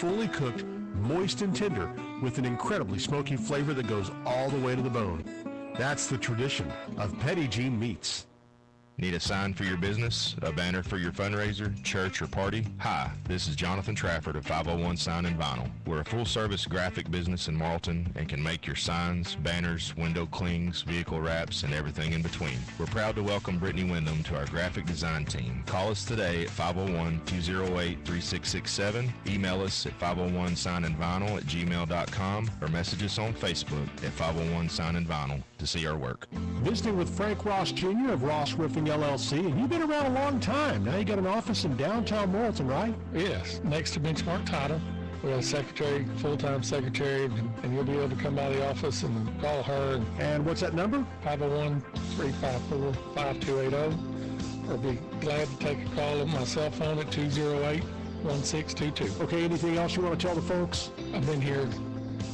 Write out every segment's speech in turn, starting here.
fully cooked, moist and tender, with an incredibly smoky flavor that goes all the way to the bone. That's the tradition of Petit Jean Meats. Need a sign for your business? A banner for your fundraiser, church, or party? Hi, this is Jonathan Trafford of 501 Sign and Vinyl. We're a full-service graphic business in Morrilton and can make your signs, banners, window clings, vehicle wraps, and everything in between. We're proud to welcome Brittany Wyndham to our graphic design team. Call us today at 501-208-3667. Email us at 501signandvinyl@gmail.com or message us on Facebook at 501 Sign and Vinyl to see our work. Visiting with Frank Ross Jr. of Ross Roofing LLC, and you've been around a long time. Now you got an office in downtown Morrilton, right? Yes, next to Benchmark Title. We got a secretary, full-time secretary, and you'll be able to come by the office and call her. And what's that number? 501-354-5280. Or be glad to take a call on my cell phone at 208-1622. Okay, anything else you want to tell the folks? I've been here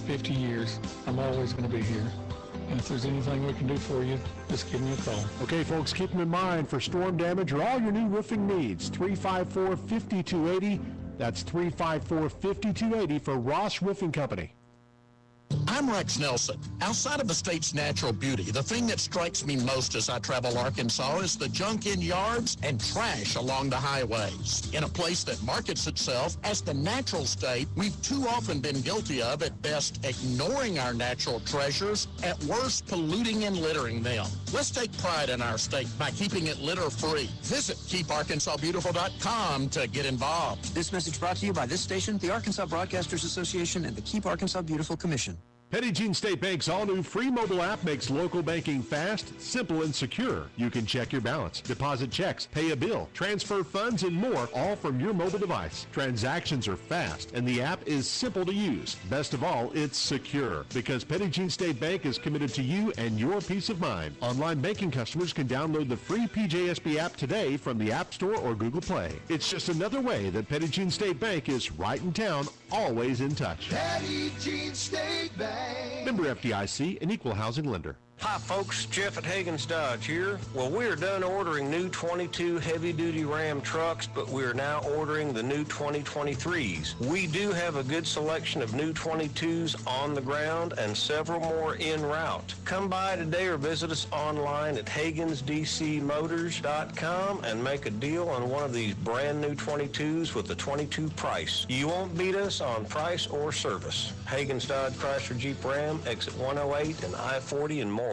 50 years. I'm always going to be here. And if there's anything we can do for you, just give me a call. Okay, folks, keep them in mind for storm damage or all your new roofing needs. 354-5280. That's 354-5280 for Ross Roofing Company. I'm Rex Nelson. Outside of the state's natural beauty, the thing that strikes me most as I travel Arkansas is the junk in yards and trash along the highways. In a place that markets itself as the natural state, we've too often been guilty of, at best, ignoring our natural treasures, at worst, polluting and littering them. Let's take pride in our state by keeping it litter-free. Visit KeepArkansasBeautiful.com to get involved. This message brought to you by this station, the Arkansas Broadcasters Association, and the Keep Arkansas Beautiful Commission. Petit Jean State Bank's all-new free mobile app makes local banking fast, simple, and secure. You can check your balance, deposit checks, pay a bill, transfer funds, and more, all from your mobile device. Transactions are fast, and the app is simple to use. Best of all, it's secure, because Petit Jean State Bank is committed to you and your peace of mind. Online banking customers can download the free PJSB app today from the App Store or Google Play. It's just another way that Petit Jean State Bank is right in town, always in touch. Petit Jean State Bank. Member FDIC, an equal housing lender. Hi folks, Jeff at Hagen's Dodge here. Well, we are done ordering new 22 heavy-duty Ram trucks, but we are now ordering the new 2023s. We do have a good selection of new 22s on the ground and several more en route. Come by today or visit us online at HagensDCMotors.com and make a deal on one of these brand new 22s with the 22 price. You won't beat us on price or service. Hagen's Dodge Chrysler Jeep Ram, exit 108 and I-40 in Morrilton.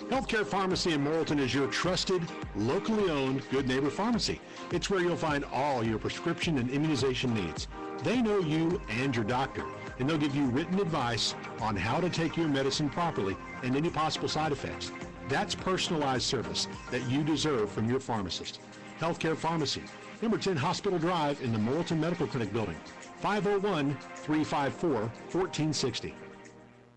Healthcare Pharmacy in Morrilton is your trusted, locally owned Good Neighbor Pharmacy. It's where you'll find all your prescription and immunization needs. They know you and your doctor, and they'll give you written advice on how to take your medicine properly and any possible side effects. That's personalized service that you deserve from your pharmacist. Healthcare Pharmacy, number 10 Hospital Drive in the Morrilton Medical Clinic building, 501-354-1460.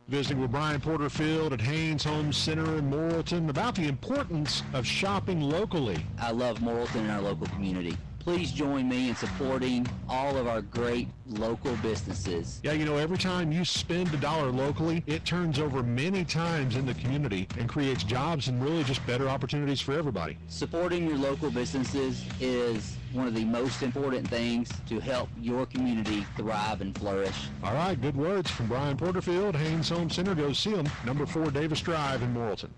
Visiting with Brian Porterfield at Haynes Home Center in Morrilton about the importance of shopping locally. I love Morrilton and our local community. Please join me in supporting all of our great local businesses. Yeah, you know, every time you spend $1 locally, it turns over many times in the community and creates jobs and really just better opportunities for everybody. Supporting your local businesses is one of the most important things to help your community thrive and flourish. All right, good words from Brian Porterfield, Haynes Home Center. Go see them, number 4 Davis Drive in Morrilton.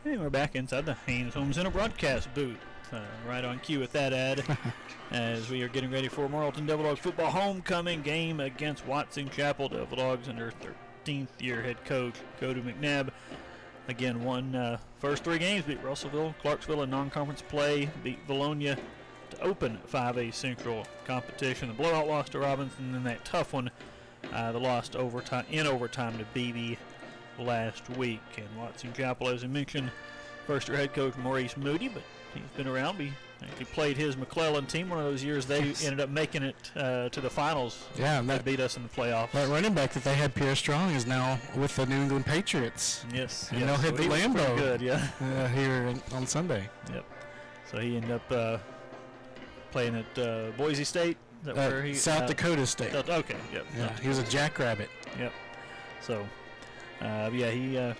Hey, we're back inside the Haynes Home Center broadcast booth. Right on cue with that ad as we are getting ready for Morrilton Devil Dogs football homecoming game against Watson Chapel. Devil Dogs under 13th year head coach Cody McNabb. Again, won first 3 games, beat Russellville, Clarksville in non-conference play, beat Valonia to open 5A Central competition. The blowout loss to Robinson, and then that tough one, the loss to overtime to BB last week. And Watson Chapel, as I mentioned, first year head coach Maurice Moody, but he's been around. He actually played his McClellan team one of those years. They ended up making it to the finals. Yeah, and they beat us in the playoffs. That running back that they had, Pierre Strong, is now with the New England Patriots. Yes. And they'll hit the Lambeau good, here on Sunday. Yep. So he ended up playing at Boise State. Is that where he, South Dakota State. Okay, yep. Yeah, he was a jackrabbit. Yep. So, he...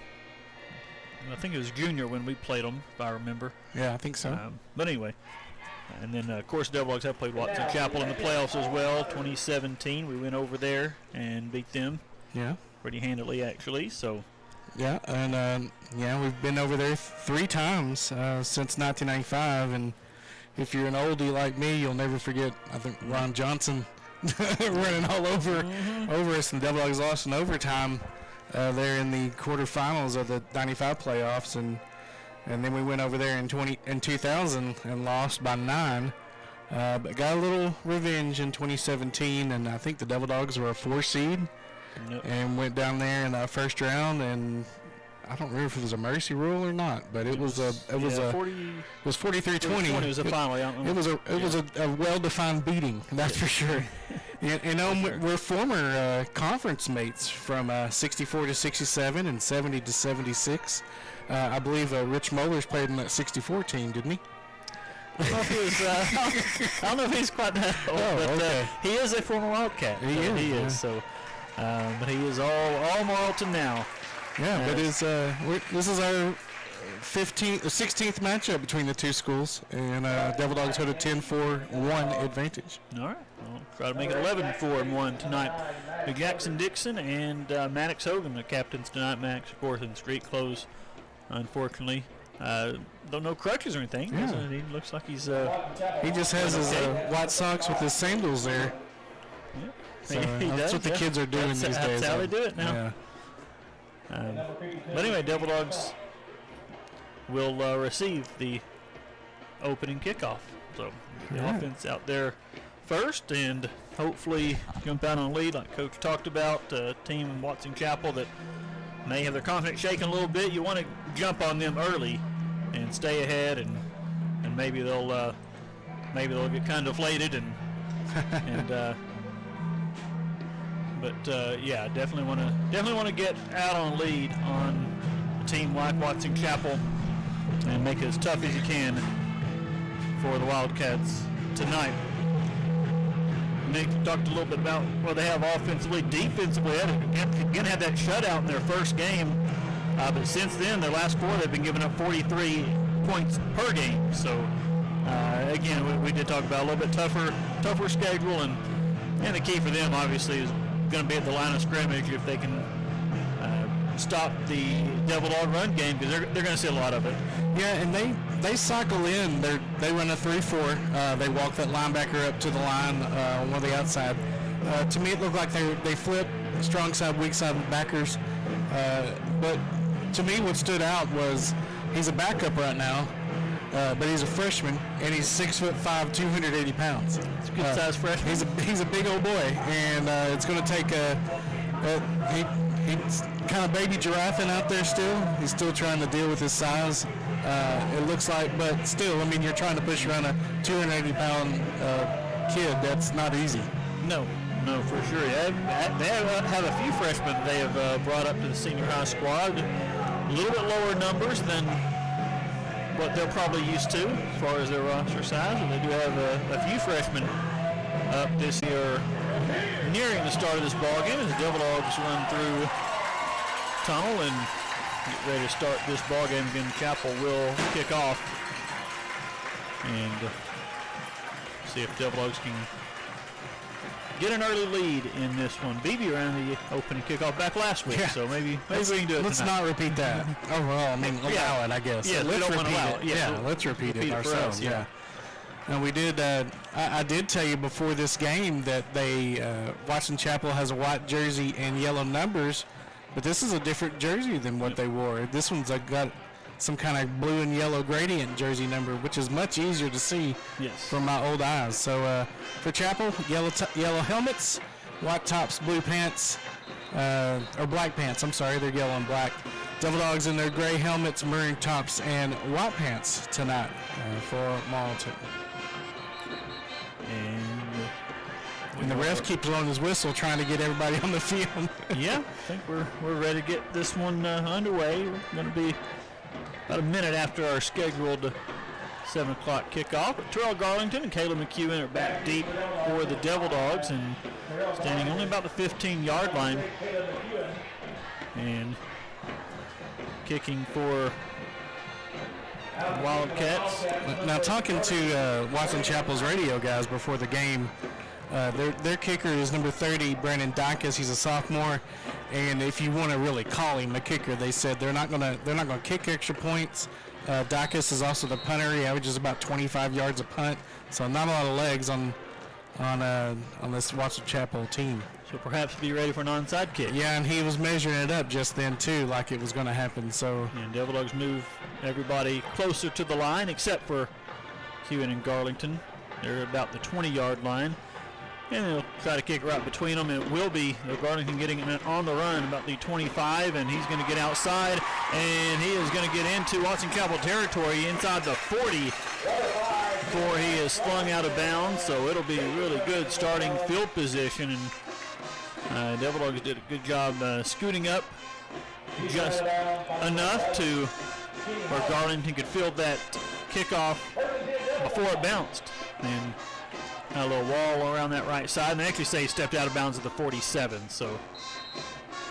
I think it was junior when we played them, if I remember. Yeah, I think so. But anyway, And then, of course, Devil Dogs have played Watson Chapel in the playoffs as well. 2017, we went over there and beat them. Yeah. Pretty handily, actually. So. Yeah, and we've been over there 3 times since 1995. And if you're an oldie like me, you'll never forget. I think Ron Johnson running all over us, and Devil Dogs lost in overtime there in the quarterfinals of the 95 playoffs, and then we went over there in 2000 and lost by 9, but got a little revenge in 2017, and I think the Devil Dogs were a 4 seed, and went down there in the first round, and I don't remember if it was a mercy rule or not, but it was 43-20. It was a final. It was a well-defined beating, that's for sure. We're former conference mates from 64 to 67 and 70 to 76. I believe Rich Mollers played in that 64 team, didn't he? I don't know if he's quite that old, but okay. He is a former Wildcat. He is. So, but he is all Morrilton now. Yeah, but this is our 16th matchup between the two schools, and Devil Dogs had a 10-4-1 advantage. All right, we'll try to make it 11-4-1 tonight. Big Jackson Dixon and Maddox Hogan, the captains tonight. Maddox, of course, in street clothes, unfortunately. Don't know crutches or anything. Yeah. He looks like he's. He just has his white socks with his sandals there. Yeah. So, that's what the kids are doing these days. That's how they do it now. Yeah. But anyway, Devil Dogs will receive the opening kickoff. So the offense out there first, and hopefully jump out on a lead like Coach talked about. Team in Watson Chapel that may have their confidence shaken a little bit. You want to jump on them early and stay ahead, and maybe they'll get kind of deflated and definitely want to get out on a lead on a team like Watson Chapel and make it as tough as you can for the Wildcats tonight. Nick talked a little bit about what they have offensively, defensively. Again, had that shutout in their first game, but since then, their last 4, they've been giving up 43 points per game. So again, we did talk about a little bit tougher schedule, and the key for them obviously is going to be at the line of scrimmage if they can stop the Devil Dog run game, because they're going to see a lot of it. Yeah, and they cycle in. They run a 3-4. They walk that linebacker up to the line on one of the outside. To me, it looked like they flip strong side, weak side backers. But to me, what stood out was he's a backup right now, but he's a freshman, and he's 6'5", 280 pounds. It's a good size freshman. He's a big old boy, and it's going to take he's kind of baby giraffing out there still. He's still trying to deal with his size. It looks like, but still, I mean, you're trying to push around a 280-pound kid. That's not easy. No, for sure. They have a few freshmen they have brought up to the senior high squad. A little bit lower numbers than what they're probably used to as far as their roster size, but they do have a few freshmen up this year nearing the start of this ballgame as the Devil Dogs run through tunnel and get ready to start this ballgame again. Chapel will kick off and see if Devil Dogs can get an early lead in this one. BB around the opening kickoff back last week, so maybe we can do it Let's tonight. not repeat that. Overall, I mean, allow it, I guess. Yeah, let's we don't repeat allow it. it. Yeah, let's repeat it ourselves. Yeah. And we did. I did tell you before this game that Watson Chapel has a white jersey and yellow numbers, but this is a different jersey than what they wore. This one's got some kind of blue and yellow gradient jersey number, which is much easier to see from my old eyes. So for Chapel, yellow helmets, white tops, blue pants, or black pants. I'm sorry, they're yellow and black. Devil Dogs in their gray helmets, maroon tops, and white pants tonight for Morrilton. And the ref keeps blowing his whistle, trying to get everybody on the field. Yeah, I think we're ready to get this one underway. We're going to be about a minute after our scheduled 7 o'clock kickoff. But Terrell Garlington and Caleb McEwen are back deep for the Devil Dogs and standing only about the 15-yard line. And kicking for Wildcats. Now, talking to Watson Chapel's radio guys before the game, their kicker is number 30, Brandon Dacus. He's a sophomore, and if you want to really call him a kicker, they said they're not gonna kick extra points. Dacus is also the punter. He averages about 25 yards a punt, so not a lot of legs on this Watson Chapel team. So perhaps be ready for an onside kick. Yeah, and he was measuring it up just then too, like it was going to happen. So and Devil Dogs move everybody closer to the line, except for McEwen and Garlington. They're about the 20-yard line, and they'll try to kick right between them. And it will be Garlington getting it on the run about the 25, and he's going to get outside, and he is going to get into Watson Chapel territory inside the 40 before he is slung out of bounds. So it'll be really good starting field position, and Devil Dogs did a good job scooting up just enough to where Garlington could field that kickoff before it bounced. And a little wall around that right side. And they actually say he stepped out of bounds at the 47. So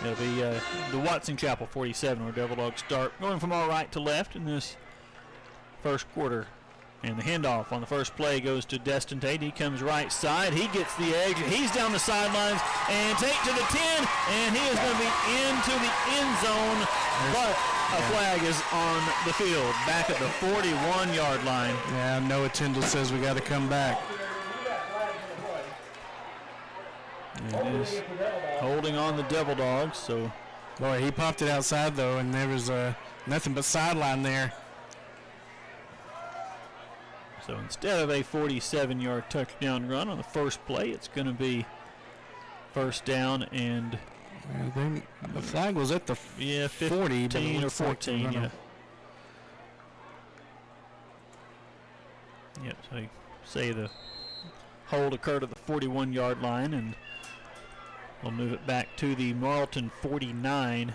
it'll be the Watson Chapel 47 where Devil Dogs start going from all right to left in this first quarter. And the handoff on the first play goes to Destin Tate. He comes right side. He gets the edge. He's down the sidelines. And Tate to the 10. And he is going to be into the end zone. But a flag is on the field. Back at the 41-yard line. Yeah, Noah Tyndall says we got to come back. And is holding on the Devil Dogs. So, boy, he popped it outside, though, and there was nothing but sideline there. So instead of a 47-yard touchdown run on the first play, it's going to be first down and the flag was at the 40, 15 or 14. Like yeah. Yep. So you say the hold occurred at the 41-yard line, and we'll move it back to the Morrilton 49.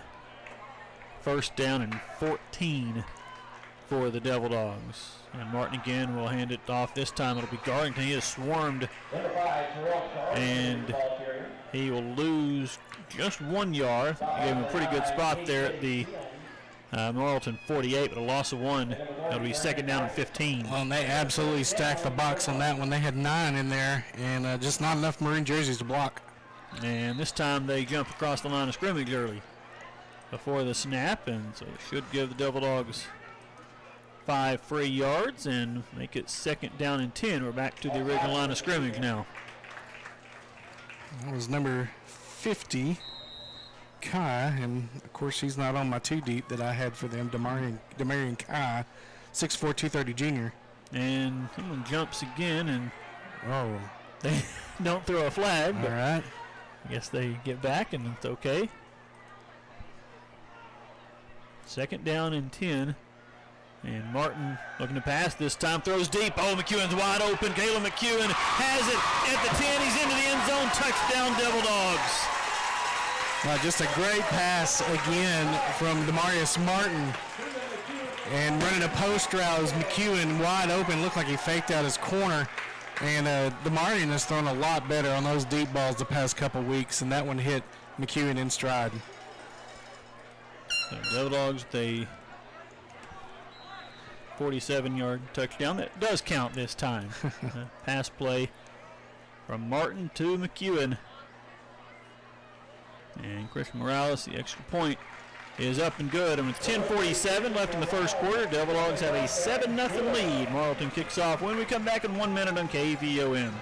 First down and 14 for the Devil Dogs. And Martin again will hand it off. This time it'll be Garlington. He is swarmed, and he will lose just 1 yard. He gave him a pretty good spot there at the Morrilton 48, but a loss of 1. That'll be second down and 15. Well, and they absolutely stacked the box on that one. They had 9 in there, and just not enough Marine jerseys to block. And this time they jump across the line of scrimmage early before the snap, and so it should give the Devil Dogs 5 free yards and make it second down and 10. We're back to the original line of scrimmage now. That was number 50, Kai, and of course he's not on my 2 deep that I had for them, Demarion Kai, 6'4", 230 junior. And someone jumps again, and they don't throw a flag. All right. I guess they get back, and it's okay. Second down and 10. And Martin looking to pass this time, throws deep. Oh, McEwen's wide open. Caleb McEwen has it at the 10. He's into the end zone. Touchdown, Devil Dogs. Just a great pass again from Demarius Martin. And running a post route is McEwen wide open. Looked like he faked out his corner. And Demarion has thrown a lot better on those deep balls the past couple weeks, and that one hit McEwen in stride. So Devil Dogs, they 47-yard touchdown. That does count this time. Pass play from Martin to McEwen. And Chris Morales, the extra point, is up and good. And with 10:47 left in the first quarter, Devil Dogs have a 7-0 lead. Morrilton kicks off when we come back in 1 minute on KVOM.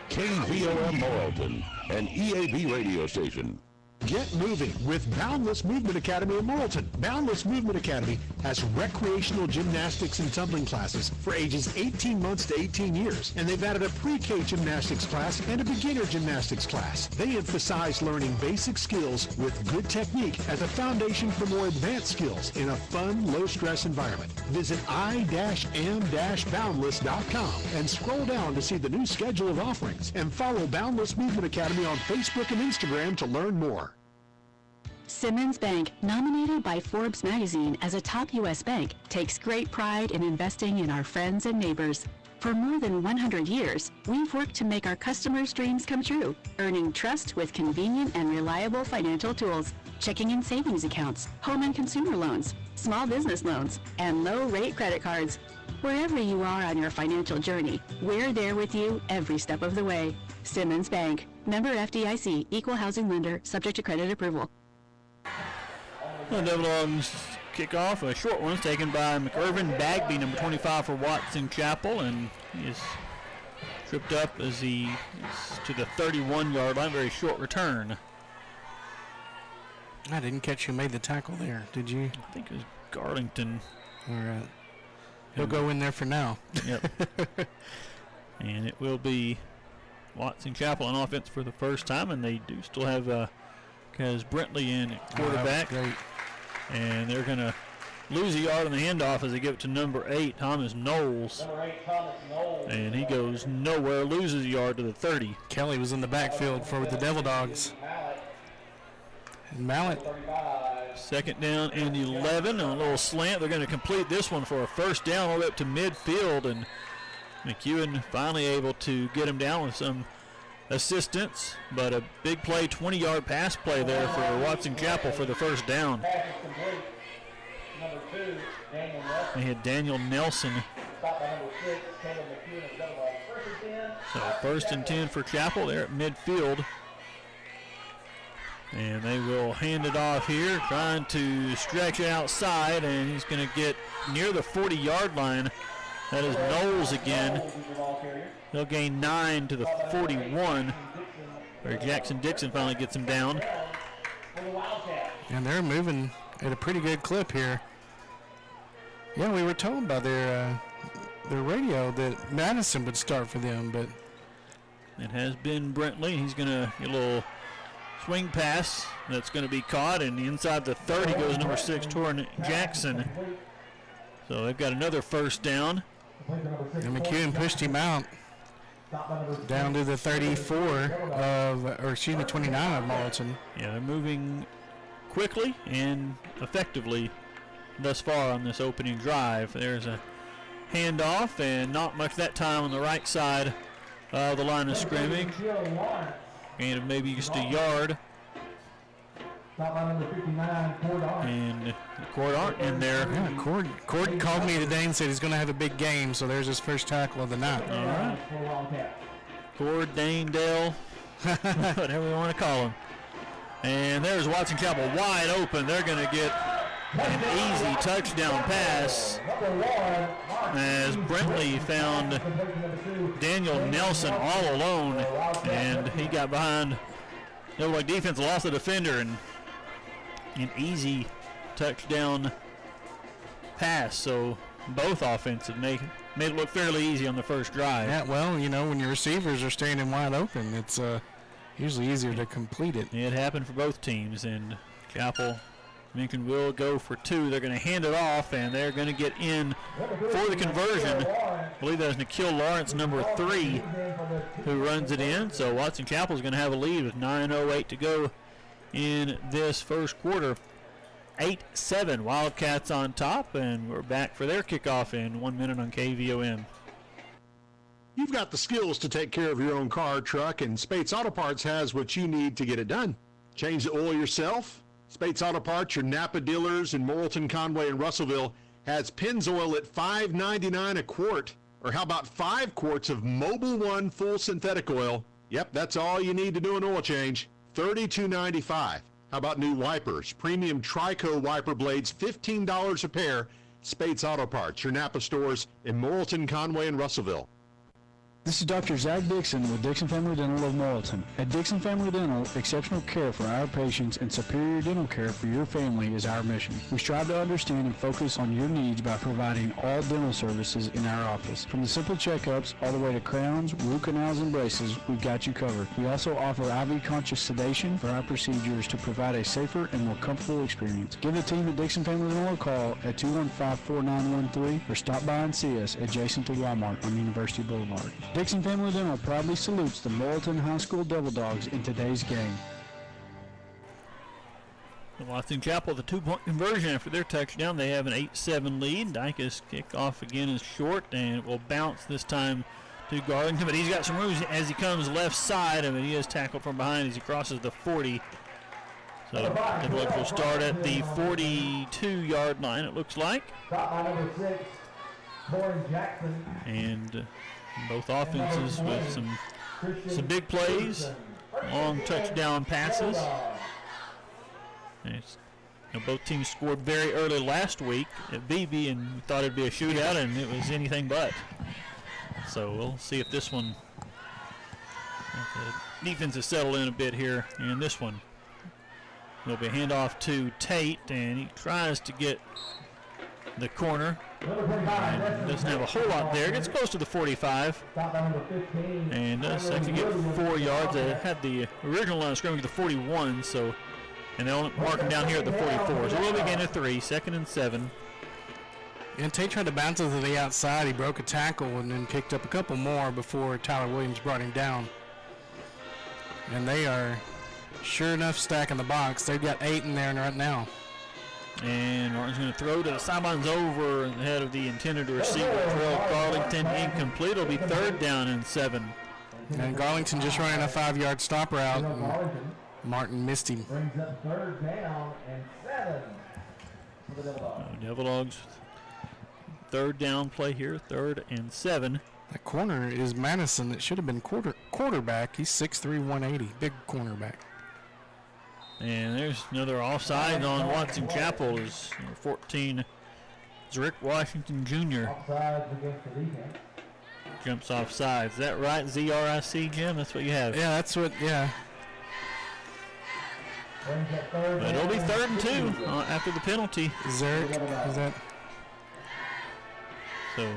KVOM Morrilton, an EAB radio station. Get moving with Boundless Movement Academy in Morrilton. Boundless Movement Academy has recreational gymnastics and tumbling classes for ages 18 months to 18 years. And they've added a pre-K gymnastics class and a beginner gymnastics class. They emphasize learning basic skills with good technique as a foundation for more advanced skills in a fun, low-stress environment. Visit i-am-boundless.com and scroll down to see the new schedule of offerings. And follow Boundless Movement Academy on Facebook and Instagram to learn more. Simmons Bank, nominated by Forbes magazine as a top U.S. bank, takes great pride in investing in our friends and neighbors. For more than 100 years, we've worked to make our customers' dreams come true, earning trust with convenient and reliable financial tools. checking and savings accounts, home and consumer loans, small business loans, and low-rate credit cards. Wherever you are on your financial journey, we're there with you every step of the way. Simmons Bank, member FDIC, equal housing lender, subject to credit approval. The Devil-Dogs kickoff, a short one, is taken by McIrvin Bagby, number 25 for Watson Chapel, and he is tripped up as he is to the 31-yard line. Very short return. I didn't catch who made the tackle there, did you? I think it was Garlington. All right. He'll go in there for now. Yep. And it will be Watson Chapel on offense for the first time, and they do still have Kaz Brentley in at quarterback. Great. And they're going to lose a yard on the handoff as they give it to number 8, Thomas Knowles. And he goes nowhere, loses a yard to the 30. Kelly was in the backfield for the Devil Dogs. And Mallet. Second down and 11 on a little slant. They're going to complete this one for a first down all the way up to midfield, and McEwen finally able to get him down with some assistance, but a big play, 20-yard pass play there for Watson Chapel for the first down. They had Daniel Nelson. So first and 10 for Chapel there at midfield. And they will hand it off here, trying to stretch it outside, and he's going to get near the 40-yard line. That is Knowles again. He'll gain 9 to the 41, where Jackson Dixon finally gets him down. And they're moving at a pretty good clip here. Yeah, we were told by their radio that Madison would start for them, but it has been Brentley. He's going to get a little swing pass that's going to be caught, and inside the 30 goes number 6, Torrin Jackson. So they've got another first down. And McEwen pushed him out down to the 34 29 of Morrilton. Yeah, they're moving quickly and effectively thus far on this opening drive. There's a handoff, and not much that time on the right side of the line of scrimmage. Gain of maybe just a yard. And the Cord aren't in there. Yeah, Cord called me today and said he's going to have a big game, so there's his first tackle of the night. All right. Cord, Dane, Dale, whatever we want to call him. And there's Watson Chapel wide open. They're going to get an easy touchdown pass as Brentley found Daniel Nelson all alone, and he got behind. It looked like defense lost the defender, and an easy touchdown pass. So both offenses made it look fairly easy on the first drive. Yeah, well, you know, when your receivers are standing wide open, it's usually easier to complete it. It happened for both teams, and Chapel Lincoln will go for 2. They're going to hand it off, and they're going to get in for the conversion. I believe that was Nikhil Lawrence, number 3, who runs it in. So Watson Chapel is going to have a lead with 9:08 to go in this first quarter. 8-7, Wildcats on top, and we're back for their kickoff in 1 minute on KVOM. You've got the skills to take care of your own car, truck, and Spates Auto Parts has what you need to get it done. Change the oil yourself? Spates Auto Parts, your Napa dealers in Morrilton, Conway, and Russellville, has Pennzoil at $5.99 a quart. Or how about 5 quarts of Mobil 1 full synthetic oil? Yep, that's all you need to do an oil change. $32.95. How about new wipers? Premium Trico wiper blades, $15 a pair. Spates Auto Parts, your Napa stores in Morrilton, Conway, and Russellville. This is Dr. Zach Dixon with Dixon Family Dental of Morrilton. At Dixon Family Dental, exceptional care for our patients and superior dental care for your family is our mission. We strive to understand and focus on your needs by providing all dental services in our office. From the simple checkups all the way to crowns, root canals, and braces, we've got you covered. We also offer IV conscious sedation for our procedures to provide a safer and more comfortable experience. Give the team at Dixon Family Dental a call at 215-4913 or stop by and see us adjacent to Walmart on University Boulevard. Dixon Family Dental proudly salutes the Morrilton High School Devil Dogs in today's game. Watson Chapel, the 2-point conversion after their touchdown. They have an 8-7 lead. Dyke's kickoff again is short, and it will bounce this time to Garlington, but he's got some room as he comes left side. I mean, he is tackled from behind as he crosses the 40. So Devil will start at the 42-yard line, it looks like. And both offenses with some big plays, long touchdown passes. And both teams scored very early last week at BB, and we thought it'd be a shootout, and it was anything but. So we'll see if this one, the defense has settled in a bit here, and this one will be a handoff to Tate, and he tries to get the corner. And doesn't have a whole lot there. Gets close to the 45. And does actually get 4 yards. They had the original line of scrimmage at the 41, so, and they'll mark him down here at the 44. So we'll begin at 3, 2nd and 7. And Tate tried to bounce it to the outside. He broke a tackle and then picked up a couple more before Tyler Williams brought him down. And they are sure enough stacking the box. They've got 8 in there right now. And Martin's going to throw to the sidelines over ahead of the intended receiver. Terrell Garlington incomplete. It'll be 3rd down and 7. And Garlington just running a 5-yard stop route. Martin missed him. Brings up 3rd down and 7 for the Devil Dogs. Devil Dogs, 3rd down play here, 3rd and 7. That corner is Madison. It should have been quarterback. He's 6'3", 180. Big cornerback. And there's another offside on Watson Chapel. Is number 14, Rick Washington Jr. Offsides against the defense. Jumps offside. Is that right, ZRIC, Jim? That's what you have. Yeah, that's what, yeah. But it'll be 3rd and 2 after the penalty. Zurich, is that? So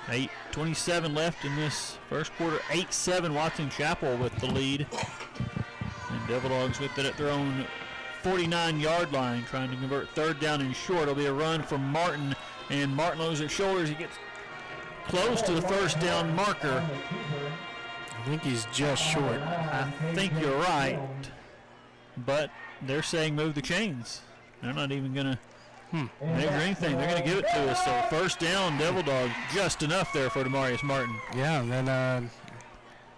8:27 left in this first quarter. 8-7 Watson Chapel with the lead. And Devil Dogs with it at their own 49-yard line, trying to convert 3rd down and short. It'll be a run from Martin, and Martin lowers his shoulders. He gets close to the 1st down marker. I think he's just short. I think you're right, but they're saying move the chains. They're not even going to measure anything. They're going to give it to us. So 1st down, Devil Dogs, just enough there for Demarius Martin. Yeah, and then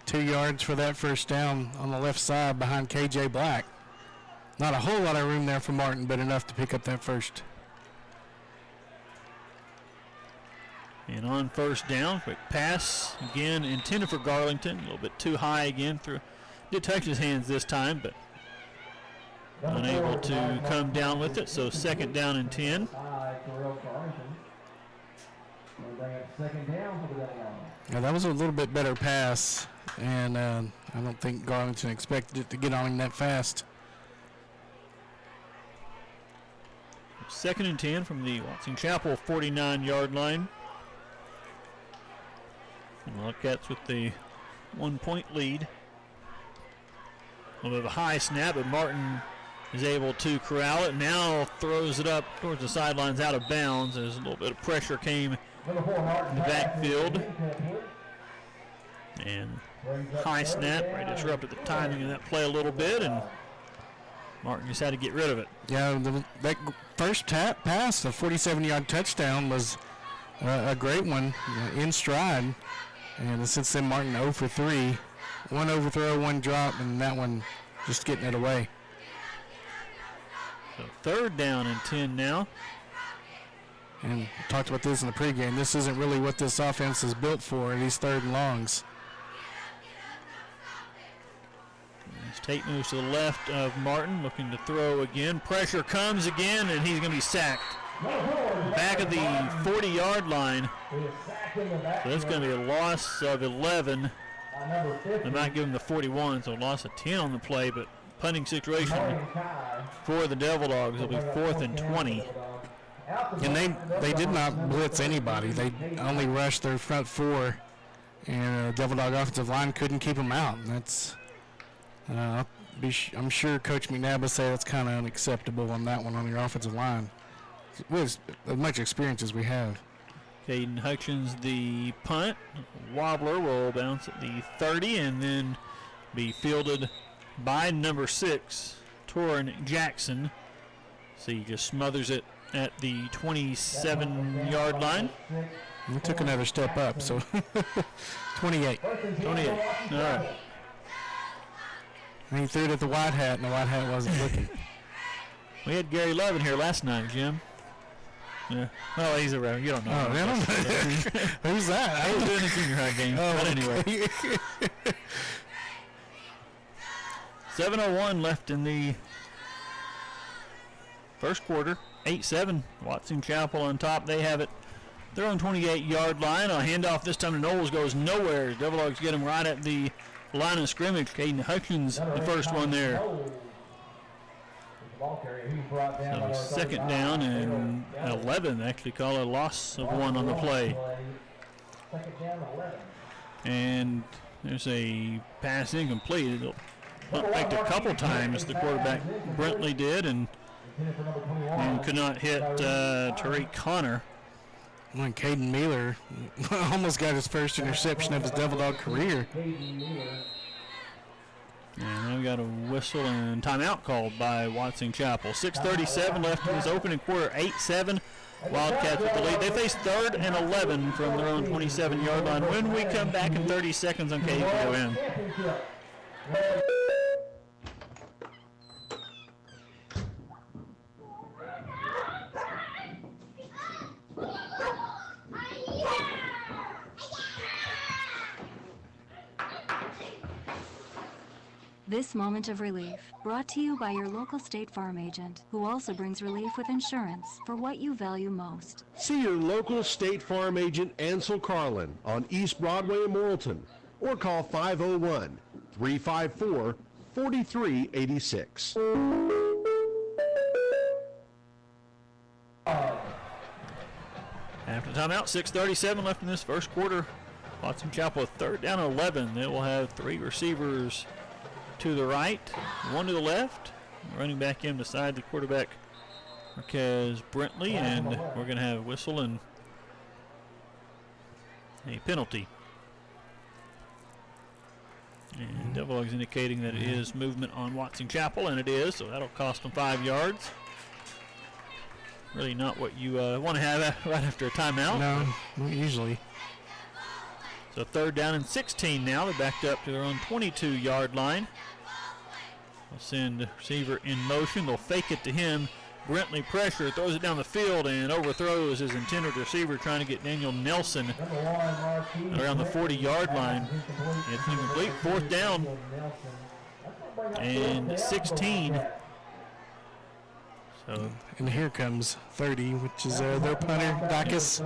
2 yards for that 1st down on the left side behind KJ Black. Not a whole lot of room there for Martin, but enough to pick up that 1st. And on 1st down, quick pass again intended for Garlington. A little bit too high again. Did touch his hands this time, but unable to come down with it. So 2nd down and 10. Yeah, that was a little bit better pass, and I don't think Garlington expected it to get on him that fast. 2nd and 10 from the Watson Chapel 49-yard line. And Wildcats with the 1-point lead. A little bit of a high snap, but Martin is able to corral it. Now throws it up towards the sidelines out of bounds. There's a little bit of pressure came in the backfield. And high snap, right, disrupted the timing of that play a little bit, and Martin just had to get rid of it. Yeah, that first pass, the 47-yard touchdown, was a great one in stride. And since then, Martin 0 for 3. 1 overthrow, 1 drop, and that one just getting it away. So 3rd down and 10 now. And we talked about this in the pregame. This isn't really what this offense is built for, these 3rd and longs. As Tate moves to the left of Martin, looking to throw again. Pressure comes again, and he's going to be sacked. Back at the 40-yard line. So that's going to be a loss of 11. They might give him the 41, so loss of 10 on the play, but punting situation for the Devil Dogs. It'll be 4th and 20. And they did not blitz anybody. They only rushed their front 4, and Devil Dog offensive line couldn't keep them out. And that's I'm sure Coach McNabb would say that's kind of unacceptable on that one on your offensive line, with as much experience as we have. Caden Hutchins, the punt. Wobbler will bounce at the 30 and then be fielded by number 6, Torrin Jackson. So he just smothers it at the 27-yard line. He took another step up, so 28. 28. All right. And he threw it at the white hat, and the white hat wasn't looking. We had Gary Love in here last night, Jim. Yeah. Oh, he's around. You don't know. Oh, I don't know. Who's that? I was doing the junior high game. Oh, but anyway. 7:01 left in the first quarter. 8-7. Watson Chapel on top. They have it. They're on 28-yard line. A handoff this time to Knowles goes nowhere. Devil Dogs get him right at the line of scrimmage. Caden Hutchins, the first one there. So second down and 11. They actually call a loss of 1 on the play. And there's a pass incomplete. It'll look back a couple times. The quarterback Brentley did and could not hit Tariq Connor. When Caden Mealer almost got his first interception of his Devil Dog career. And now we got a whistle and timeout called by Watson Chapel. 6:37 left in this opening quarter. 8-7. Wildcats with the lead. They face 3rd and 11 from their own 27-yard line. When we come back in 30 seconds on KFOM. This moment of relief, brought to you by your local State Farm agent, who also brings relief with insurance for what you value most. See your local State Farm agent Ansel Carlin on East Broadway in Morrilton, or call 501-354-4386. After timeout, 6:37 left in this first quarter. Watson Chapel with 3rd down and 11. They will have 3 receivers to the right, 1 to the left. Running back in beside the quarterback, Marquez Brentley, and we're going to have a whistle and a penalty. And Devil Dogs indicating that it is movement on Watson Chapel, and it is, so that'll cost them 5 yards. Really not what you want to have right after a timeout. No, not usually. So 3rd down and 16 now. They're backed up to their own 22-yard line. They'll send the receiver in motion. They'll fake it to him. Brentley pressure, throws it down the field and overthrows his intended receiver trying to get Daniel Nelson around the 40-yard line. It's incomplete. 4th down and 16. So, and here comes 30, which is their punter, Dykes.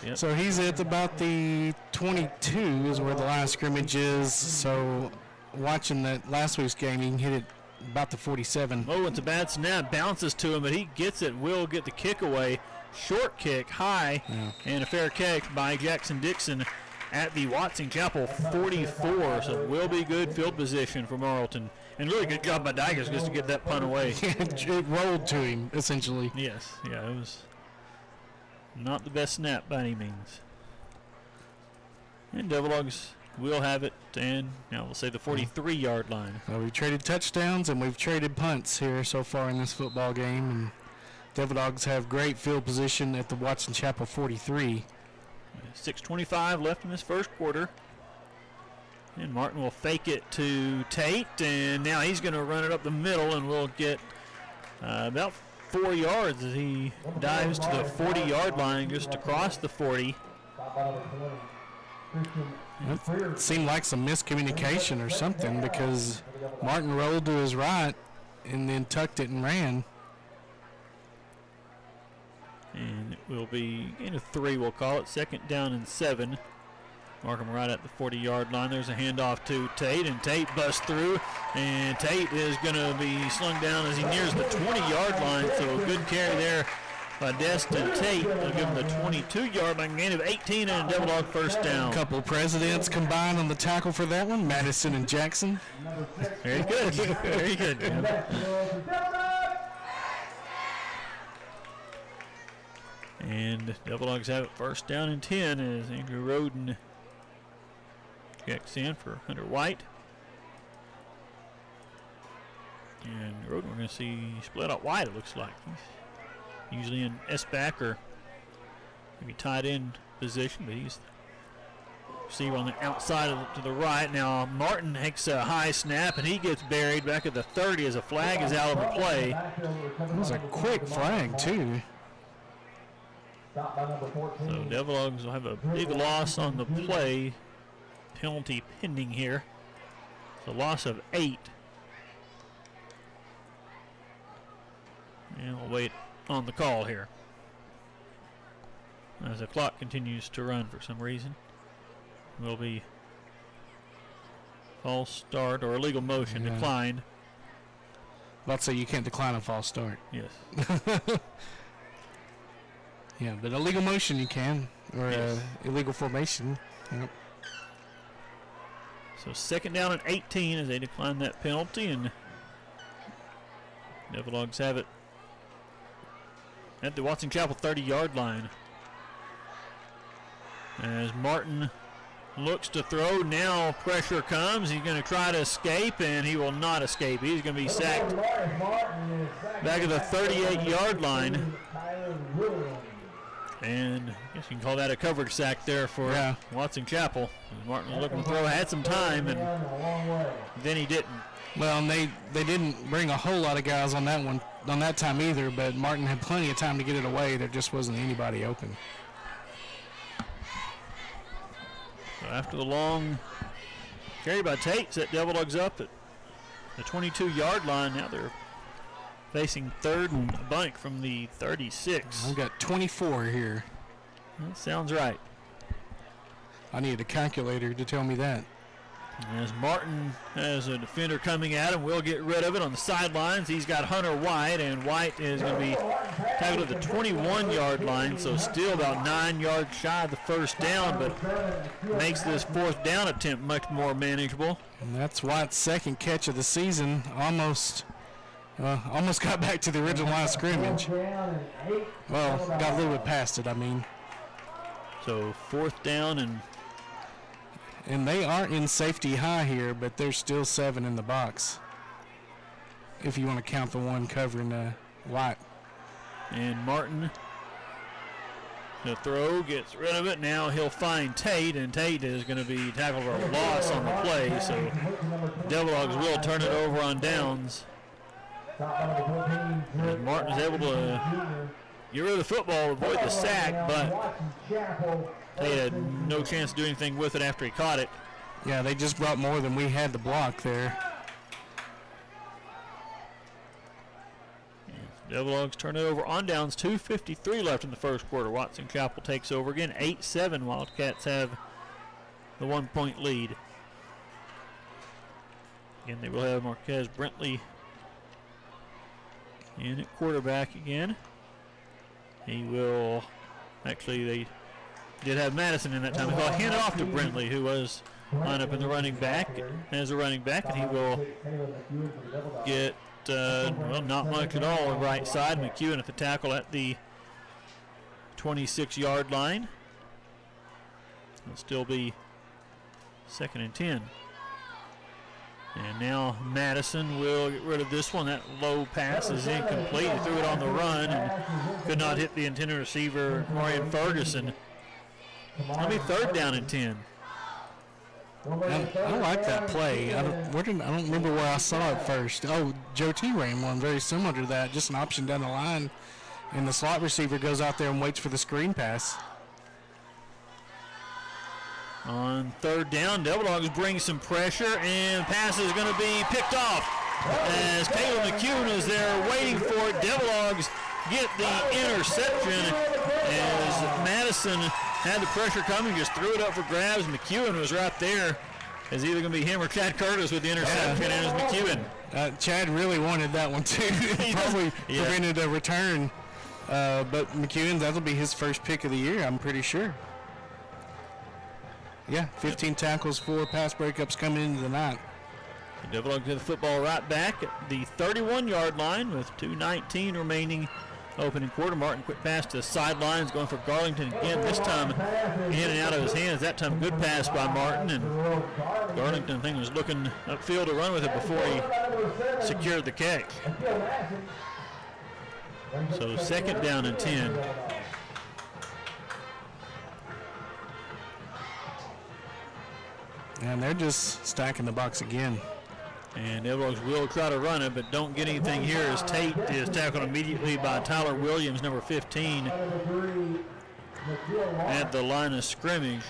Yep. So he's at about the 22 is where the line of scrimmage is. So watching that last week's game, he can hit it about the 47. Oh, it's a bad snap. Bounces to him, but he gets it. Will get the kick away. Short kick, high, and a fair catch by Jackson Dixon at the Watson Chapel 44. So will be good field position for Morrilton. And really good job by Dykes just to get that punt away. It rolled to him, essentially. Yes, yeah, it was not the best snap by any means. And Devil Dogs will have it, and now we'll say the 43-yard line. So we've traded touchdowns and we've traded punts here so far in this football game. And Devil Dogs have great field position at the Watson Chapel 43. 6:25 left in this first quarter. And Martin will fake it to Tate, and now he's going to run it up the middle, and we'll get about 4 yards as he dives to the 40-yard line just across the 40. It seemed like some miscommunication or something because Martin rolled to his right and then tucked it and ran. And it will be gain of 3, we'll call it. 2nd down and 7. Mark him right at the 40-yard line. There's a handoff to Tate, and Tate busts through. And Tate is going to be slung down as he nears the 20-yard line. So a good carry there by Destin Tate. They'll give him the 22-yard line, gain of 18, and a Devil Dog first down. A couple presidents combined on the tackle for that one, Madison and Jackson. Very good. Very good. And Devil Dogs have it first down and 10 as Andrew Roden checks in for Hunter White. And Roden, we're going to see split out wide, it looks like. He's usually in S-back or maybe tight end position, but he's Receiver on the outside to the right. Now Martin takes a high snap, and he gets buried back at the 30 as a flag is out of the play. It was a quick flag, too. So Devil Dogs will have a big loss on the play. Penalty pending here. It's a loss of 8. And we'll wait on the call here as the clock continues to run for some reason. Will be false start or illegal motion declined. Let's say you can't decline a false start. Yes. Yeah, but illegal motion you can, or Yes. Illegal formation. Yep. So second down and 18 as they decline that penalty, and Devil Dogs have it at the Watson Chapel 30-yard line. As Martin looks to throw, now pressure comes. He's going to try to escape, and he will not escape. He's going to be sacked back at the 38-yard line. And I guess you can call that a coverage sack there for Watson Chapel. Martin was looking to throw, had some time, and then he didn't. Well, and they didn't bring a whole lot of guys on that one on that time either, but Martin had plenty of time to get it away. There just wasn't anybody open. So after the long carry by Tate, set Devil Dogs up at the 22-yard line. Now they're facing third and a bunch from the 36. I've got 24 here. That sounds right. I need a calculator to tell me that. As Martin has a defender coming at him, we'll get rid of it on the sidelines. He's got Hunter White, and White is going to be tackled at the 21-yard line, so still about 9 yards shy of the first down, but makes this fourth down attempt much more manageable. And that's White's second catch of the season. Almost got back to the original line of scrimmage. Well, got a little bit past it, I mean. So fourth down, and they are in safety high here, but there's still 7 in the box, if you want to count the one covering White. And Martin, the throw, gets rid of it. Now he'll find Tate, and Tate is going to be tackled for a loss on the play, so Devil Dogs will turn it over on downs. And Martin is able to get rid of the football, avoid the sack, but Tate had no chance to do anything with it after he caught it. Yeah, they just brought more than we had to block there. Devil Dogs turn it over on downs. 2:53 left in the first quarter. Watson Chapel takes over again. 8-7. Wildcats have the 1-point lead. Again, they will have Marquez Brentley in at quarterback again. He will, actually they did have Madison in that time. He'll hand it off to Brentley, who was lined up in the running back, as a running back, and he will get, well, not much at all on the right side. McEwen at the tackle at the 26-yard line. It'll still be 2nd and 10. And now Madison will get rid of this one. That low pass is incomplete. He threw it on the run and could not hit the intended receiver, Marion Ferguson. It'll be 3rd down and 10. I like that play. I don't remember where I saw it first. Oh, Joe T ran one very similar to that, just an option down the line, and the slot receiver goes out there and waits for the screen pass. On 3rd down, Devil Dogs bring some pressure, and pass is going to be picked off as Caleb McEwen is there waiting for it. Devil Dogs get the interception as Madison had the pressure coming, just threw it up for grabs. McEwen was right there. It's either going to be him or Chad Curtis with the interception, and it's McEwen. Chad really wanted that one too. Probably prevented a return, but McEwen, that'll be his first pick of the year, I'm pretty sure. Yeah, 15 tackles, 4 pass breakups coming into the night. The Devil Dogs get the football right back at the 31-yard line with 2:19 remaining opening quarter. Martin quick pass to the sidelines, going for Garlington again, this time in and out of his hands. That time good pass by Martin, and Garlington, I think, was looking upfield to run with it before he secured the catch. So 2nd down and 10. And they're just stacking the box again. And Devil-Dogs will try to run it, but don't get anything here as Tate is tackled immediately by Tyler Williams, number 15, at the line of scrimmage.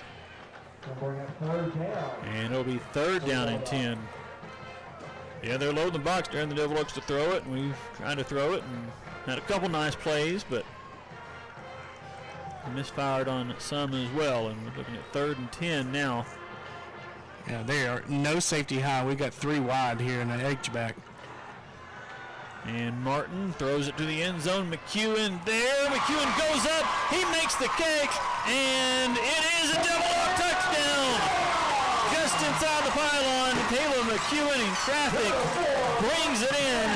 And it'll be 3rd down and 10. Yeah, they're loading the box there, and the Devil-Dogs to throw it, and we've tried to throw it and had a couple nice plays, but misfired on some as well, and we're looking at 3rd and 10 now. Yeah, they are no safety high. We got 3 wide here in the H-back. And Martin throws it to the end zone. McEwen there. McEwen goes up. He makes the catch, and it is a Devil-Dog touchdown. Just inside the pylon, Caleb McEwen in traffic brings it in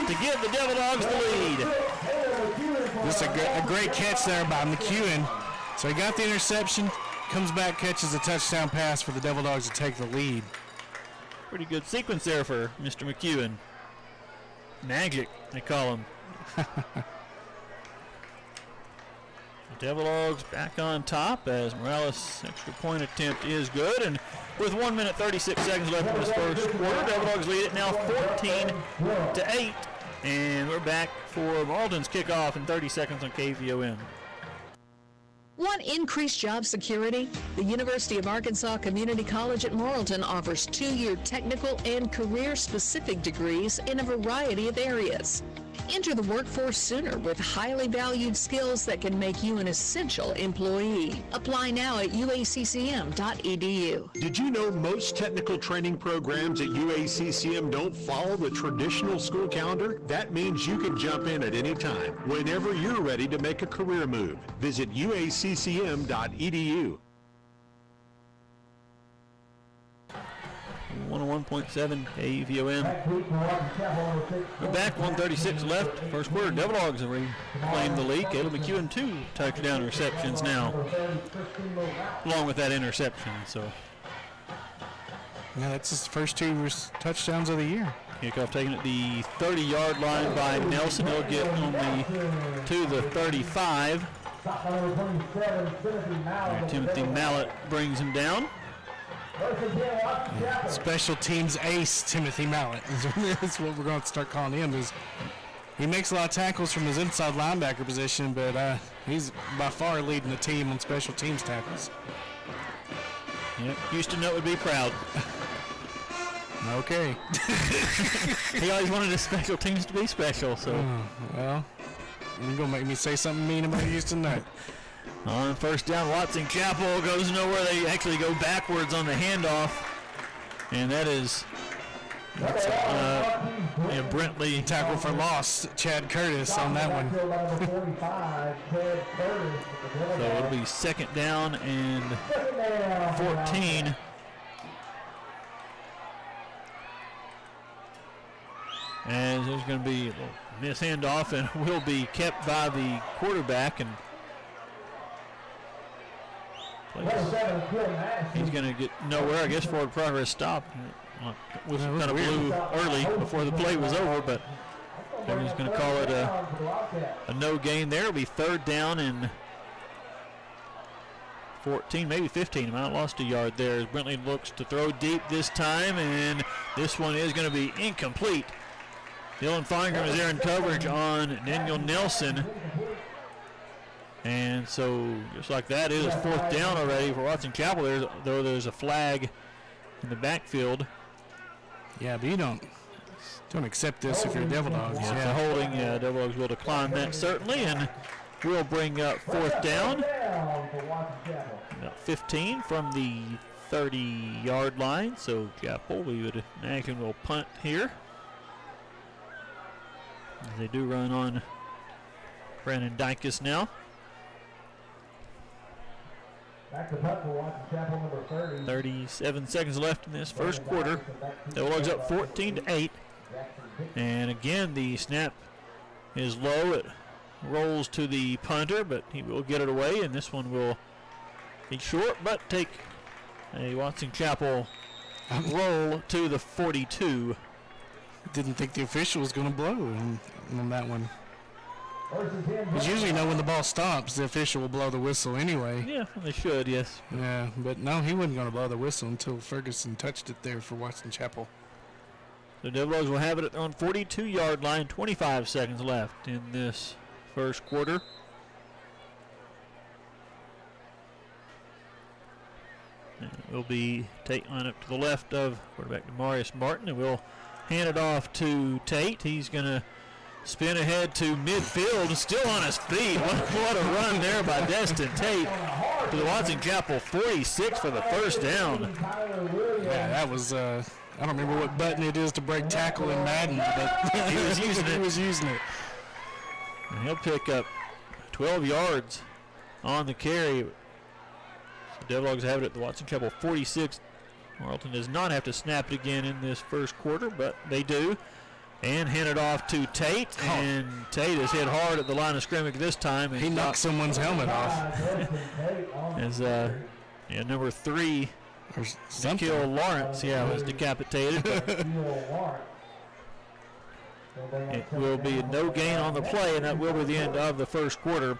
to give the Devil-Dogs the lead. This is a great catch there by McEwen. So he got the interception, comes back, catches a touchdown pass for the Devil-Dogs to take the lead. Pretty good sequence there for Mr. McEwen. Magic, they call him. Devil-Dogs back on top as Morales' extra point attempt is good. And with 1 minute 36 seconds left in this first quarter, Devil-Dogs lead it now 14-8. And we're back for Morrilton's kickoff in 30 seconds on KVOM. Want increased job security? The University of Arkansas Community College at Morrilton offers 2-year technical and career-specific degrees in a variety of areas. Enter the workforce sooner with highly valued skills that can make you an essential employee. Apply now at uaccm.edu. Did you know most technical training programs at UACCM don't follow the traditional school calendar? That means you can jump in at any time, whenever you're ready to make a career move. Visit uaccm.edu. 101.7 KVOM. We're back, 136 left. First quarter, Devil-Dogs have reclaimed the lead. Caleb McEwen, 2 touchdown receptions now, along with that interception. So, yeah, that's his first 2 touchdowns of the year. Kickoff taken at the 30-yard line by Nelson. He'll get on to the 35. Timothy Mallett brings him down. Special teams ace Timothy Mallett is what we're going to start calling him. He makes a lot of tackles from his inside linebacker position, but he's by far leading the team on special teams tackles. Yep, Houston Nutt would be proud. Okay. He always wanted his special teams to be special, so. Well, you're going to make me say something mean about Houston Nutt. On first down, Watson Chapel goes nowhere. They actually go backwards on the handoff. And that is Brentley. Tackle for loss, Chad Curtis on that one. So it'll be 2nd down and 14. As there's going to be a miss handoff and will be kept by the quarterback. And he's going to get nowhere. I guess forward progress stopped. Was kind of blew early before the play was over, but he's going to call it a no gain there. It'll be 3rd down and 14, maybe 15. Might have lost a yard there as Brentley looks to throw deep this time, and this one is going to be incomplete. Dylan Feingram is there in coverage on Daniel Nelson. And so, just like that, it is 4th down already for Watson Chapel. Though there's a flag in the backfield. Yeah, but you don't accept this if you're Devil-Dogs. Yeah, it's a holding. Yeah, Devil-Dogs will decline that certainly, and we'll bring up 4th down. About 15 from the 30-yard line. So Chapel, we would imagine, will punt here. As they do run on Brandon Dykus now. Back to punt for Watson Chapel, number 30. 37 seconds left in this first quarter. Devil-Dogs up 14-8. And again, the snap is low. It rolls to the punter, but he will get it away, and this one will be short, but take a Watson Chapel roll to the 42. Didn't think the official was going to blow on that one. Because usually, when the ball stops, the official will blow the whistle anyway. Yeah, they should, yes. Yeah, but no, he wasn't going to blow the whistle until Ferguson touched it there for Watson Chapel. The Devils will have it at their own 42-yard line, 25 seconds left in this first quarter. And it will be Tate line up to the left of quarterback Demarius Martin, and we'll hand it off to Tate. He's going to spin ahead to midfield, still on his feet. What a run there by Destin Tate to the Watson Chapel 46 for the first down. Yeah, that was, I don't remember what button it is to break tackle in Madden, but he was using it. He was using it. And he'll pick up 12 yards on the carry. The Devils have it at the Watson Chapel 46. Morrilton does not have to snap it again in this first quarter, but they do. And hand it off to Tate, and Tate is hit hard at the line of scrimmage this time. And he knocked someone's helmet off. As number 3, Nikhil Lawrence, was decapitated. It will be no gain on the play, and that will be the end of the first quarter.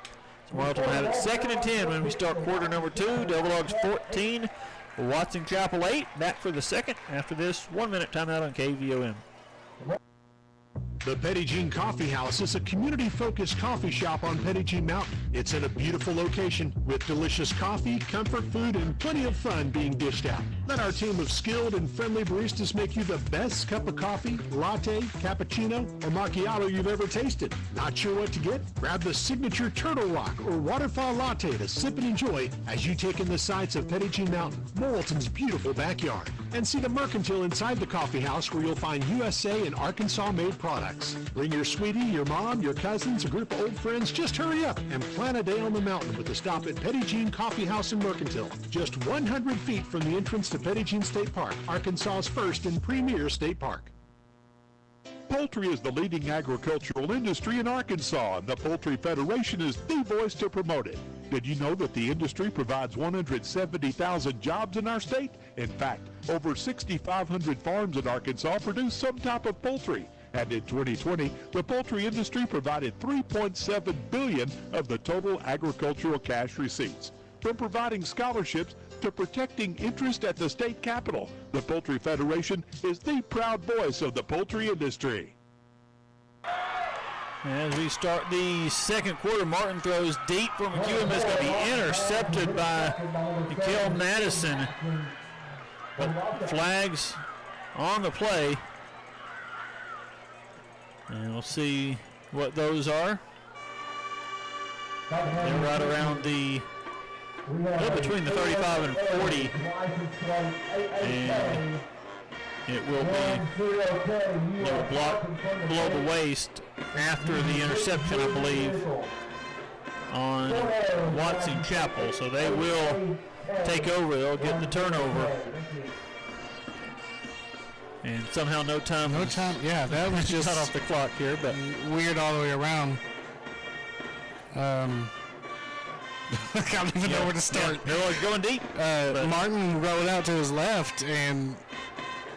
So Morrilton will have it 2nd and 10 when we start quarter number 2. Devil Dogs 14, Watson Chapel 8. Back for the second after this 1-minute timeout on KVOM. The Petit Jean Coffee House is a community-focused coffee shop on Petit Jean Mountain. It's in a beautiful location with delicious coffee, comfort food, and plenty of fun being dished out. Let our team of skilled and friendly baristas make you the best cup of coffee, latte, cappuccino, or macchiato you've ever tasted. Not sure what to get? Grab the signature Turtle Rock or Waterfall Latte to sip and enjoy as you take in the sights of Petit Jean Mountain, Morrilton's beautiful backyard. And see the Mercantile inside the coffee house where you'll find USA and Arkansas-made products. Bring your sweetie, your mom, your cousins, a group of old friends. Just hurry up and plan a day on the mountain with a stop at Petit Jean Coffee House in Mercantile. Just 100 feet from the entrance to Petit Jean State Park, Arkansas's first and premier state park. Poultry is the leading agricultural industry in Arkansas, and the Poultry Federation is the voice to promote it. Did you know that the industry provides 170,000 jobs in our state? In fact, over 6,500 farms in Arkansas produce some type of poultry. And in 2020, the poultry industry provided $3.7 billion of the total agricultural cash receipts. From providing scholarships to protecting interest at the state capitol, the Poultry Federation is the proud voice of the poultry industry. As we start the second quarter, Martin throws deep from McEwen. It's going to be intercepted by Nikhil Madison. But flags on the play. And we'll see what those are. They're right around the, between the 35 and 40. And it will be blocked below the waist after the interception, I believe, on Watson Chapel. So they will take over. They'll get the turnover. And somehow no time. Yeah, that was just cut off the clock here, but weird all the way around. I don't even know where to start. Yeah, they're going deep. Martin rolled out to his left and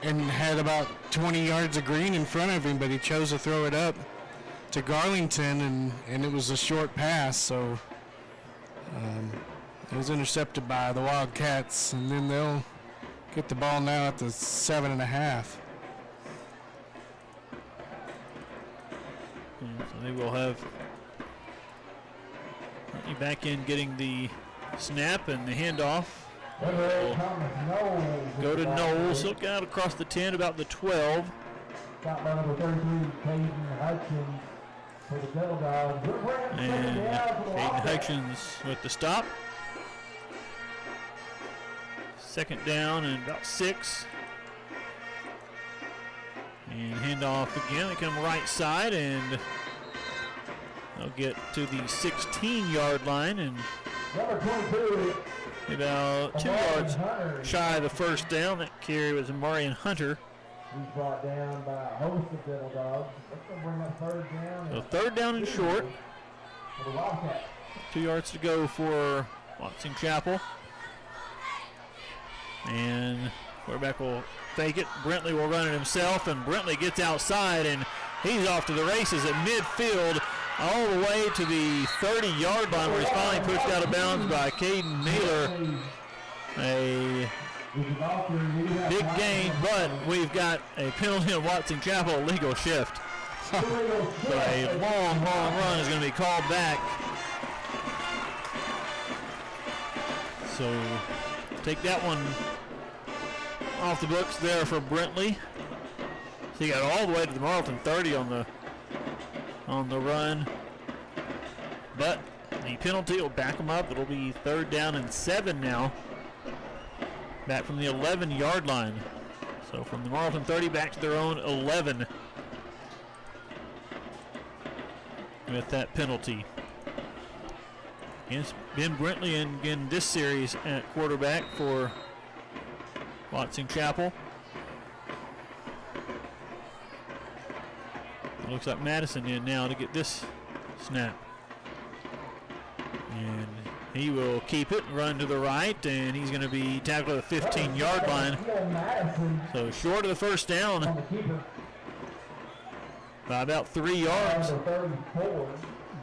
had about 20 yards of green in front of him, but he chose to throw it up to Garlington, and it was a short pass, so it was intercepted by the Wildcats, and then they'll get the ball now at the 7.5. So they will have back in getting the snap and the handoff. Go to Knowles. He'll get out across the 10, about the 12. And Hayden Hutchins with the stop. Second down and about 6. And handoff again. They come right side, and they'll get to the 16-yard line, and about 2 yards shy of the first down. That carry was Amarian Hunter. He's brought down by a host of Devil Dogs. That's going to bring up third down. So third down and short. For the Wildcats. 2 yards to go for Watson Chapel. And quarterback will fake it. Brentley will run it himself, and Brentley gets outside, and he's off to the races at midfield. all the way to the 30-yard line where he's finally pushed out of bounds by Caden Naylor. A big gain, but we've got a penalty on Watson Chapel, legal shift. So a long run is going to be called back. So take that one off the books there for Brentley. So he got all the way to the Morrilton 30 on the run. But the penalty will back them up. It'll be 3rd down and 7 now. Back from the 11-yard line. So from the Morrilton 30 back to their own 11 with that penalty. Against Ben Brentley, and again this series at quarterback for Watson Chapel. It looks like Madison in now to get this snap. And he will keep it, run to the right, and he's going to be tackled at the 15-yard line. So short of the first down by about 3 yards.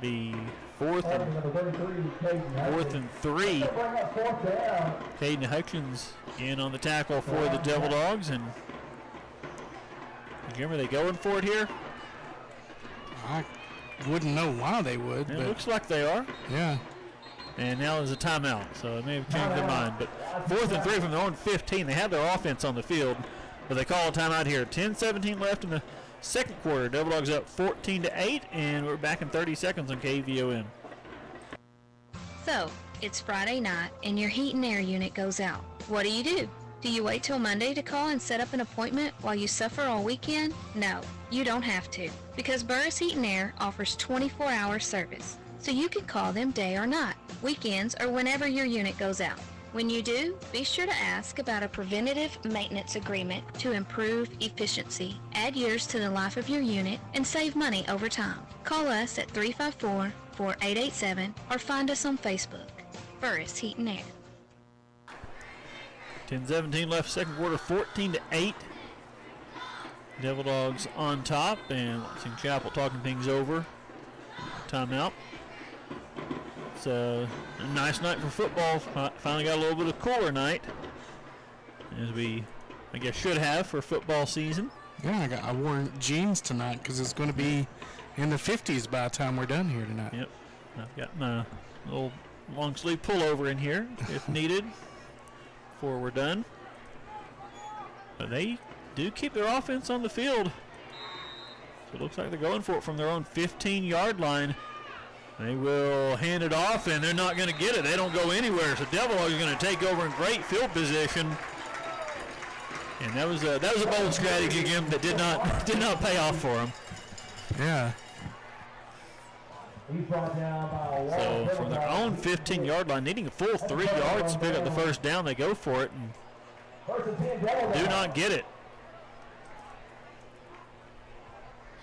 Be fourth and 3. Caden Hutchins in on the tackle for the Devil Dogs. And Jim, are they going for it here? I wouldn't know why they would. It looks like they are. Yeah. And now there's a timeout, so they may have changed their mind. But 4th and 3 from their own 15. They have their offense on the field, but they call a timeout here. 10-17 left in the second quarter. Devil Dogs up 14-8, and we're back in 30 seconds on KVOM. So, it's Friday night, and your heat and air unit goes out. What do? Do you wait till Monday to call and set up an appointment while you suffer all weekend? No, you don't have to, because Burris Heat and Air offers 24-hour service. So you can call them day or night, weekends, or whenever your unit goes out. When you do, be sure to ask about a preventative maintenance agreement to improve efficiency, add years to the life of your unit, and save money over time. Call us at 354-4887 or find us on Facebook. Burris Heat and Air. 10-17 left second quarter, 14-8. Devil Dogs on top, and Watson Chapel talking things over. Timeout. It's a nice night for football. Finally got a little bit of cooler night, as we, I guess, should have for football season. Yeah, I wore jeans tonight because it's going to be in the 50s by the time we're done here tonight. Yep. I've got my little long sleeve pullover in here if needed before we're done. But they do keep their offense on the field. So it looks like they're going for it from their own 15-yard line. They will hand it off, and they're not going to get it. They don't go anywhere. So Devil Dogs are going to take over in great field position. And that was a bold strategy, Jim, that did not pay off for them. Yeah. So from their own 15-yard line, needing a full 3 yards to pick up the first down, they go for it and do not get it.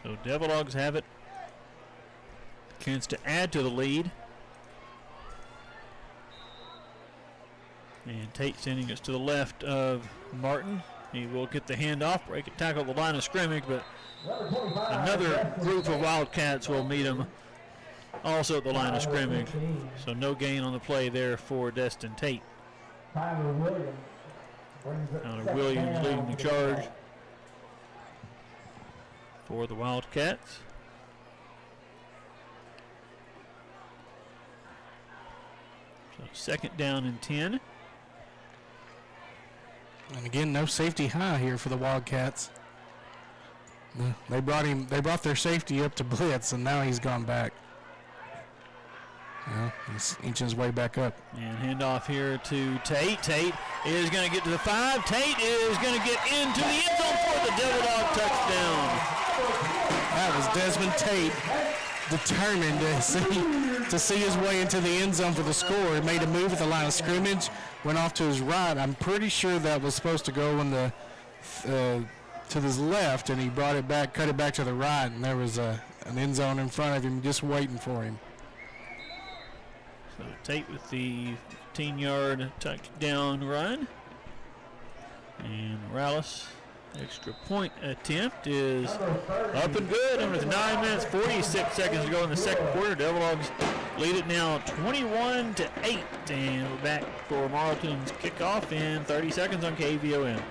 So Devil Dogs have it. Chance to add to the lead. And Tate sending us to the left of Martin. He will get the handoff, break it, tackle the line of scrimmage, but another group of Wildcats will meet him also at the line of scrimmage. So no gain on the play there for Destin Tate. Tyler Williams leading the charge for the Wildcats. So second down and 10. And again, no safety high here for the Wildcats. They brought their safety up to blitz, and now he's gone back. Well, he's inching his way back up. And handoff here to Tate. Tate is going to get to the 5. Tate is going to get into the end zone for the Devil Dog touchdown. That was Desmond Tate, determined to see his way into the end zone for the score. He made a move at the line of scrimmage, went off to his right. I'm pretty sure that was supposed to go in the to his left, and he brought it back, cut it back to the right, and there was an end zone in front of him just waiting for him. So Tate with the 15-yard touchdown run. And Morales Extra point attempt is up and good. And with 9 minutes, 46 seconds to go in the second quarter, Devil Dogs lead it now 21-8. And we're back for Morrilton's kickoff in 30 seconds on KVOM.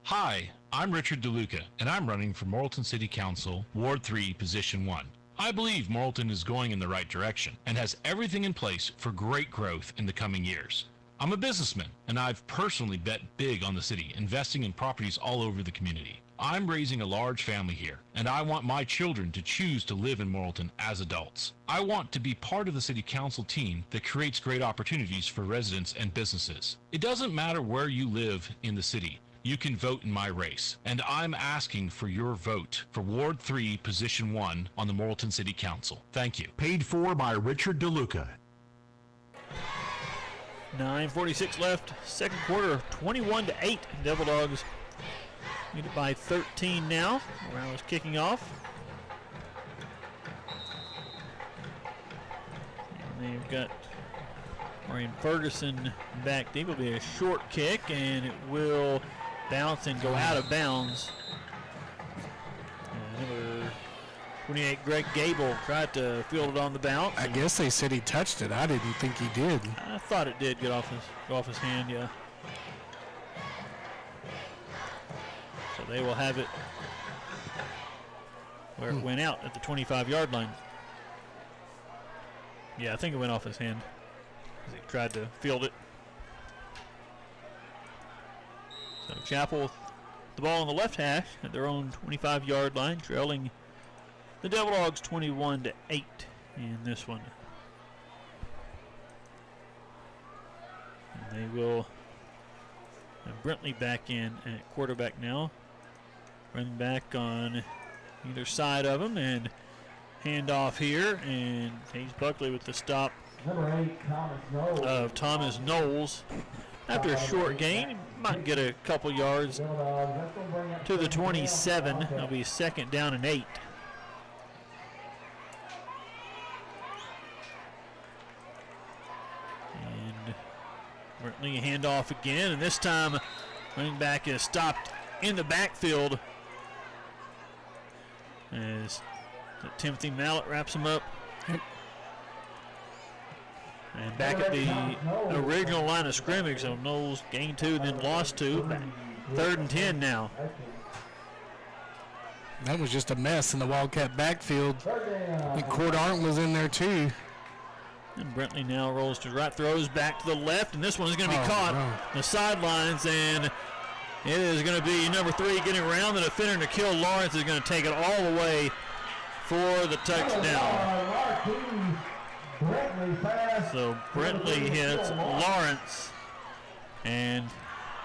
Hi, I'm Richard DeLuca, and I'm running for Morrilton City Council, Ward 3, Position 1. I believe Morrilton is going in the right direction and has everything in place for great growth in the coming years. I'm a businessman, and I've personally bet big on the city, investing in properties all over the community. I'm raising a large family here, and I want my children to choose to live in Morrilton as adults. I want to be part of the city council team that creates great opportunities for residents and businesses. It doesn't matter where you live in the city. You can vote in my race, and I'm asking for your vote for Ward 3, Position 1 on the Morrilton City Council. Thank you. Paid for by Richard DeLuca. 9:46 left, second quarter, 21-8. Devil Dogs lead it by 13 now. Round is kicking off. And they've got Marion Ferguson back deep. It'll be a short kick, and it will bounce and go out of bounds. Number 28, Greg Gable, tried to field it on the bounce. I guess they said he touched it. I didn't think he did. I thought it did get off his hand, yeah. So they will have it where it went out at the 25-yard line. Yeah, I think it went off his hand as he tried to field it. So Chapel with the ball on the left hash at their own 25-yard line, trailing the Devil Dogs 21-8 in this one. And they will have Brentley back in at quarterback now. Running back on either side of him, and handoff here, and Hayes Buckley with the stop of Thomas Knowles. After a short gain, he might get a couple yards to the 27. It'll be second down and 8. And Brentley handoff again, and this time running back is stopped in the backfield as Timothy Mallett wraps him up. And back at the original line of scrimmage, so Knowles gained 2, then lost 2. Third and 10 now. That was just a mess in the Wildcat backfield. I think Cord Arndt was in there too. And Brentley now rolls to right, throws back to the left, and this one is going to be caught on the sidelines, and it is going to be number 3 getting around the defender. Nikhil Lawrence is going to take it all the way for the touchdown. So Brentley hits Lawrence and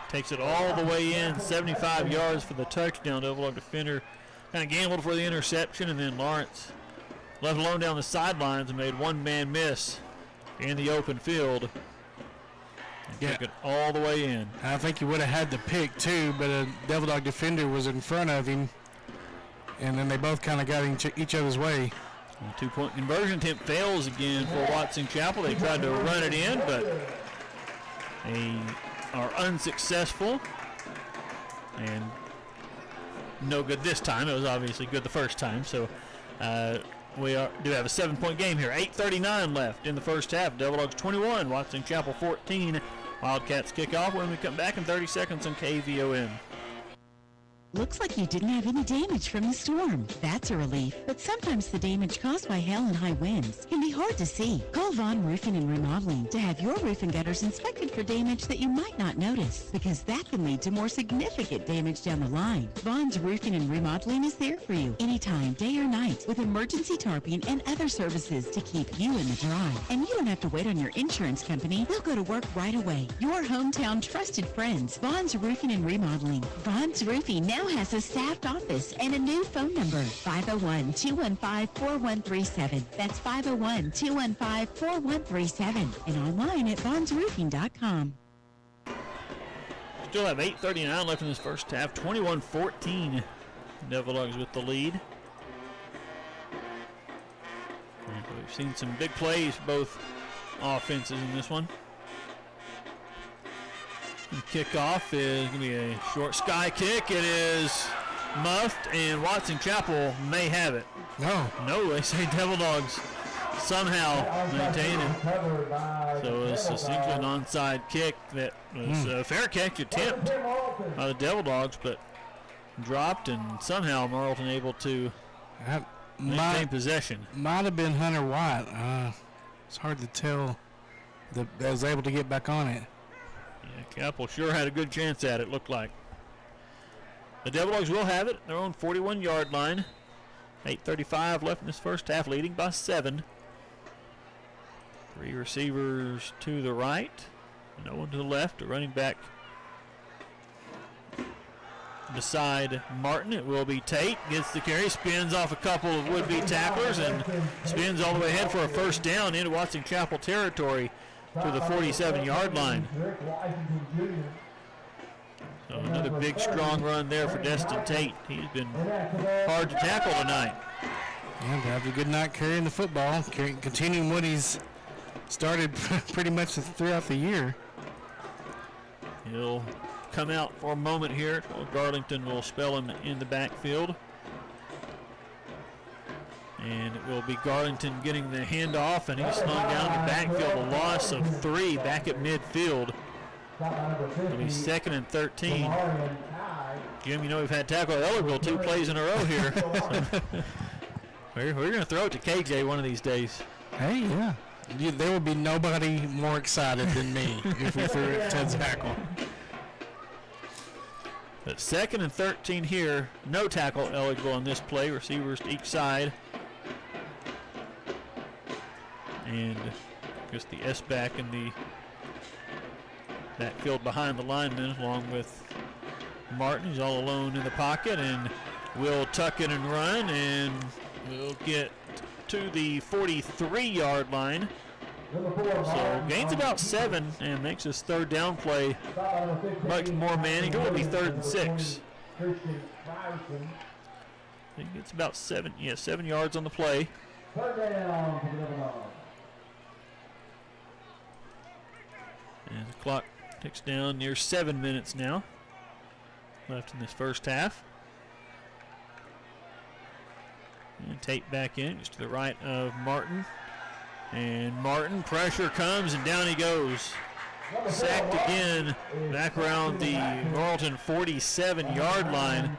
takes it all the way in, 75 yards for the touchdown. Devil Dog defender kind of gambled for the interception, and then Lawrence left alone down the sidelines and made one man miss in the open field. And took it all the way in. I think he would have had the pick too, but a Devil Dog defender was in front of him, and then they both kind of got each other's way. A 2-point conversion attempt fails again for Watson Chapel. They tried to run it in, but they are unsuccessful. And no good this time. It was obviously good the first time. So we do have a 7-point game here. 8:39 left in the first half. Devil Dogs 21, Watson Chapel 14. Wildcats kick off when we come back in 30 seconds on KVOM. Looks like you didn't have any damage from the storm. That's a relief. But sometimes the damage caused by hail and high winds can be hard to see. Call Vaughn Roofing and Remodeling to have your roof and gutters inspected for damage that you might not notice, because that can lead to more significant damage down the line. Vaughn's Roofing and Remodeling is there for you anytime, day or night, with emergency tarping and other services to keep you in the dry. And you don't have to wait on your insurance company. They'll go to work right away. Your hometown trusted friends, Vaughn's Roofing and Remodeling. Vaughn's Roofing now has a staffed office and a new phone number, 501-215-4137. That's 501-215-4137. And online at vaughnsroofing.com. Still have 8:39 left in this first half. 21-14. Devil Dogs with the lead. And we've seen some big plays for both offenses in this one. The kickoff is going to be a short sky kick. It is muffed, and Watson Chapel may have it. No, they say Devil Dogs somehow maintain it. So it's essentially an onside kick that was a fair catch attempt by the Devil Dogs, but dropped, and somehow Morrilton able to maintain possession. Might have been Hunter White. It's hard to tell. That was able to get back on it. Yeah, Chapel sure had a good chance at it, looked like. The Devil Dogs will have it, their own 41-yard line. 8:35 left in this first half, leading by 7. 3 receivers to the right, no one to the left. A running back beside Martin. It will be Tate. Gets the carry, spins off a couple of would-be tacklers, and spins all the way ahead for a first down into Watson Chapel territory to the 47-yard line. So another big, strong run there for Destin Tate. He's been hard to tackle tonight. Yeah, have a good night carrying the football, continuing what he's started pretty much throughout the year. He'll come out for a moment here. Garlington will spell him in the backfield. And it will be Garlington getting the handoff, and he's slung down in the backfield. A loss of 3 back at midfield. It'll be 2nd and 13. Jim, you know we've had tackle eligible 2 plays in a row here. We're going to throw it to KJ one of these days. Hey, yeah. There will be nobody more excited than me if we threw it to tackle. But 2nd and 13 here. No tackle eligible on this play. Receivers to each side. And just the S-back in the backfield behind the lineman, along with Martin. He's all alone in the pocket and will tuck it and run, and will get to the 43-yard line. So gains about 7 and makes his 3rd down play much more manageable. It'll be 3rd and 6. He gets about 7 yards on the play. And the clock ticks down near 7 minutes now left in this first half. And Tate back in, just to the right of Martin. And Martin, pressure comes, and down he goes. Sacked again, back around the Morrilton 47-yard line.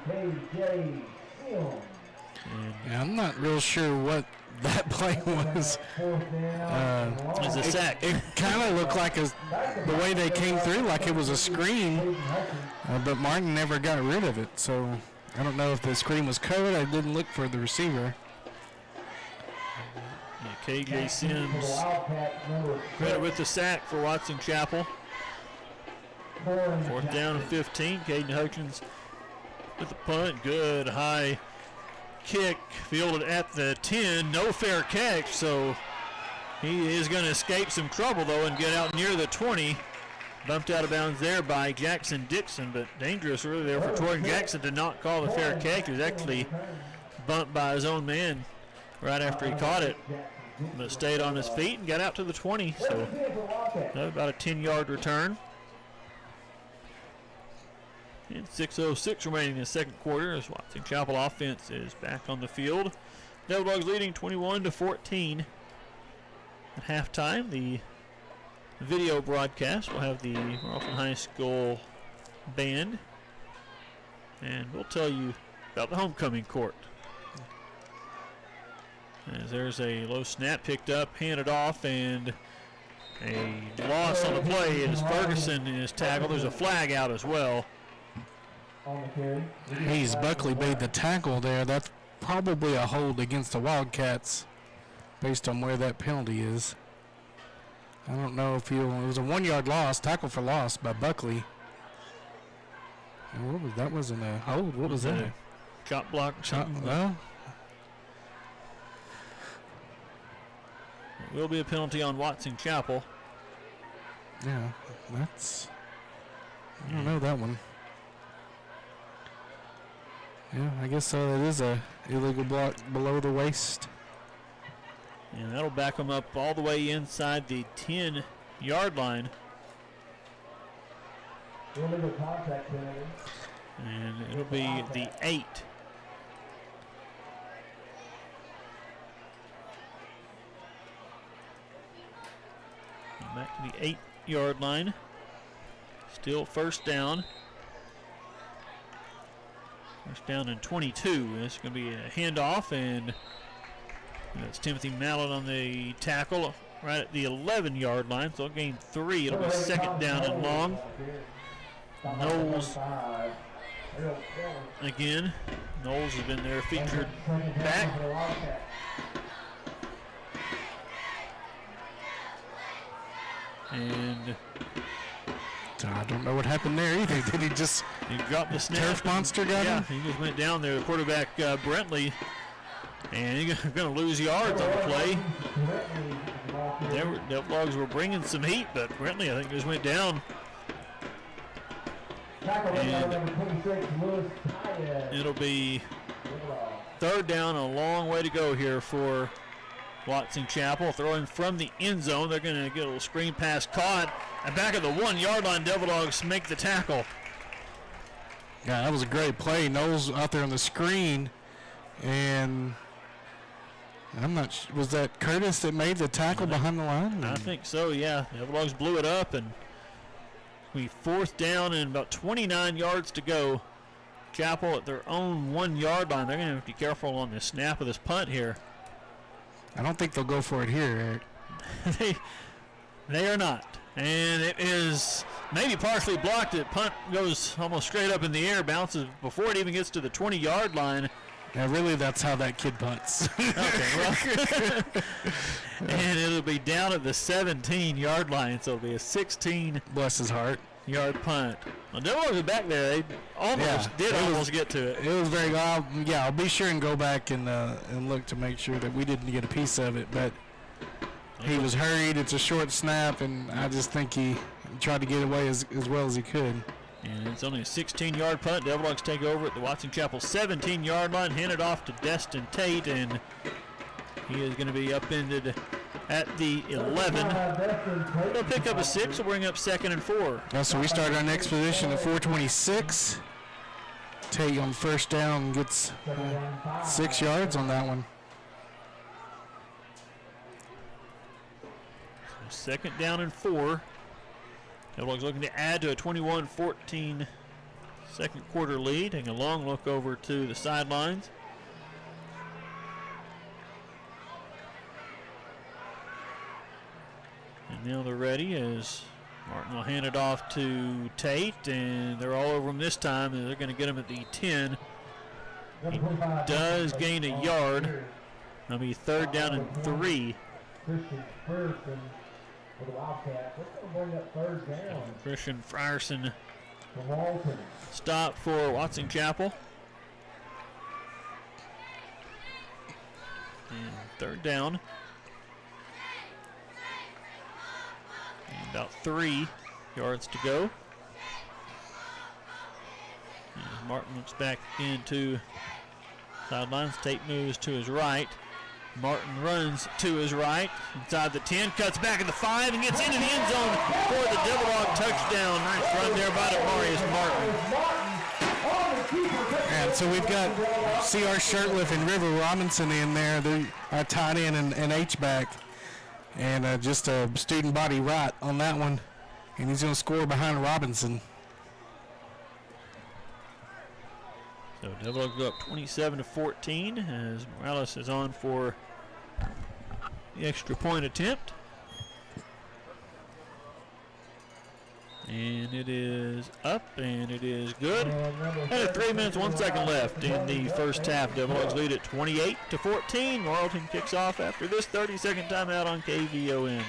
Yeah, I'm not real sure what that play was. It was a sack. It kind of looked like the way they came through, like it was a screen, but Martin never got rid of it. So I don't know if the screen was covered. I didn't look for the receiver. Yeah, KJ Sims credit with the sack for Watson Chapel. 4th down and 15. Caden Hutchins with the punt. Good high kick fielded at the 10. No fair catch, so he is going to escape some trouble, though, and get out near the 20. Bumped out of bounds there by Jackson Dixon, but dangerous really there for Torrin Jackson to not call the fair catch. He was actually bumped by his own man right after he caught it, but stayed on his feet and got out to the 20, so about a 10-yard return. And 6:06 remaining in the second quarter as Watson Chapel offense is back on the field. Devil Dogs leading 21-14 at halftime. The video broadcast will have the Morrilton High School band, and we'll tell you about the homecoming court. As there's a low snap picked up, handed off, and a loss on the play as Ferguson is tackled. There's a flag out as well. Hayes Buckley made the tackle there. That's probably a hold against the Wildcats based on where that penalty is. I don't know if it was a 1-yard loss, tackle for loss by Buckley. And what was that? Wasn't a hold. What was that? Chop block or something. Well, it will be a penalty on Watson Chapel. Yeah, that's. I don't know that one. Yeah, I guess so. It is a illegal block below the waist. And that'll back them up all the way inside the 10-yard line. Illegal contact penalty. And it'll be the 8. Back to the 8-yard line. Still first down. First down and 22. It's going to be a handoff, and that's Timothy Mallett on the tackle right at the 11-yard line. So they'll gain 3. It'll be second down and long. Knowles again. Knowles has been their featured back. And I don't know what happened there either. Did he just drop the snap? Turf monster got him? Yeah, he just went down there. The quarterback Brentley, and he's going to lose yards on the play. The Bulldogs were bringing some heat, but Brentley, I think, just went down. And it'll be third down, a long way to go here for Watson Chapel. Throwing from the end zone. They're going to get a little screen pass caught. And back at the 1-yard line, Devil Dogs make the tackle. Yeah, that was a great play. Knowles out there on the screen, and I'm not sure, was that Curtis that made the tackle behind the line? I think so, yeah. Devil Dogs blew it up, and we 4th down and about 29 yards to go. Chapel at their own 1-yard line. They're going to have to be careful on the snap of this punt here. I don't think they'll go for it here, Eric. They are not. And it is maybe partially blocked. The punt goes almost straight up in the air, bounces before it even gets to the 20-yard line. Yeah, really, that's how that kid punts. Okay, well. And it'll be down at the 17-yard line, so it'll be a 16. Bless his heart. Yard punt. Well, Devils are back there. They almost get to it. It was very good. I'll be sure and go back and look to make sure that we didn't get a piece of it. But he was hurried. It's a short snap, and I just think he tried to get away as well as he could. And it's only a 16-yard punt. Devil Dogs take over at the Watson Chapel 17-yard line, handed off to Destin Tate, and he is going to be upended at the 11. They'll pick up a 6. We'll bring up 2nd and 4. So we start our next position at 426. Tate on first down gets 6 yards on that one. So 2nd down and 4. Devils looking to add to a 21-14 second quarter lead. Taking a long look over to the sidelines. And now they're ready as Martin will hand it off to Tate, and they're all over him this time, and they're going to get him at the 10. He does gain a yard. That'll be 3rd down and 3. Christian Frierson stop for Watson Chapel. And 3rd down. And about 3 yards to go. And Martin looks back into sidelines. Tate moves to his right. Martin runs to his right, inside the 10, cuts back at the 5, and gets into the end zone for the Devil Dog touchdown. Nice run there by Demarius Martin. And so we've got C.R. Shirtliff and River Robinson in there. They're our tight end and H-back. And just a student body right on that one. And he's going to score behind Robinson. So Devil Dogs go up 27-14 as Morales is on for the extra point attempt. And it is up, and it is good. And 3 minutes, 1 second left in the first half. Devil Dogs lead at 28-14. Morrilton kicks off after this 30-second timeout on KVON.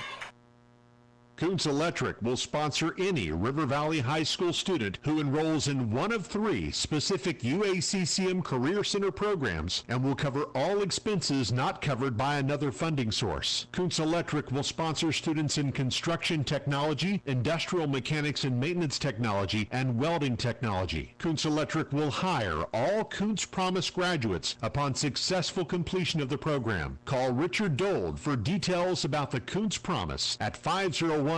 Koontz Electric will sponsor any River Valley High School student who enrolls in one of 3 specific UACCM Career Center programs and will cover all expenses not covered by another funding source. Koontz Electric will sponsor students in construction technology, industrial mechanics and maintenance technology, and welding technology. Koontz Electric will hire all Koontz Promise graduates upon successful completion of the program. Call Richard Dold for details about the Koontz Promise at 501-242-6106.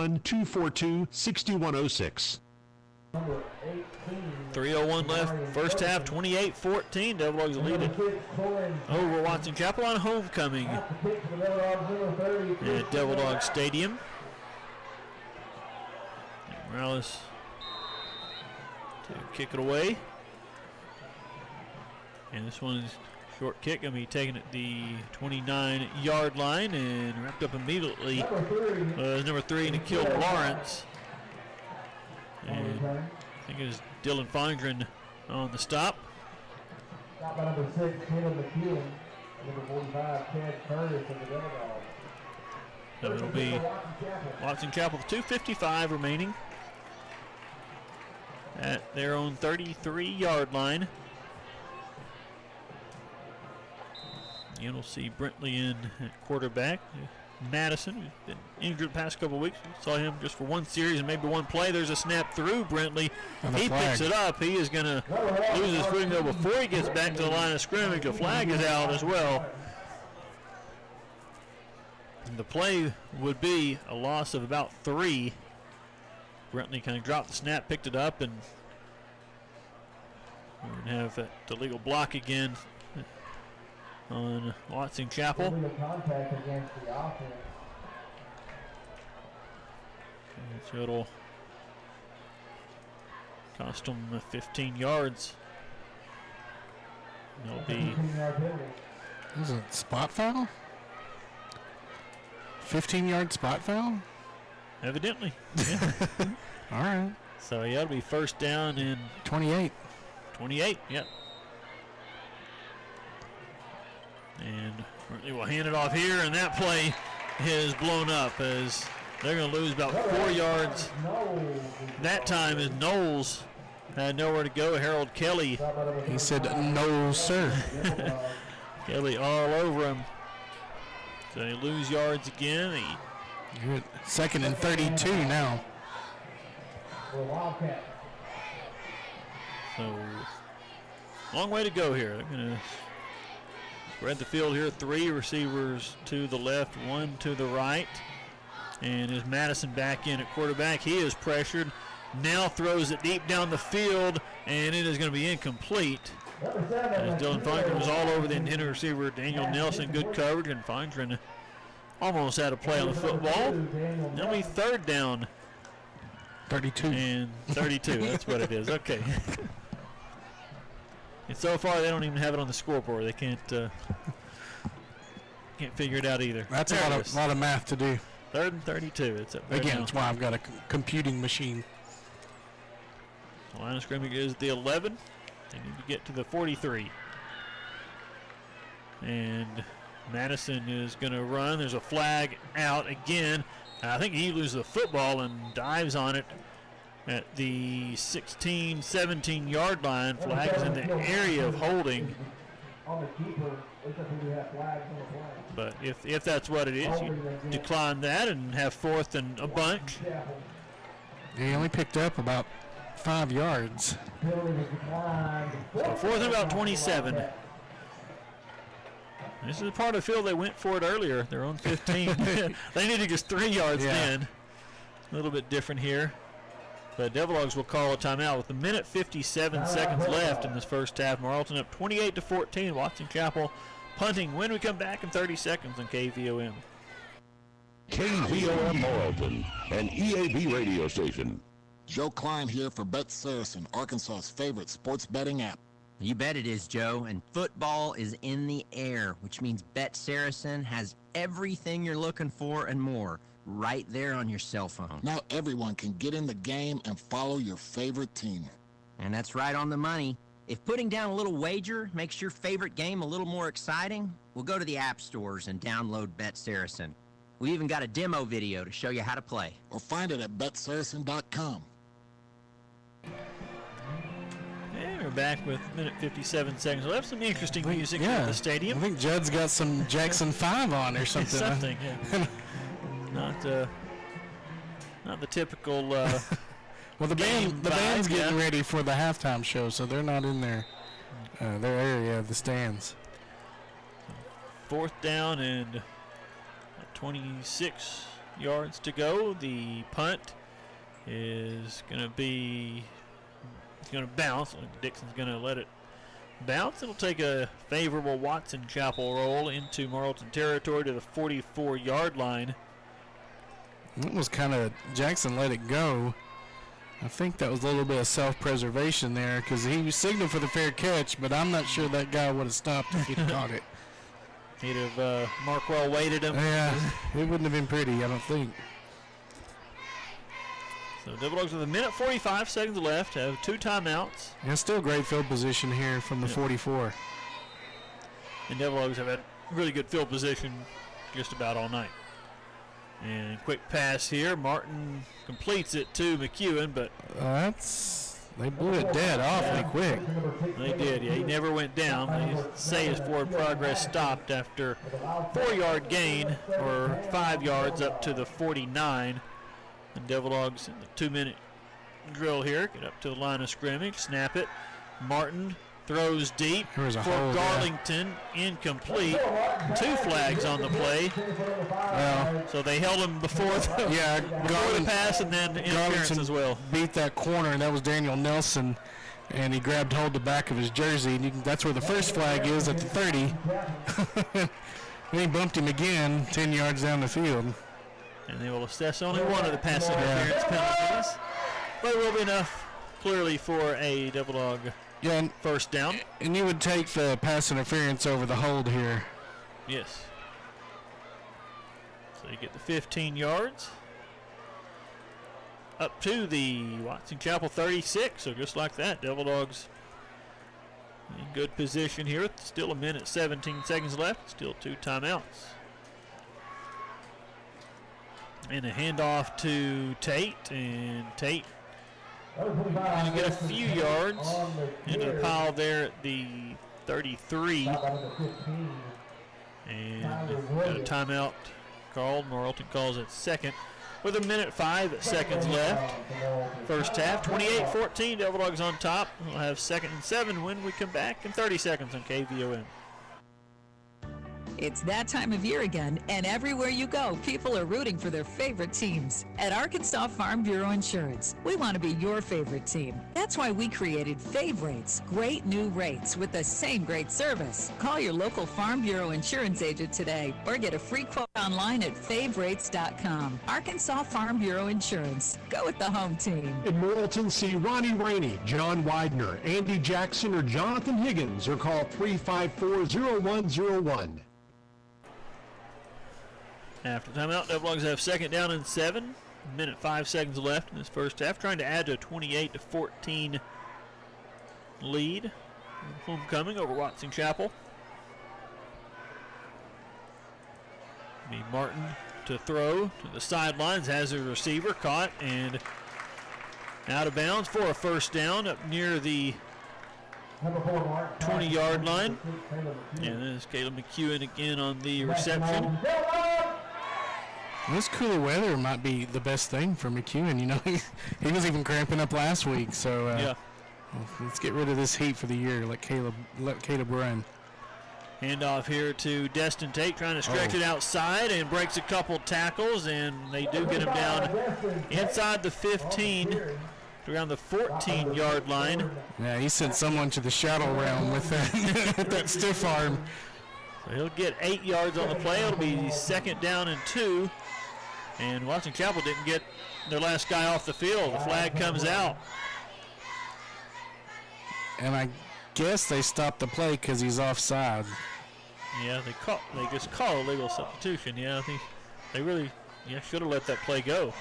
3:01 left, first half, 28-14. Devil Dogs lead it over Watson Chapel on homecoming at Devil Dog Stadium. And Morales to kick it away. And this one is short kick, going to be taken at the 29-yard line and wrapped up immediately. Number 3, Nikhil Lawrence. And I think it is Dylan Fondren on the stop. Stop by number 6, Caleb McKeon. Number 45, Chad Curtis of the Devil Dogs. So it'll be Watson Chapel with 2:55 remaining at their own 33-yard line. You'll see Brentley in at quarterback. Madison, who's been injured the past couple of weeks. We saw him just for one series and maybe one play. There's a snap through Brentley. He picks it up. He is going to lose his footing though before he gets back to the line of scrimmage. The flag is out as well. And the play would be a loss of about 3. Brentley kind of dropped the snap, picked it up, and we're going to have the legal block again on Watson Chapel. Contact against the offense. So it'll cost them 15 yards. And it'll be. Is it spot foul? 15-yard spot foul? Evidently. Yeah. All right. So yeah, it'll be first down in 28. 28, yep. And Brentley will hand it off here, and that play is blown up as they're going to lose about 4 yards. That time as Knowles had nowhere to go. Harold Kelly. He said, "No, sir." Kelly all over him. So they lose yards again. You're at 2nd and 32 now. So long way to go here. They're going to spread the field here. 3 receivers to the left, 1 to the right. And is Madison back in at quarterback. He is pressured. Now throws it deep down the field, and it is going to be incomplete. As Dylan Fondren was all over the intended receiver, Daniel Nelson. Good coverage, and Fondren almost had a play on the football. That'll be third down. 32. And 32, that's what it is. Okay. And so far, they don't even have it on the scoreboard. They can't figure it out either. That's a lot of math to do. 3rd and 32. It's up Again, now. that's why I've got a computing machine. The line of scrimmage is the 11. They need to get to the 43. And Madison is going to run. There's a flag out again. I think he loses the football and dives on it at the 16, 17-yard line. Flag is in the area of holding. But if that's what it is, you decline that and have 4th and a bunch. He only picked up about 5 yards. So 4th and about 27. This is the part of the field they went for it earlier. They're on 15. They needed just 3 yards then. A little bit different here. But Devil Dogs will call a timeout with 1:57 seconds left in this first half. Morrilton up 28-14. Watson Chapel punting when we come back in 30 seconds on KVOM. KVOM Morrilton, an EAB radio station. Joe Klein here for Bet Saracen, Arkansas's favorite sports betting app. You bet it is, Joe, and football is in the air, which means Bet Saracen has everything you're looking for and more right there on your cell phone. Now everyone can get in the game and follow your favorite team. And that's right on the money. If putting down a little wager makes your favorite game a little more exciting, we'll go to the app stores and download Bet Saracen. We even got a demo video to show you how to play. Or find it at betsaracen.com. And we're back with 1:57 seconds left. Some interesting music at the stadium. I think Judd's got some Jackson 5 on or something. Something, yeah. Not the typical. Well, the band's getting ready for the halftime show, so they're not in their area of the stands. 4th down and 26 yards to go. The punt is going to be It's going to bounce. Dixon's going to let it bounce. It'll take a favorable Watson Chapel roll into Morrilton territory to the 44-yard line. It was kind of Jackson let it go. I think that was a little bit of self-preservation there because he signaled for the fair catch, but I'm not sure that guy would have stopped if he'd caught it. He'd have Markwell weighted him. Yeah, it wouldn't have been pretty, I don't think. So Devil Dogs with 1:45 seconds left, have 2 timeouts. Yeah, still great field position here from the 44. And Devil Dogs have had really good field position just about all night. And quick pass here. Martin completes it to McEwen, but they blew it dead awfully quick. They did, yeah. He never went down. They say his forward progress stopped after 4-yard gain, or 5 yards up to the 49. And Devil Dogs in the 2-minute drill here. Get up to the line of scrimmage, snap it. Martin throws deep for Garlington, incomplete. 2 flags on the play. Well, so they held him before the pass, and then interference as well. Beat that corner, and that was Daniel Nelson, and he grabbed hold of the back of his jersey. And that's where the first flag is at the 30. Then he bumped him again 10 yards down the field. And they will assess only one of the pass interference penalties. But it will be enough, clearly, for a Devil Dog first down. And you would take the pass interference over the hold here. Yes. So you get the 15 yards. Up to the Watson Chapel 36. So just like that, Devil Dogs in good position here. Still 1:17 seconds left. Still 2 timeouts. And a handoff to Tate, and Tate going to get a few yards into the pile there at the 33. And got a timeout called. Morrilton calls it second with 1:05 seconds left. First half, 28-14. Devil Dogs on top. We'll have 2nd and 7 when we come back in 30 seconds on KVOM. It's that time of year again, and everywhere you go, people are rooting for their favorite teams. At Arkansas Farm Bureau Insurance, we want to be your favorite team. That's why we created Fave Rates, great new rates with the same great service. Call your local Farm Bureau Insurance agent today or get a free quote online at faverates.com. Arkansas Farm Bureau Insurance. Go with the home team. In Morrilton, see Ronnie Rainey, John Widener, Andy Jackson, or Jonathan Higgins, or call 354-0101. After timeout, Devil Dogs have 2nd down and 7. 1:05 seconds left in this first half. Trying to add to a 28-14 lead. Homecoming over Watson Chapel. Be Martin to throw to the sidelines. Has a receiver caught and out of bounds for a first down up near the 20-yard line. And there's Caleb McEwen again on the reception. This cooler weather might be the best thing for McEwen. You know, he was even cramping up last week. So let's get rid of this heat for the year. Let Caleb run. Handoff here to Destin Tate, trying to stretch it outside and breaks a couple tackles, and they do get him down inside the 15, around the 14-yard line. Yeah, he sent someone to the shadow realm with that stiff arm. So he'll get 8 yards on the play. It'll be 2nd down and 2. And Watson Chapel didn't get their last guy off the field. The flag comes out. And I guess they stopped the play because he's offside. Yeah, they just call a legal substitution. Yeah, I think they really should have let that play go.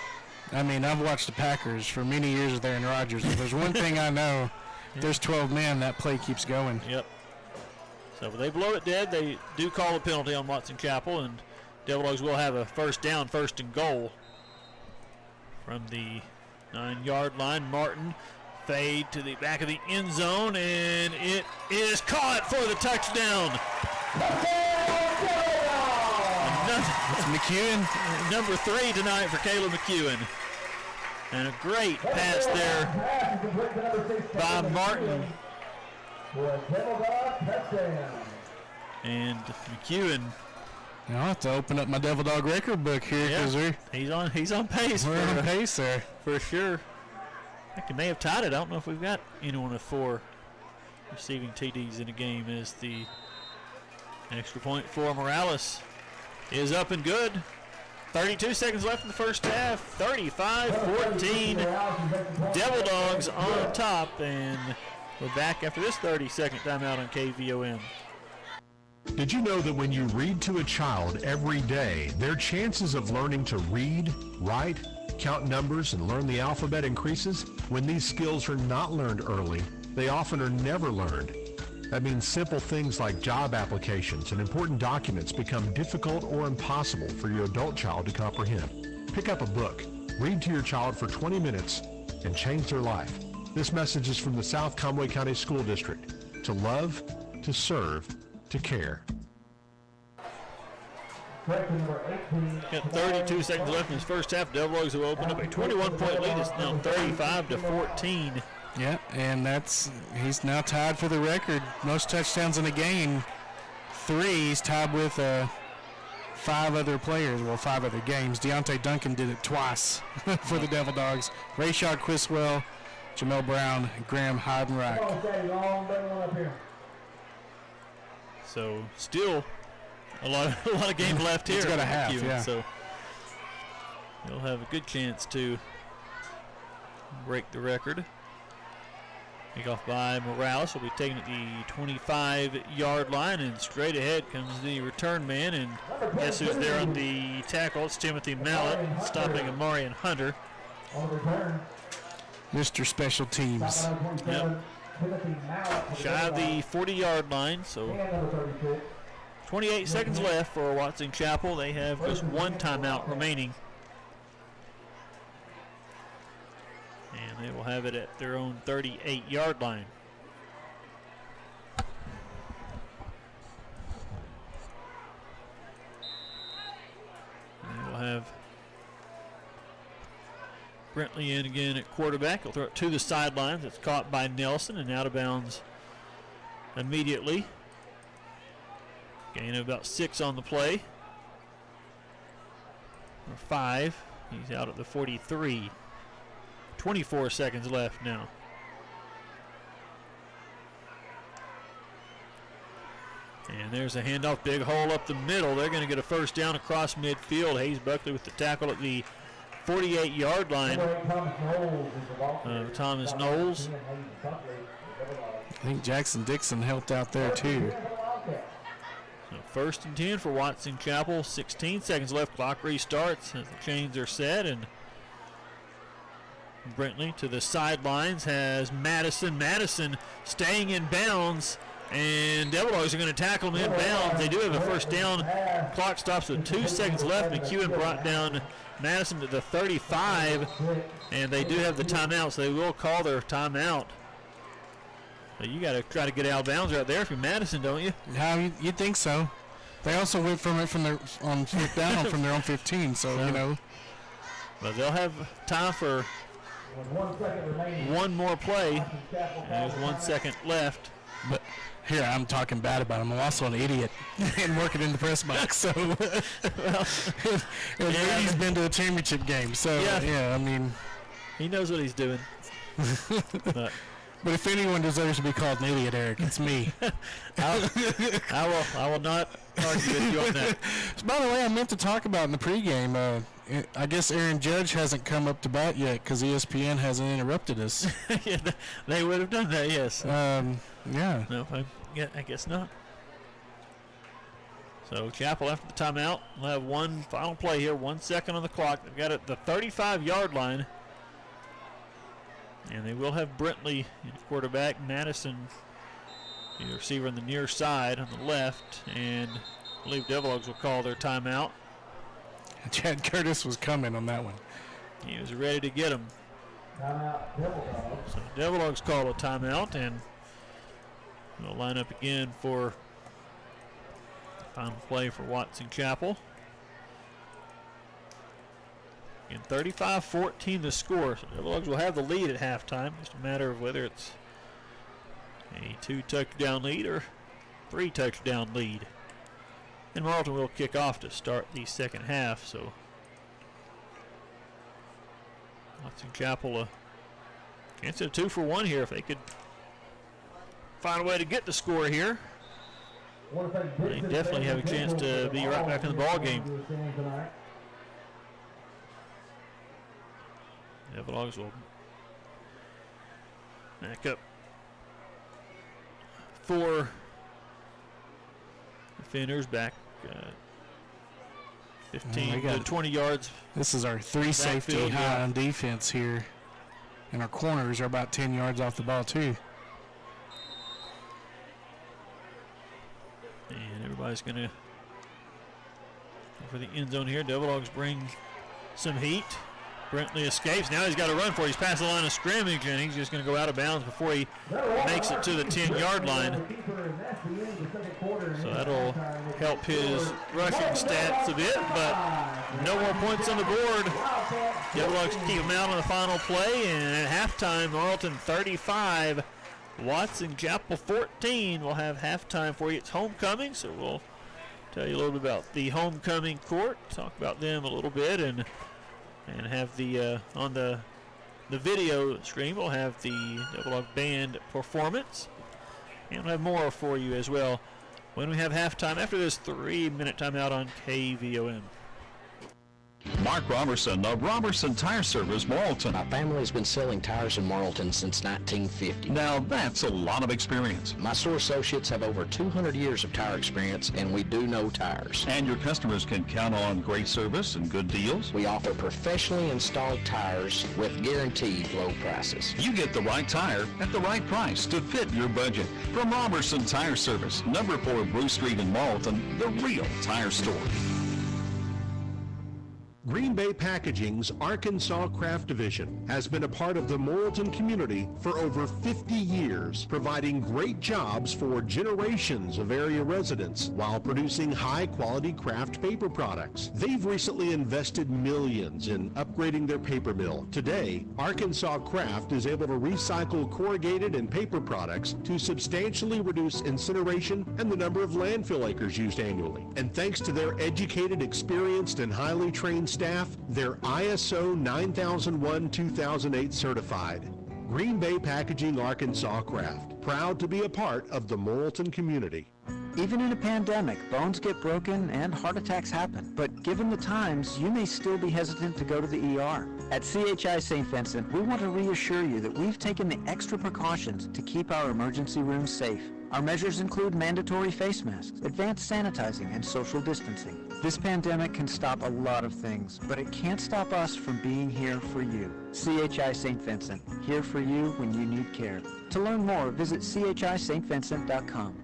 I mean, I've watched the Packers for many years there in Rogers. If there's one thing I know, there's 12 men, that play keeps going. Yep. So if they blow it dead, they do call a penalty on Watson Chapel, and Devil Dogs will have a first down, 1st and goal. From the 9-yard line, Martin fade to the back of the end zone, and it is caught for the touchdown. It's McEwen. Number 3 tonight for Caleb McEwen. And a great pass there by Martin. And McEwen. I'll have to open up my Devil Dog record book here because he's on pace. We're on pace there for sure. I think he may have tied it. I don't know if we've got anyone with 4 receiving TDs in a game, as the extra point for Morales is up and good. 32 seconds left in the first half. 35-14. Devil Dogs on top, and we're back after this 30-second timeout on KVOM. Did you know that when you read to a child every day, their chances of learning to read, write, count numbers, and learn the alphabet increases? When these skills are not learned early, they often are never learned. That means simple things like job applications and important documents become difficult or impossible for your adult child to comprehend. Pick up a book, read to your child for 20 minutes, and change their life. This message is from the South Conway County School District. To love, to serve, to care. Got 32 seconds left in this first half. Devil Dogs have opened up a 21-point lead. It's now 35-14. Yeah, and he's now tied for the record. Most touchdowns in a game. 3. He's tied with 5 other players, 5 other games. Deontay Duncan did it twice for the Devil Dogs. Rayshard Quiswell, Jamel Brown, and Graham Heidenreich. So still a lot of games left here. He's got a half, yeah. So he'll have a good chance to break the record. Kickoff by Morales. Will be taken at the 25-yard line, and straight ahead comes the return man, and guess who's there on the tackle? It's Timothy Mallett, stopping Amarian Hunter. Mr. Special Teams. Yep. Shy of the 40-yard line, so 28 seconds left for Watson Chapel. They have just 1 timeout remaining. And they will have it at their own 38-yard line. And they will have Brentley in again at quarterback. He'll throw it to the sidelines. It's caught by Nelson and out of bounds immediately. Gain of about 6 on the play. Or 5. He's out at the 43. 24 seconds left now. And there's a handoff, big hole up the middle. They're going to get a first down across midfield. Hayes Buckley with the tackle at the 48-yard line. Thomas Knowles. I think Jackson Dixon helped out there too. So 1st and 10 for Watson Chapel. 16 seconds left. Clock restarts as the chains are set, and Brentley to the sidelines has Madison. Madison staying in bounds, and Devil Dogs are going to tackle him in bounds. They do have a first down. Clock stops with 2 seconds left. McEwen brought down Madison to the 35, and they do have the timeout, so they will call their timeout. So you got to try to get out of bounds right there if you're Madison, don't you? No, you'd think so. They also went from their on 5th down from their own 15, so you know. But they'll have time for 1 more play. And there's 1 second left. But here, I'm talking bad about him. I'm also an idiot and working in the press box. So, he's been to a championship game. So, yeah, I mean, he knows what he's doing. But if anyone deserves to be called an idiot, Eric, it's me. I will not argue with you on that. By the way, I meant to talk about in the pregame. I guess Aaron Judge hasn't come up to bat yet because ESPN hasn't interrupted us. Yeah, they would have done that, yes. Yeah. No, I guess not. So Chapel after the timeout. We'll have 1 final play here. 1 second on the clock. They've got it at the 35-yard line. And they will have Brentley in quarterback, Madison, the receiver on the near side on the left, and I believe Devil Dogs will call their timeout. Chad Curtis was coming on that one. He was ready to get him. So Devil Dogs call a timeout, and we'll line up again for the final play for Watson Chapel. And 35-14 the score. So Devil Dogs will have the lead at halftime. Just a matter of whether it's a 2-touchdown lead or 3-touchdown lead. And Morrilton will kick off to start the second half. So Watson Chapel Chance of 2 for 1 here if they could find a way to get the score here. They definitely have a chance to be right back in the ball game. The Bulldogs will back up 4 defenders back 15 to 20 yards. This is our 3 safety high on defense here. And our corners are about 10 yards off the ball, too. And everybody's going to go for the end zone here. Bulldogs bring some heat. Brentley escapes. Now he's got to run for it. He's past the line of scrimmage, and he's just going to go out of bounds before he makes it to the 10-yard line. So that'll help his rushing stats a bit, but no more points on the board. The Bulldogs keep them out on the final play, and at halftime, Morrilton 35, Watson Chapel 14. We'll have halftime for you. It's homecoming, so we'll tell you a little bit about the homecoming court, talk about them a little bit, and have the on the video stream, we'll have the Bulldog Band performance, and we'll have more for you as well when we have halftime after this 3-minute timeout on KVOM. Mark Robertson of Robertson Tire Service, Morrilton. My family has been selling tires in Morrilton since 1950. Now that's a lot of experience. My store associates have over 200 years of tire experience, and we do know tires. And your customers can count on great service and good deals. We offer professionally installed tires with guaranteed low prices. You get the right tire at the right price to fit your budget. From Robertson Tire Service, number 4 Bruce Street in Morrilton, the real tire store. Green Bay Packaging's Arkansas Craft Division has been a part of the Morrilton community for over 50 years, providing great jobs for generations of area residents while producing high-quality craft paper products. They've recently invested millions in upgrading their paper mill. Today, Arkansas Craft is able to recycle corrugated and paper products to substantially reduce incineration and the number of landfill acres used annually. And thanks to their educated, experienced, and highly trained staff, they're ISO 9001-2008 certified. Green Bay Packaging Arkansas Craft, proud to be a part of the Morrilton community. Even in a pandemic, bones get broken and heart attacks happen. But given the times, you may still be hesitant to go to the ER. At CHI St. Vincent, we want to reassure you that we've taken the extra precautions to keep our emergency rooms safe. Our measures include mandatory face masks, advanced sanitizing, and social distancing. This pandemic can stop a lot of things, but it can't stop us from being here for you. CHI St. Vincent, here for you when you need care. To learn more, visit chistvincent.com.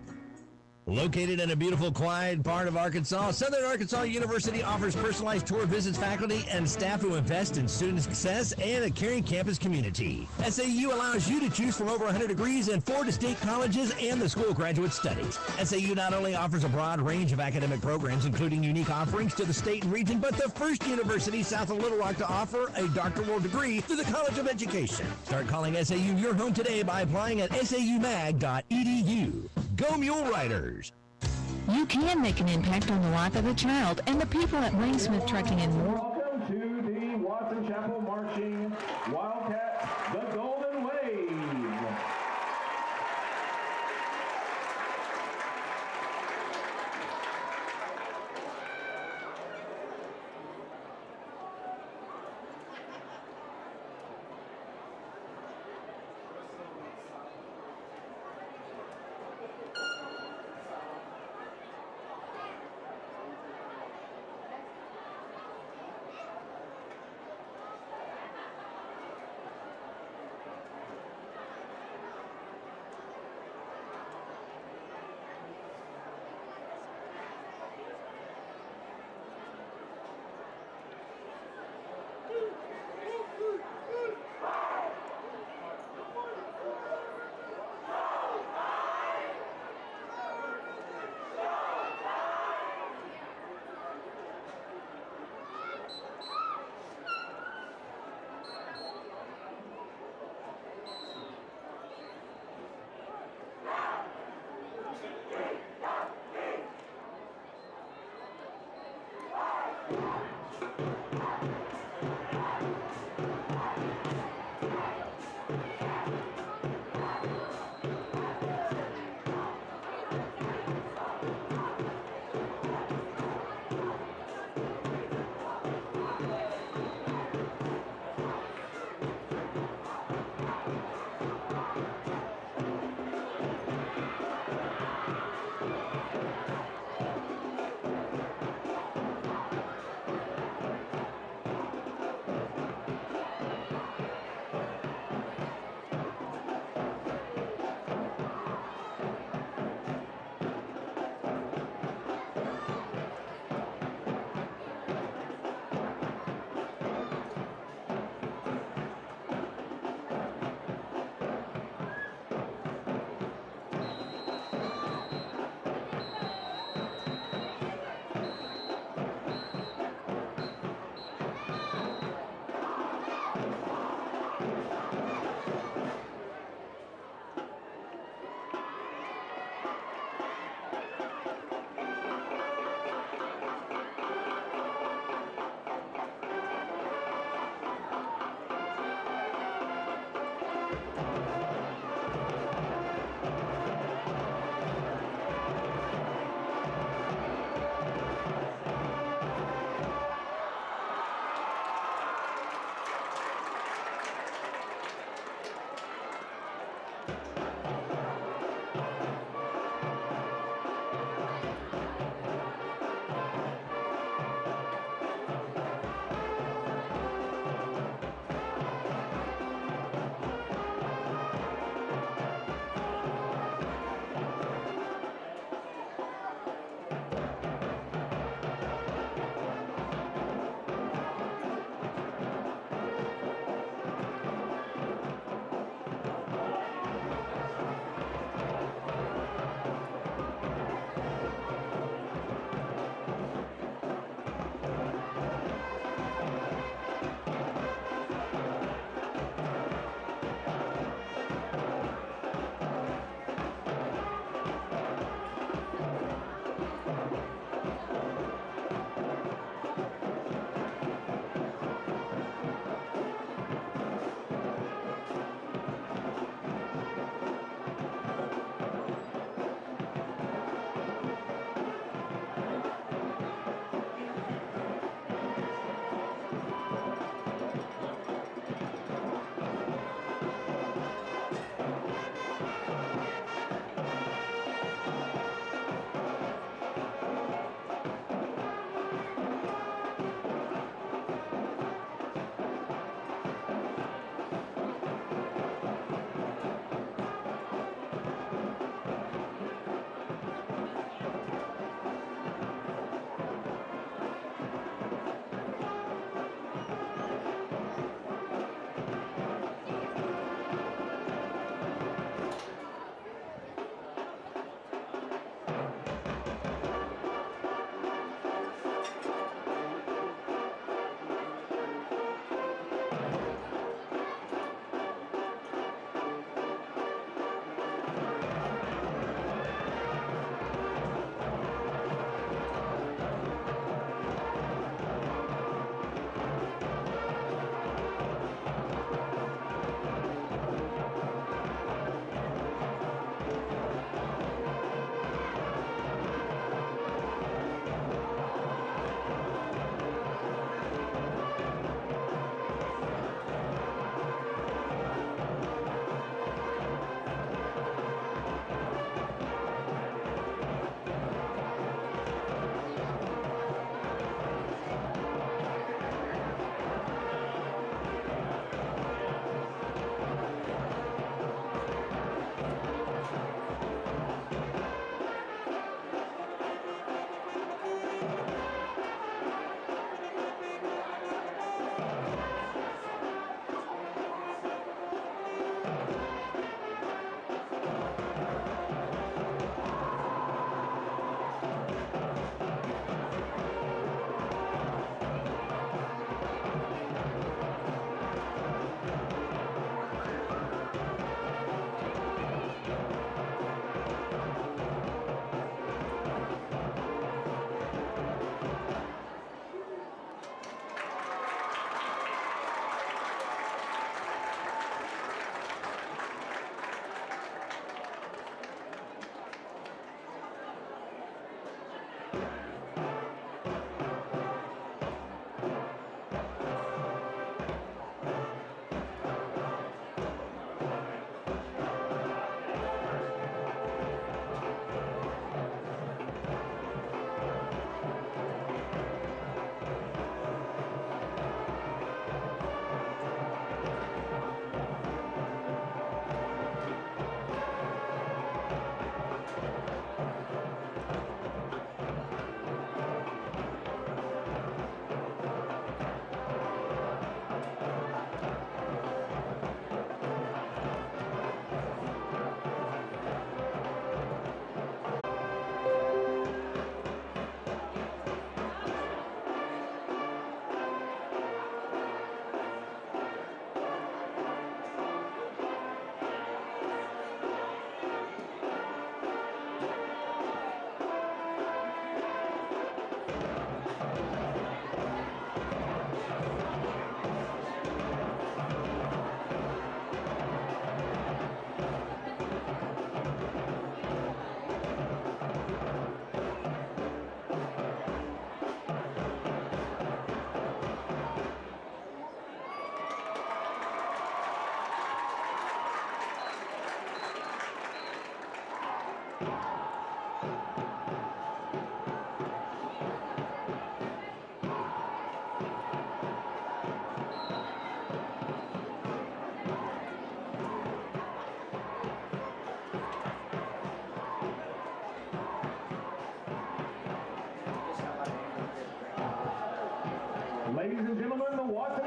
Located in a beautiful, quiet part of Arkansas, Southern Arkansas University offers personalized tour visits, faculty, and staff who invest in student success and a caring campus community. SAU allows you to choose from over 100 degrees in 4 distinct colleges and the School of Graduate Studies. SAU not only offers a broad range of academic programs, including unique offerings to the state and region, but the first university south of Little Rock to offer a doctoral degree through the College of Education. Start calling SAU your home today by applying at saumag.edu. Go Mule Riders! You can make an impact on the life of a child, and the people at Wayne Smith Trucking and more. Welcome to the Watson Chapel Marching Wildcats, the Golden Wave.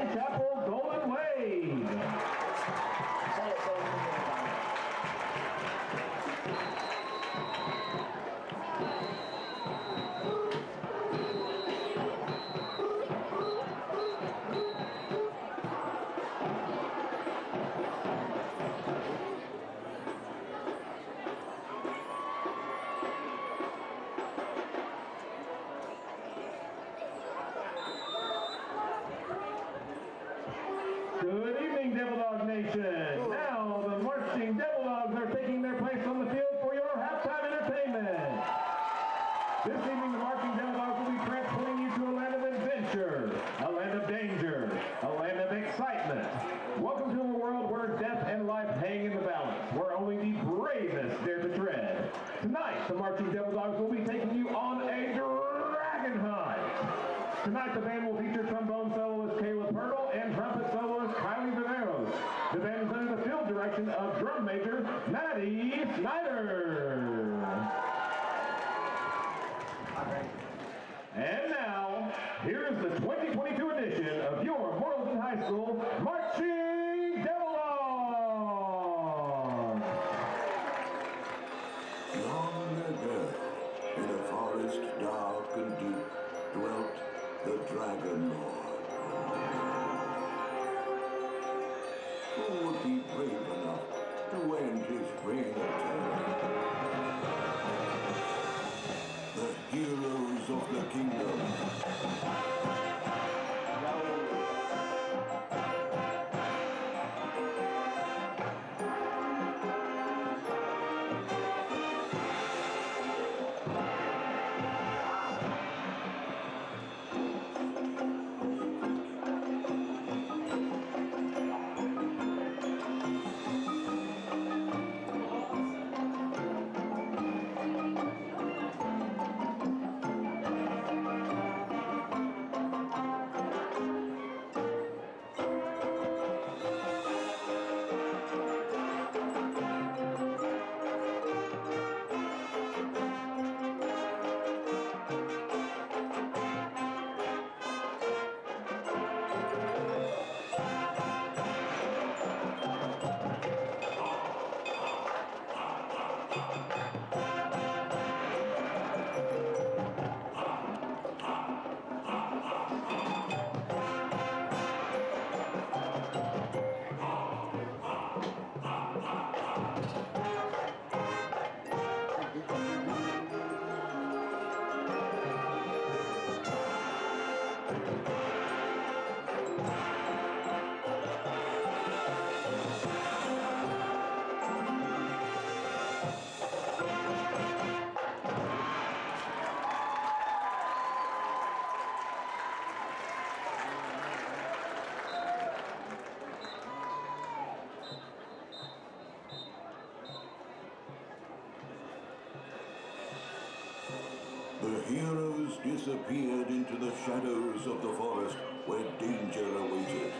Watson Chapel Golden Wave. Good evening, Devil Dog Nation. Now the marching Devil Dogs are taking their place on the field for your halftime entertainment. This evening, the marching Devil Dogs will be transporting you to a land of adventure, a land of danger, a land of excitement. Welcome to a world where death and life hang in the balance, where only the bravest dare to tread. Tonight, the marching Devil Dogs will be taking you on a dragon hunt. Tonight, the band will feature trombone soloist Caleb Hurdle and trumpet soloist Kylie Viveros. The band is under the field direction of drum major Maddie Snyder. And now, here is the 2022 edition of your Morrilton High School Marching Devil Dogs. Long ago, in a forest dark and deep, dwelt the Dragon Lord. Who would be brave enough to end his reign of terror? The heroes of the kingdom. The heroes disappeared into the shadows of the forest where danger awaited.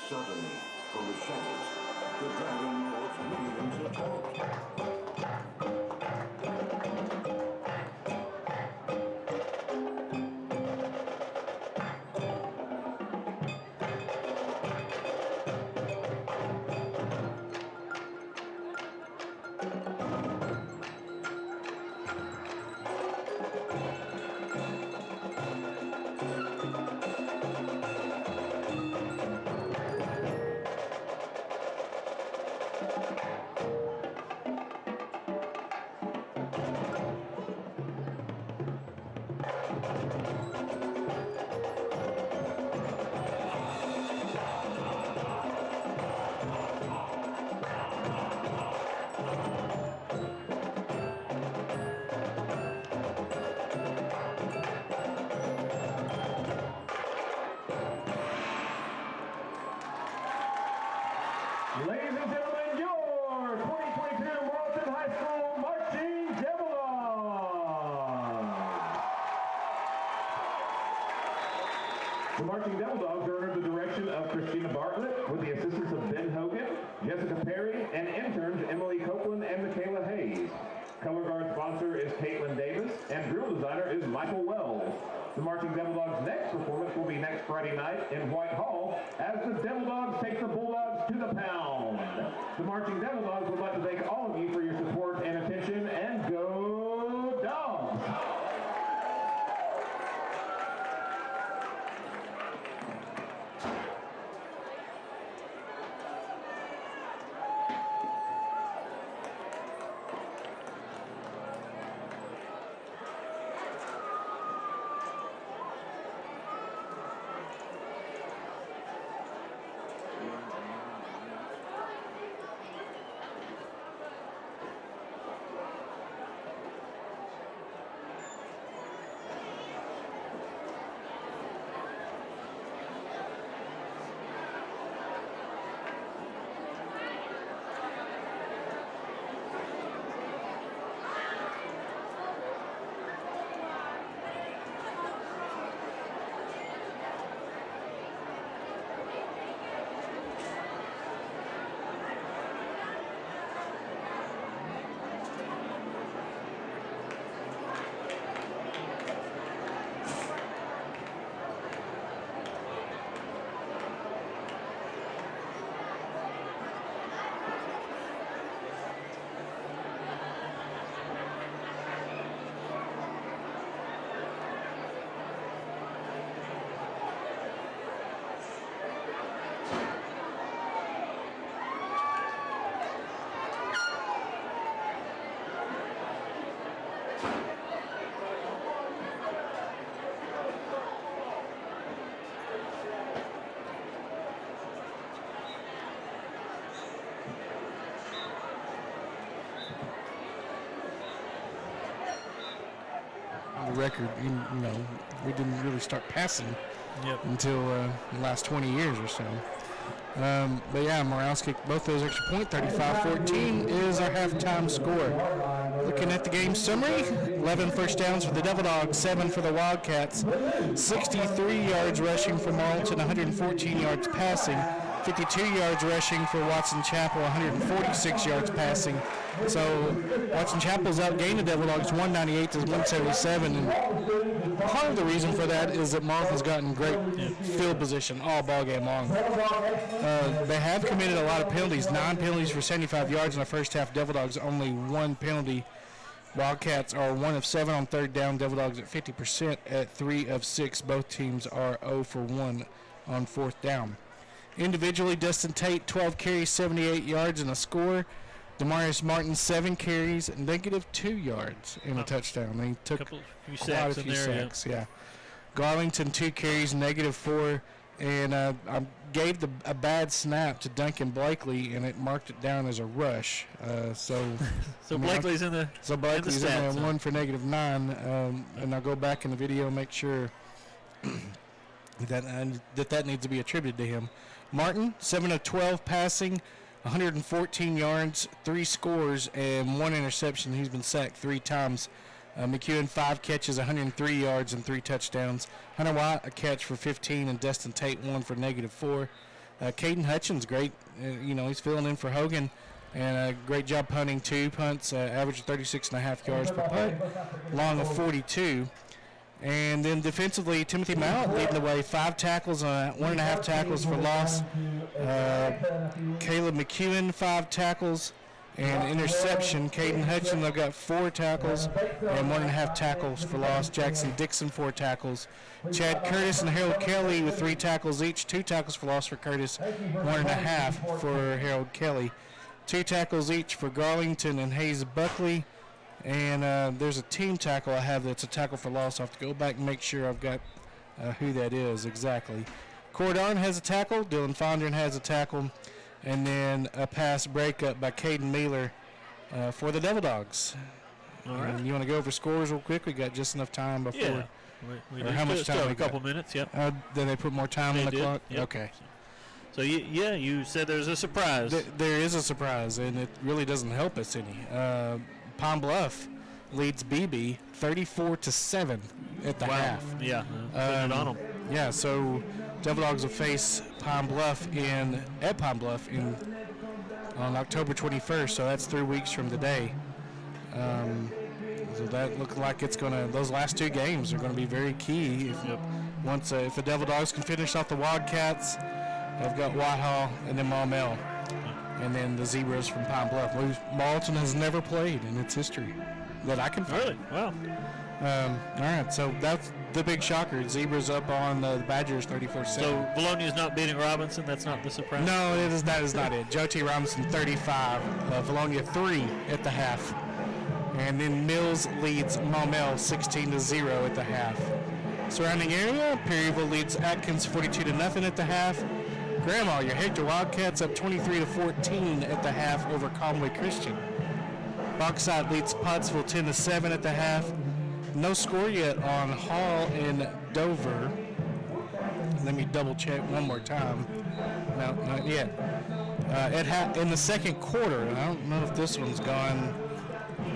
Suddenly, from the shadows, the Dragon Lord's minions attacked. Ladies and gentlemen, your 2022 Morrilton High School Marching Devil Dogs. The Marching Devil Dogs are under the direction of Christina Bartlett with the assistance of Ben Hogan, Jessica Perry, and interns Emily Copeland and Michaela Hayes. Color guard sponsor is Caitlin Davis, and drill designer is Michael Wells. The Marching Devil Dogs' next performance will be next Friday night in Whitehall as the Devil Dogs take the Bulldogs to the pound. The Marching Devil Dogs would like to thank all of you for your support and attention, and go Dogs! The record, you know, we didn't really start passing until the last 20 years or so. But yeah, Morales kicked both those extra points. 35-14 is our halftime score. Looking at the game summary, 11 first downs for the Devil Dogs, 7 for the Wildcats, 63 yards rushing for Morrilton, 114 yards passing, 52 yards rushing for Watson Chapel, 146 yards passing. So Watson Chapel's outgained the Devil Dogs 198 to 177, and part of the reason for that is that Morrilton's gotten great field position all ball game long. They have committed a lot of penalties, 9 penalties for 75 yards in the first half. Devil Dogs only 1 penalty. Wildcats are 1 of 7 on third down. Devil Dogs at 50% at 3 of 6. Both teams are 0 for 1 on fourth down. Individually, Dustin Tate, 12 carries, 78 yards, and a score. Demarius Martin, 7 carries, -2 yards, and a touchdown. He took quite a few sacks. Yeah. Garlington, 2 carries, -4, and I gave a bad snap to Duncan Blakely, and it marked it down as a rush. So Blakely's in the Blakely's in there, 1 for -9, and I'll go back in the video, make sure that needs to be attributed to him. Martin, 7 of 12 passing, 114 yards, 3 scores, and 1 interception. He's been sacked 3 times. McEwen, 5 catches, 103 yards, and 3 touchdowns. Hunter White, a catch for 15, and Dustin Tate, 1 for -4. Caden Hutchins, great. He's filling in for Hogan. And a great job punting, 2 punts, average 36.5 yards per punt, long of 42. And then defensively, Timothy Mallett leading the way, 5 tackles, 1.5 tackles for loss. Caleb McEwen, 5 tackles and interception. Caden Hutchin, they've got 4 tackles and 1.5 tackles for loss. Jackson Dixon, 4 tackles. Chad Curtis and Harold Kelly with 3 tackles each, 2 tackles for loss for Curtis, 1.5 for Harold Kelly. 2 tackles each for Garlington and Hayes Buckley. And there's a team tackle I have that's a tackle for loss. I have to go back and make sure I've got who that is exactly. Cordon has a tackle. Dylan Fondren has a tackle. And then a pass breakup by Caden Mealer for the Devil Dogs. All right. You want to go over scores real quick? We got just enough time before. Yeah. We or how much time? A couple minutes, yep. Did they put more time on the clock? Yep. Okay. So, you said there's a surprise. There is a surprise, and it really doesn't help us any. Pine Bluff leads BB 34-7 at the half. Yeah, putting it on them. Yeah, so Devil Dogs will face Pine Bluff at Pine Bluff on October 21st, so that's 3 weeks from today. So that looks like it's gonna. Those last 2 games are gonna be very key. If the Devil Dogs can finish off the Wildcats, they've got Whitehall and then Maumelle. And then the Zebras from Pine Bluff. Morrilton has never played in its history that I can find. Really? Wow. All right, so that's the big shocker. Zebras up on the Badgers 34-7. So Bologna's not beating Robinson? That's not the surprise? No, that is not it. Joe T. Robinson 35, Bologna 3 at the half. And then Mills leads Maumelle 16-0 at the half. Surrounding area, Perryville leads Atkins 42-0 at the half. Grandma, your Hector Wildcats up 23-14 at the half over Conway Christian. Bauxite leads Pottsville 10-7 at the half. No score yet on Hall and Dover. Let me double check one more time. No, not yet. In the second quarter, I don't know if this one's gone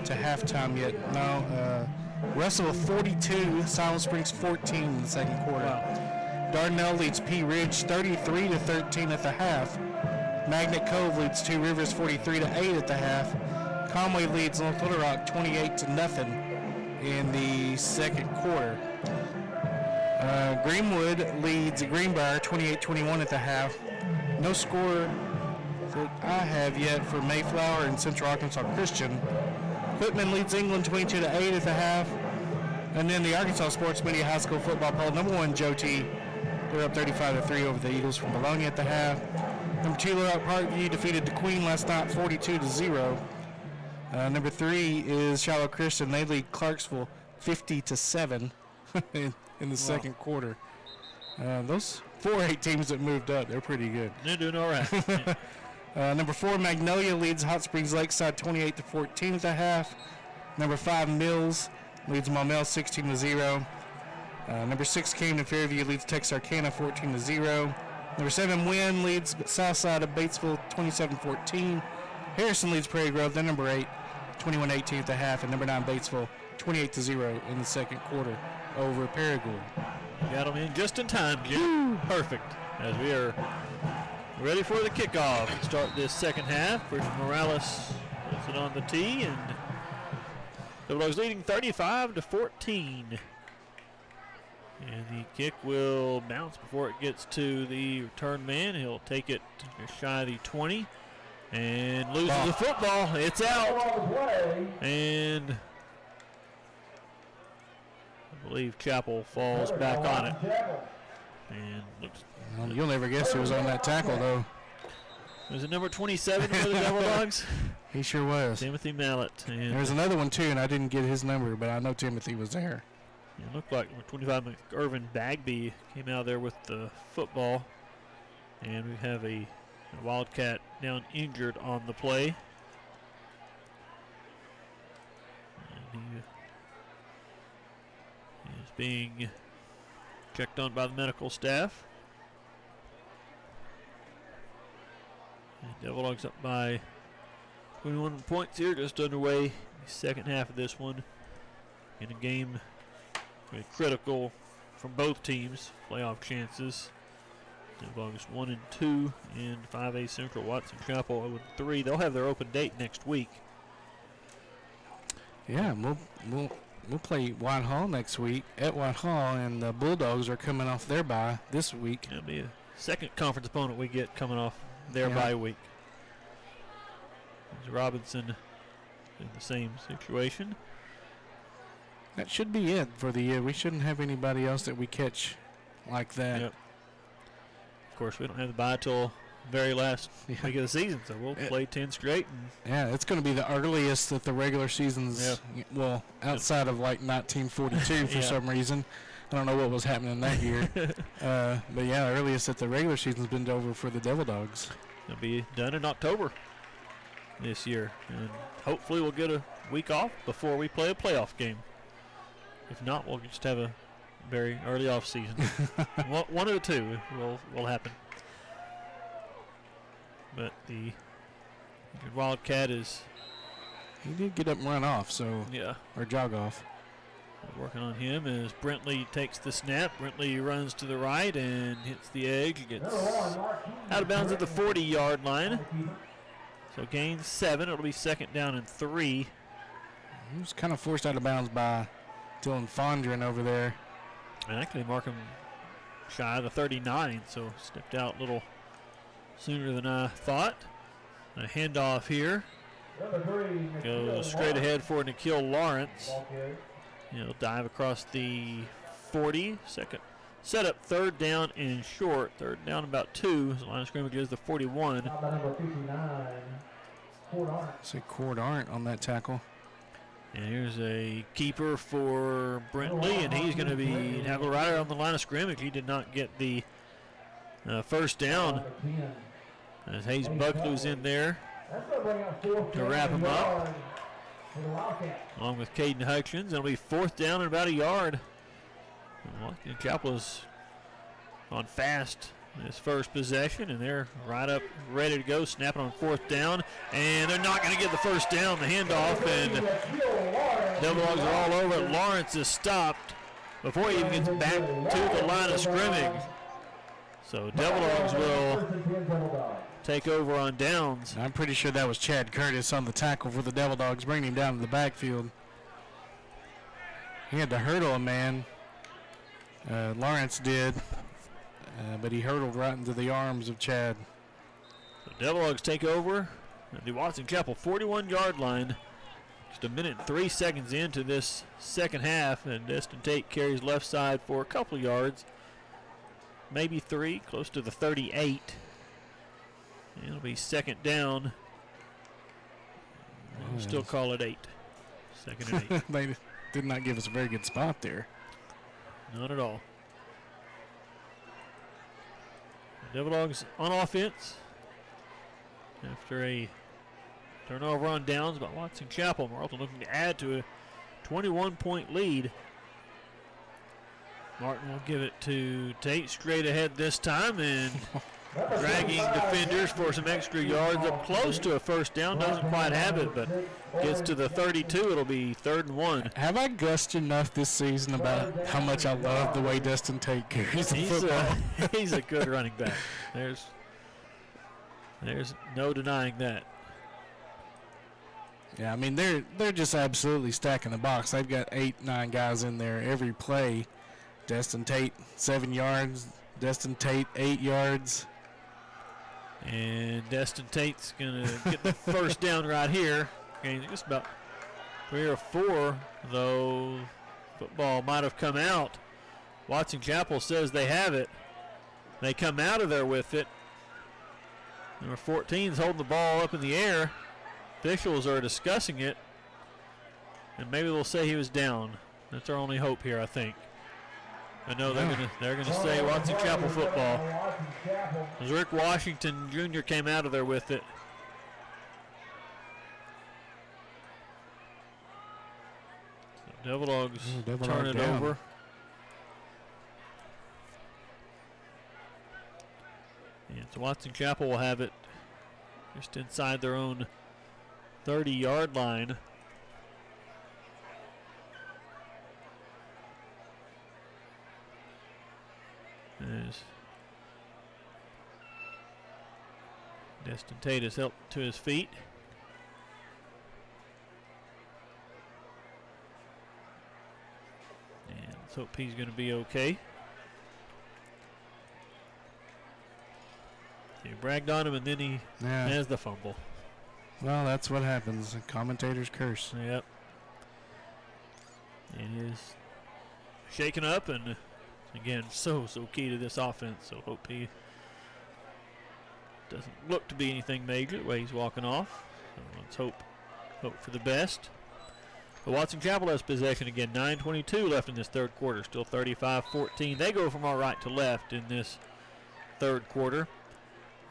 to halftime yet. No. Russell 42, Silent Springs 14 in the second quarter. Wow. Dardanelle leads Pea Ridge 33-13 at the half. Magnet Cove leads Two Rivers 43-8 at the half. Conway leads North Little Rock 28-0 in the second quarter. Greenwood leads Greenbrier 28-21 at the half. No score that I have yet for Mayflower and Central Arkansas Christian. Quitman leads England 22-8 at the half. And then the Arkansas Sports Media High School football poll, number 1, Joe T. They're up 35-3 over the Eagles from Bologna at the half. Number 2, Little Rock Parkview defeated the Queen last night 42-0. Number 3 is Shiloh Christian. They lead Clarksville 50-7 in the second quarter. Those 4A teams that moved up, they're pretty good. They're doing all right. Number 4, Magnolia leads Hot Springs Lakeside 28-14 at the half. Number 5, Mills leads Maumelle 16-0. Number 6, Camden Fairview leads Texarkana 14-0. Number 7, Wynn leads Southside of Batesville 27-14. Harrison leads Prairie Grove. Then number 8, 21-18 at the half. And number 9, Batesville 28-0 in the second quarter over Paragould. Got them in just in time, Jim. Perfect. As we are ready for the kickoff to start this second half. Bridget Morales puts it on the tee, and the Bulldogs leading 35-14. And the kick will bounce before it gets to the return man. He'll take it just shy of the 20 and loses the football. It's out. And I believe Chappell falls back on it. And looks. You'll never guess who was on that tackle, though. Was it number 27 for the Devil Dogs? He sure was. Timothy Mallett. And there's another one, too, and I didn't get his number, but I know Timothy was there. It looked like number 25, Irvin Bagby, came out there with the football. And we have a Wildcat down injured on the play. And he is being checked on by the medical staff. And Devil Dogs up by 21 points here, just underway the second half of this one. In a game very critical from both teams, playoff chances. Bulldogs 1-2 in 5A Central. Watson Chapel 0-3. They'll have their open date next week. Yeah, we'll play Whitehall next week at Whitehall, and the Bulldogs are coming off their bye this week. It'll be a second conference opponent we get coming off their bye week. There's Robinson in the same situation. That should be it for the year. We shouldn't have anybody else that we catch like that. Yep. Of course, we don't have the bye till very last week of the season, so we'll play 10 straight. And yeah, it's going to be the earliest that the regular season's, well, outside of like 1942 for some reason. I don't know what was happening that year. But yeah, the earliest that the regular season's been over for the Devil Dogs. It'll be done in October this year, and hopefully we'll get a week off before we play a playoff game. If not, we'll just have a very early off season. One of the two will happen. But the Wildcat is... He did get up and run off, so... Yeah. Or jog off. Working on him as Brentley takes the snap. Brentley runs to the right and hits the edge. Gets out of bounds at the 40-yard line. So gains 7. It'll be second down and 3. He was kind of forced out of bounds by Dylan Fondren over there. And actually mark him shy of the 39, so stepped out a little sooner than I thought. A handoff here. Goes straight ahead for Nikhil Lawrence. He'll dive across the 40. Second set up, third down and short. Third down about 2. The line of scrimmage is the 41. Say Cord Arndt on that tackle. And here's a keeper for Brentley, and he's going to be tackle right on the line of scrimmage. He did not get the first down as Hayes Buckley's in there to wrap him up, along with Caden Hutchins. It'll be fourth down and about a yard. Chapel is on fast in his first possession, and they're right up, ready to go, snapping on fourth down, and they're not going to get the first down. The handoff, and Devil Dogs are all over it. Lawrence is stopped before he even gets back to the line of scrimmage. So Devil Dogs will take over on downs. I'm pretty sure that was Chad Curtis on the tackle for the Devil Dogs, bringing him down to the backfield. He had to hurdle a man. Lawrence did, but he hurdled right into the arms of Chad. The Devil Dogs take over at the Watson Chapel 41-yard line. Just a minute and 3 seconds into this second half, and Destin Tate carries left side for a couple yards, maybe 3, close to the 38. It'll be second down. We'll still call it 8. Second and 8. They did not give us a very good spot there. Not at all. The Devil Dogs on offense after a turnover on downs by Watson Chapel. Morrilton looking to add to a 21-point lead. Martin will give it to Tate straight ahead this time, and dragging defenders for some extra yards up close to a first down. Doesn't quite have it, but gets to the 32. It'll be 3rd and 1. Have I gushed enough this season about how much I love the way Destin Tate carries the football? He's a good running back. There's no denying that. Yeah, I mean, they're just absolutely stacking the box. They've got 8-9 guys in there every play. Destin Tate, 7 yards. Destin Tate, 8 yards. And Destin Tate's going to get the first down right here. Gains just about 3 or 4, though football might have come out. Watson Chapel says they have it. They come out of there with it. Number 14 is holding the ball up in the air. Officials are discussing it, and maybe they'll say he was down. That's our only hope here, I think. I know they're gonna say Watson Chapel football. As Rick Washington Jr. came out of there with it. So Devil Dogs turn it over. And so Watson Chapel will have it just inside their own 30-yard line. As Destin Tate has helped to his feet. And let's hope he's going to be okay. He bragged on him, and then he has the fumble. Well, that's what happens. A commentator's curse. Yep. It is shaken up, and again, so key to this offense. So hope he doesn't look to be anything major the way he's walking off. So let's hope for the best. The Watson Chapel has possession again. 9:22 left in this third quarter. Still 35-14. They go from our right to left in this third quarter.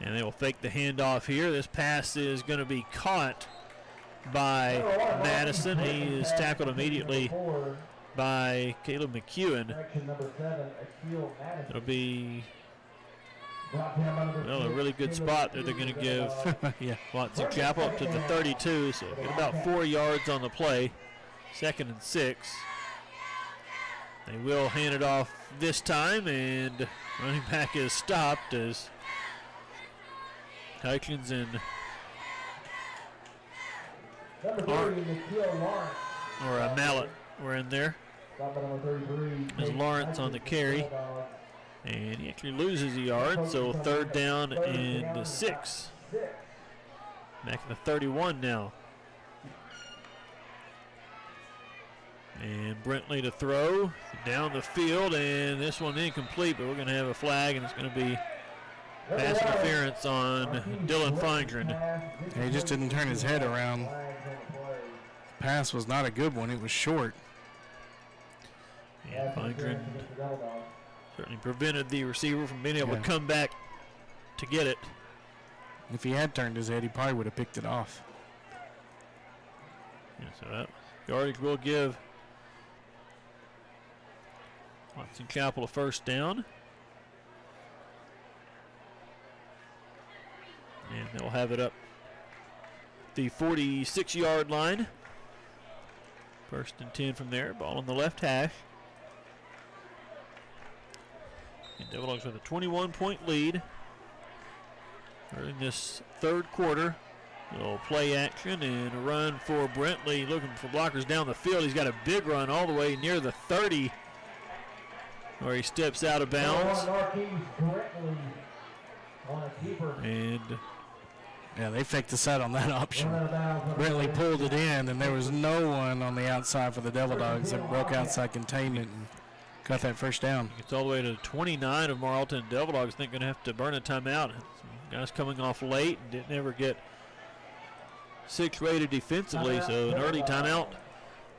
And they will fake the handoff here. This pass is going to be caught by Madison. He is tackled immediately by Caleb McEwen. It'll be a really good spot that they're going to give Watson Chapel up to the 32. So get about 4 yards on the play. 2nd and 6. They will hand it off this time, and running back is stopped as Hutchins and Mallet were in there. There's Lawrence on the carry, and he actually loses a yard, so 3rd down and 6. Back at the 31 now. And Brentley to throw down the field, and this one incomplete, but we're going to have a flag, and it's going to be pass interference on Dylan Feingren. He just didn't turn his head around. The pass was not a good one. It was short. And Feingren certainly prevented the receiver from being able to come back to get it. If he had turned his head, he probably would have picked it off. Yeah, so that yardage will give Watson Chapel a 1st down. And they'll have it up the 46-yard line. 1st and 10 from there. Ball on the left hash. And Devil-Dogs with a 21-point lead. We're in this third quarter. A little play action and a run for Brentley, looking for blockers down the field. He's got a big run all the way near the 30, where he steps out of bounds. And they faked the set on that option. Brentley pulled it in, and there was no one on the outside for the Devil-Dogs that broke outside containment and got that 1st down. It's all the way to 29 of Morrilton. Devil-Dogs think going to have to burn a timeout. Some guys coming off late and didn't ever get 6-rated defensively, so an early timeout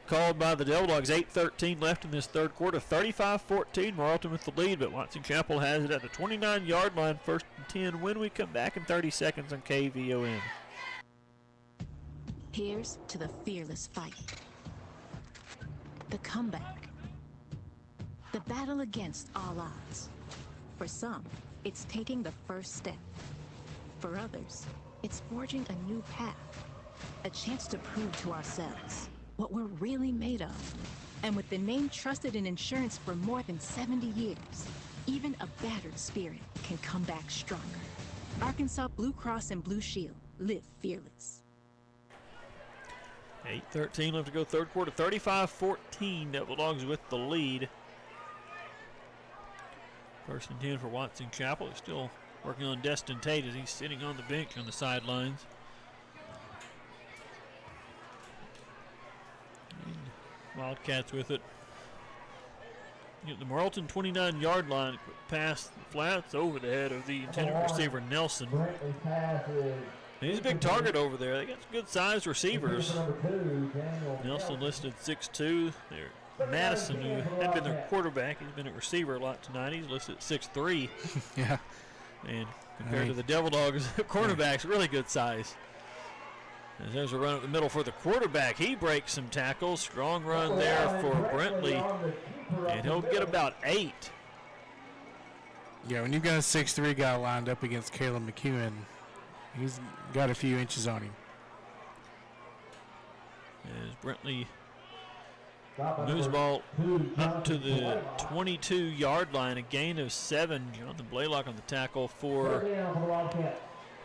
called by the Devil-Dogs. 8:13 left in this third quarter. 35-14, Morrilton with the lead, but Watson Chapel has it at the 29-yard line. 1st and 10 when we come back in 30 seconds on KVOM. Here's to the fearless fight. The comeback. The battle against all odds. For some, it's taking the first step. For others, it's forging a new path. A chance to prove to ourselves what we're really made of. And with the name trusted in insurance for more than 70 years, even a battered spirit can come back stronger. Arkansas Blue Cross and Blue Shield. Live fearless. 8:13 left to go third quarter. 35-14, Devil-Dogs with the lead. 1st and 10 for Watson Chapel. They're still working on Destin Tate as he's sitting on the bench on the sidelines. Wildcats with it. The Morrilton 29-yard line, pass the flats over the head of the intended receiver, Nelson. He's a big target over there. They got some good-sized receivers. Nelson listed 6'2". Madison, who had been their quarterback, he's been a receiver a lot tonight. He's listed 6'3". Yeah. And compared to the Devil-Dogs, the quarterback's really good size. As there's a run up the middle for the quarterback. He breaks some tackles. Strong run there for Brentley. And he'll get about 8. Yeah, when you've got a 6'3" guy lined up against Caleb McEwen, he's got a few inches on him. As Brentley moves the ball up to the 22-yard line, a gain of 7. Jonathan Blaylock on the tackle for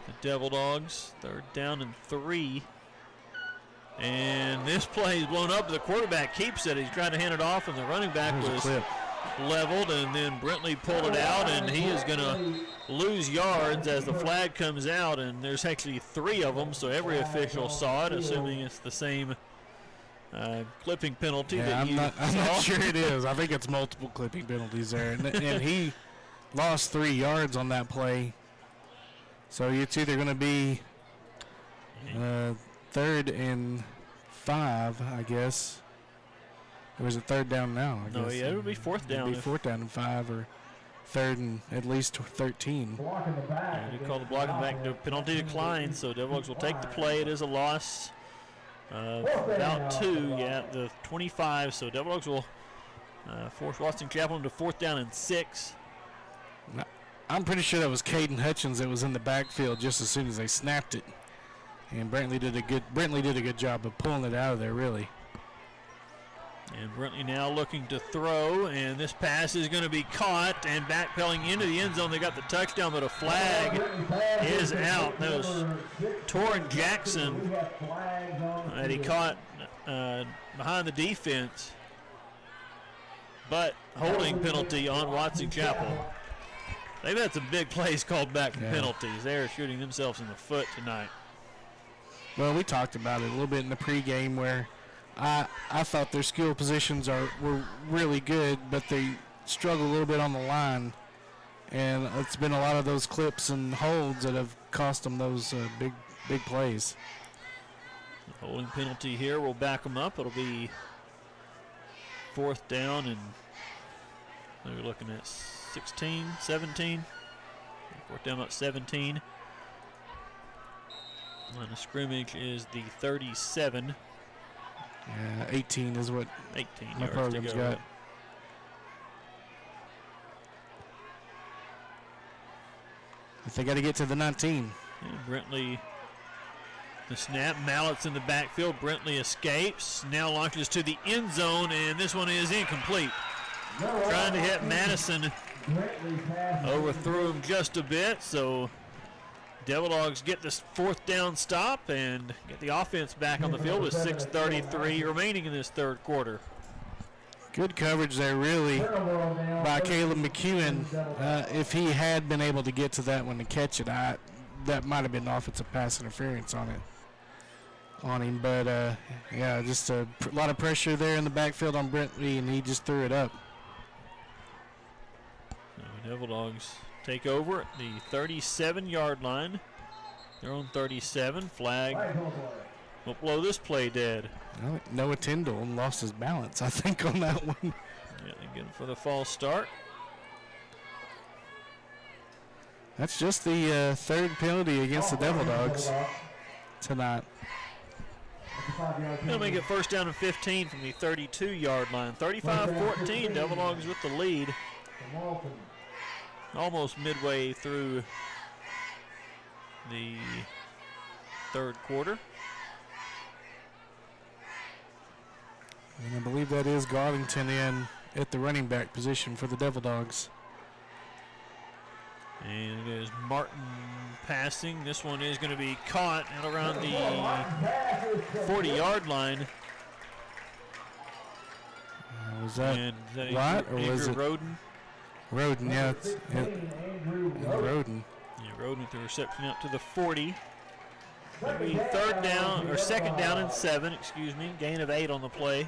the Devil Dogs. 3rd down and 3. And this play is blown up. The quarterback keeps it. He's trying to hand it off, and the running back was leveled, and then Brentley pulled it out, and he is going to lose yards as the flag comes out, and there's actually 3 of them, so every official saw it, assuming it's the same clipping penalty that you saw. I'm not sure it is. I think it's multiple clipping penalties there, and he lost 3 yards on that play. So it's either going to be 3rd and 5, I guess. Or is it 3rd down now? I guess. Yeah, it would be 4th down. It would be 4th down and 5, or 3rd and at least 13. And you call the blocking back to penalty decline, so Devils will take the play. It is a loss of about 2, the 25. So Devils will force Watson Chapel into 4th down and 6. I'm pretty sure that was Caden Hutchins that was in the backfield just as soon as they snapped it. And Brentley did a good job of pulling it out of there, really. And Brentley now looking to throw, and this pass is going to be caught and backpedaling into the end zone. They got the touchdown, but a flag is out. That was Torrin Jackson that he caught behind the defense, but holding penalty on Watson Chapel. They've had some big plays called back for penalties. They're shooting themselves in the foot tonight. Well, we talked about it a little bit in the pregame where I thought their skill positions were really good, but they struggle a little bit on the line. And it's been a lot of those clips and holds that have cost them those big plays. The holding penalty here will back them up. It'll be 4th down, and they're looking at 16, 17. 4th down about 17. And the scrimmage is the 37. 18 is what 18 my program's got. If they got to get to the 19. And Brentley, the snap, Mallett's in the backfield. Brentley escapes, now launches to the end zone, and this one is incomplete. Trying to hit Madison, overthrew him just a bit, so Devil Dogs get this 4th down stop and get the offense back on the field with 6:33 remaining in this 3rd quarter. Good coverage there, really, by Caleb McEwen. If he had been able to get to that one to catch it, that might have been offensive pass interference on him. But just a lot of pressure there in the backfield on Brentley, and he just threw it up. So Devil Dogs take over at the 37-yard line. Their own 37. Flag will blow this play dead. Noah Tyndall lost his balance, I think, on that one. Yeah, again for the false start. That's just the 3rd penalty against the Devil Dogs tonight. They'll make it 1st down and 15 from the 32-yard line. 35-14, Devil Dogs with the lead. Almost midway through the 3rd quarter. And I believe that is Garlington in at the running back position for the Devil Dogs. And it is Martin passing. This one is going to be caught out around the 40-yard line. Was that Watt or was it Roden? Roden, yeah. Roden. Yeah, Roden with the reception out to the 40. That'll be 3rd down, or 2nd down and 7, excuse me. Gain of 8 on the play.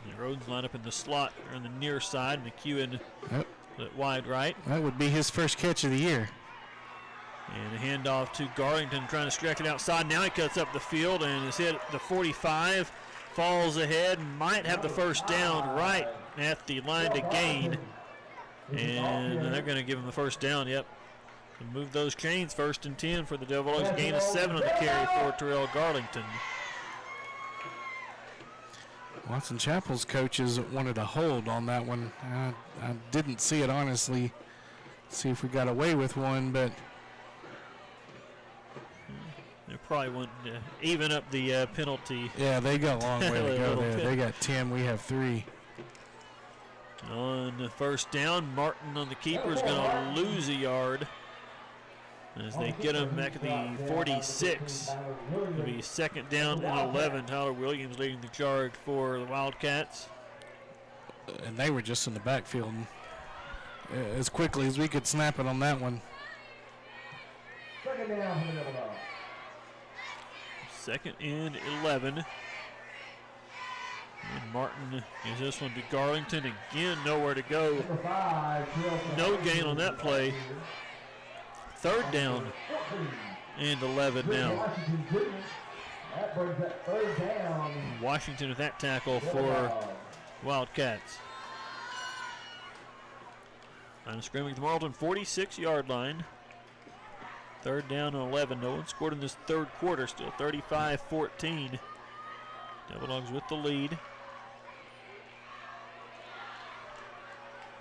And Roden's lined up in the slot or on the near side. McEwen wide right. That would be his first catch of the year. And a handoff to Garlington trying to stretch it outside. Now he cuts up the field and is hit at the 45. Falls ahead, might have the 1st down right at the line to gain. And they're going to give him the 1st down, yep. Move those chains, 1st and 10 for the Devil Dogs. Gain of 7 on the carry for Terrell Garlington. Watson Chapel's coaches wanted a hold on that one. I didn't see it, honestly. See if we got away with one, but they probably wanting to even up the penalty. Yeah, they got a long way to go there. They got 10, we have 3. On the first down, Martin on the keeper is going to lose a yard as they get him back at the 46. It'll be second down and 11. Tyler Williams leading the charge for the Wildcats. And they were just in the backfield as quickly as we could snap it on that one. Second down for the Bulldogs. Second and 11. And Martin gives this one to Garlington. Again, nowhere to go. No gain on that play. Third down and 11 now. Washington with that tackle for Wildcats. Line of scrimmage at the Morrilton 46-yard line. Third down and 11. No one scored in this third quarter. Still 35-14. Devil Dogs with the lead.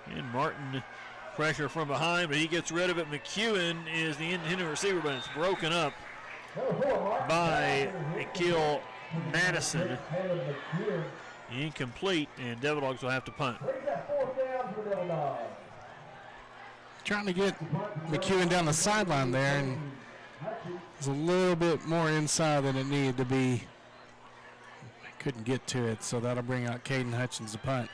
And Martin, pressure from behind, but he gets rid of it. McEwen is the intended receiver, but it's broken up by Akil Madison. Incomplete, and Devil Dogs will have to punt. Trying to get McEwen down the sideline there, and it's a little bit more inside than it needed to be. Couldn't get to it, so that'll bring out Caden Hutchins to punt.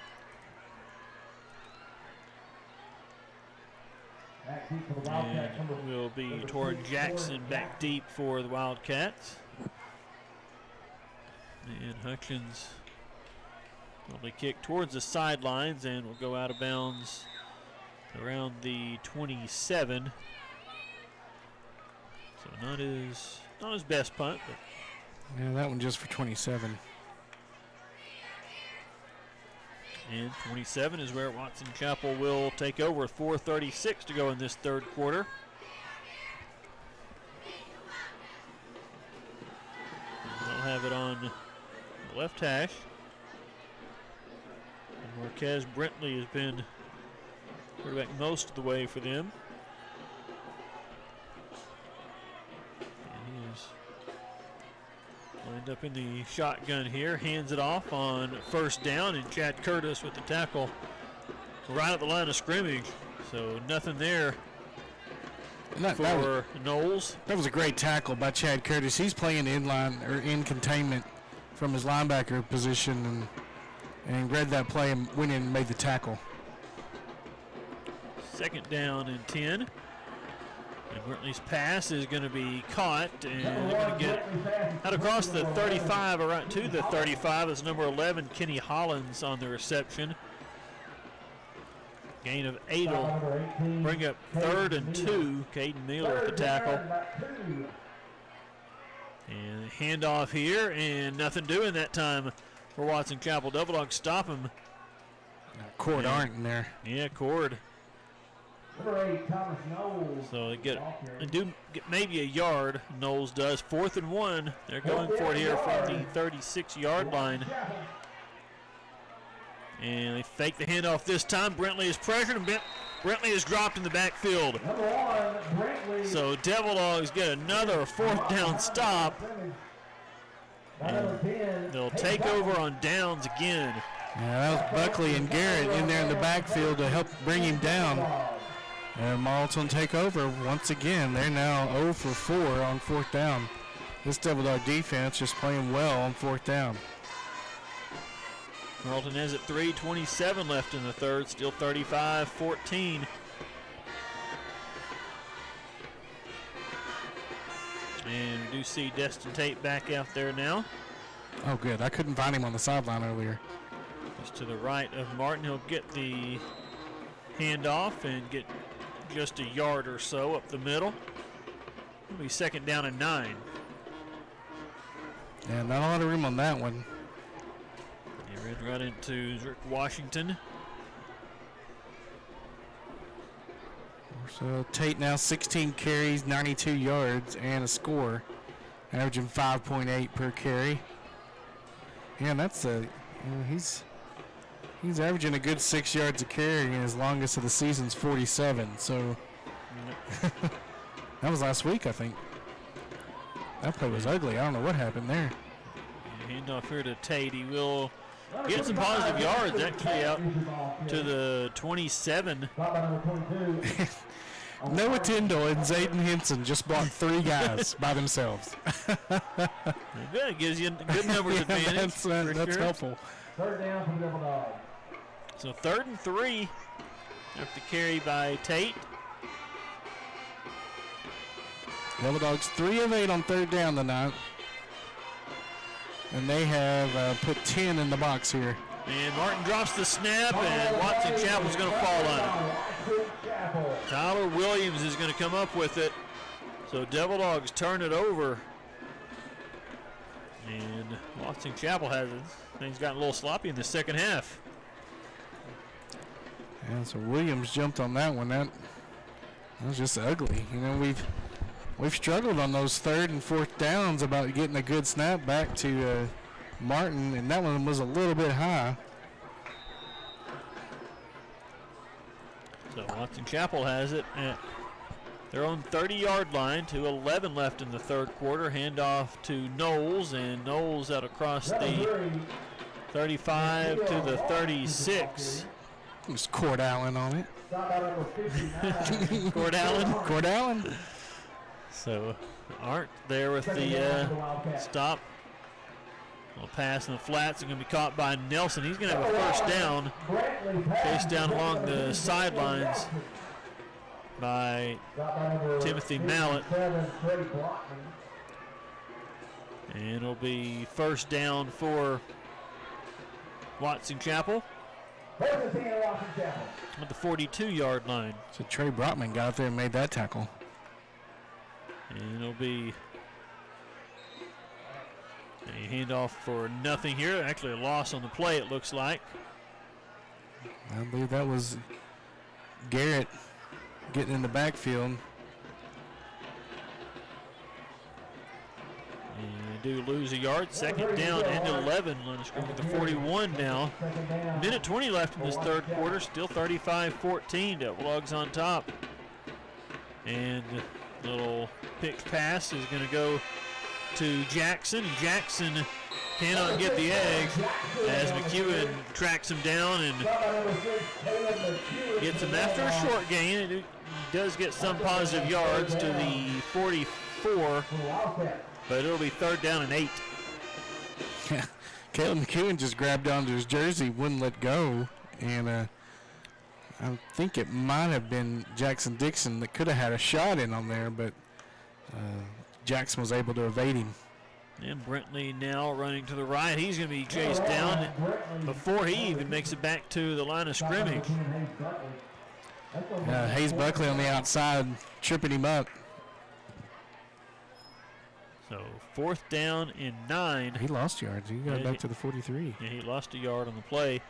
And will be Torrin Jackson back deep for the Wildcats. And Hutchins will be kicked towards the sidelines and will go out of bounds around the 27. So not his best punt, but yeah, that one just for 27. And 27 is where Watson Chapel will take over. 4:36 to go in this third quarter. And they'll have it on the left hash. And Marquez Brentley has been quarterback most of the way for them. And he is lined up in the shotgun here, hands it off on first down, and Chad Curtis with the tackle right at the line of scrimmage. So nothing there for Knowles. That was a great tackle by Chad Curtis. He's playing in line or in containment from his linebacker position, and read that play and went in and made the tackle. Second down and 10. And Brentley's pass is going to be caught, and they're going to get out across the 35 or right to the 35 is number 11, Kenny Hollins on the reception. Gain of 8 will bring up 3rd and 2. Caden Miller with the tackle. And handoff here, and nothing doing that time for Watson Chapel. Devil Dogs stop him. Cord aren't in there. Yeah, Cord. Number 8, Thomas Knowles. So they do get maybe a yard. Knowles does. 4th and 1. They're going for it here from the 36-yard line. And they fake the handoff this time. Brentley is pressured, and Brentley is dropped in the backfield. So Devil Dogs get another 4th down stop. And they'll take over on downs again. Yeah, that was Buckley and Garrett in there in the backfield to help bring him down. And Morrilton take over once again. They're now 0 for 4 on 4th down. This Devil Dog defense just playing well on 4th down. Morrilton has it 3:27 left in the third, still 35-14. And we do see Destin Tate back out there now. Oh, good. I couldn't find him on the sideline earlier. Just to the right of Martin. He'll get the handoff and get just a yard or so up the middle. It'll be second down and 9. Yeah, not a lot of room on that one. He ran right into Rick Washington. So Tate now 16 carries, 92 yards, and a score, averaging 5.8 per carry. Yeah, and that's he's averaging a good 6 yards a carry, and his longest of the season's 47. So that was last week, I think. That play was ugly. I don't know what happened there. Hand off here to Tate. He will Getting some positive yards, actually, out to the 27. Noah Tyndall and Zayden Henson just blocked 3 guys by themselves. Yeah, it gives you good numbers advantage. That's helpful. Third down from the Devil Dogs. So 3rd and 3 after the carry by Tate. Devil Dogs 3 of 8 on 3rd down tonight. And they have put 10 in the box here. And Martin drops the snap, and Watson Chapel's going to fall on it. Tyler Williams is going to come up with it. So Devil Dogs turn it over. And Watson Chapel has it. Things gotten a little sloppy in the second half. Yeah, so Williams jumped on that one. That was just ugly. You know, we've struggled on those 3rd and 4th downs about getting a good snap back to Martin, and that one was a little bit high. So Watson Chapel has it at their own 30-yard line. 2:11 left in the 3rd quarter. Handoff to Knowles, and Knowles out across the 35 to the 36. There's Cord Allen on it. Cord Allen. Cord Allen. So Art there with the stop. A pass in the flats is going to be caught by Nelson. He's going to have a first down. Chased down along the sidelines by Timothy Mallett. And it'll be first down for Watson Chapel at the 42-yard line. So Trey Brockman got up there and made that tackle. And it'll be a handoff for nothing here. Actually a loss on the play, it looks like. I believe that was Garrett getting in the backfield. And do lose a yard. Second down and 11. Line of scrimmage at the 41 now. Minute 20 left in this 3rd quarter. Still 35-14. Devil Dogs on top. And little pick pass is going to go to Jackson. Jackson cannot get the egg as McEwen tracks him down and gets him after a short gain. It does get some positive yards to the 44, but it'll be 3rd down and 8. Yeah, Caleb McEwen just grabbed onto his jersey, wouldn't let go, and I think it might have been Jackson Dixon that could have had a shot in on there, but Jackson was able to evade him. And Brentley now running to the right. He's going to be chased down before he even makes it back to the line of scrimmage. Hayes Buckley on the outside, tripping him up. So 4th down and 9. He lost yards. He got back to the 43. Yeah, he lost a yard on the play.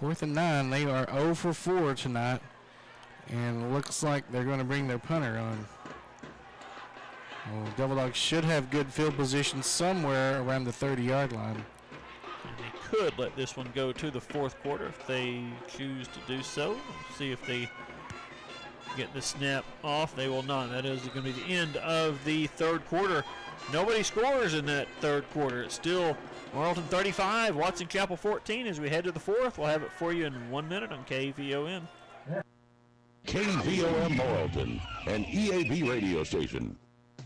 4th and 9. They are 0 for 4 tonight. And it looks like they're going to bring their punter on. Well, Devil Dogs should have good field position somewhere around the 30-yard line. And they could let this one go to the 4th quarter if they choose to do so. See if they get the snap off. They will not. That is going to be the end of the 3rd quarter. Nobody scores in that 3rd quarter. It's still Morrilton 35, Watson Chapel 14. As we head to the 4th, we'll have it for you in 1 minute on KVOM. KVOM Morrilton, an EAB radio station.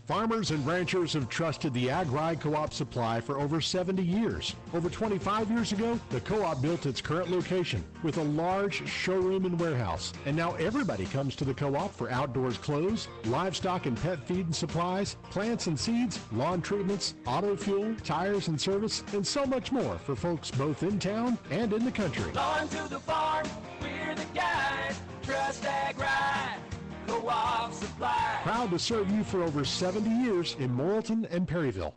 Farmers and ranchers have trusted the Ag-Ride Co-op supply for over 70 years. Over 25 years ago, the co-op built its current location with a large showroom and warehouse. And now everybody comes to the co-op for outdoors clothes, livestock and pet feed and supplies, plants and seeds, lawn treatments, auto fuel, tires and service, and so much more for folks both in town and in the country. On to the farm, we're the guys. Trust Ag-Ride. Co-op supply. Proud to serve you for over 70 years in Morrilton and Perryville.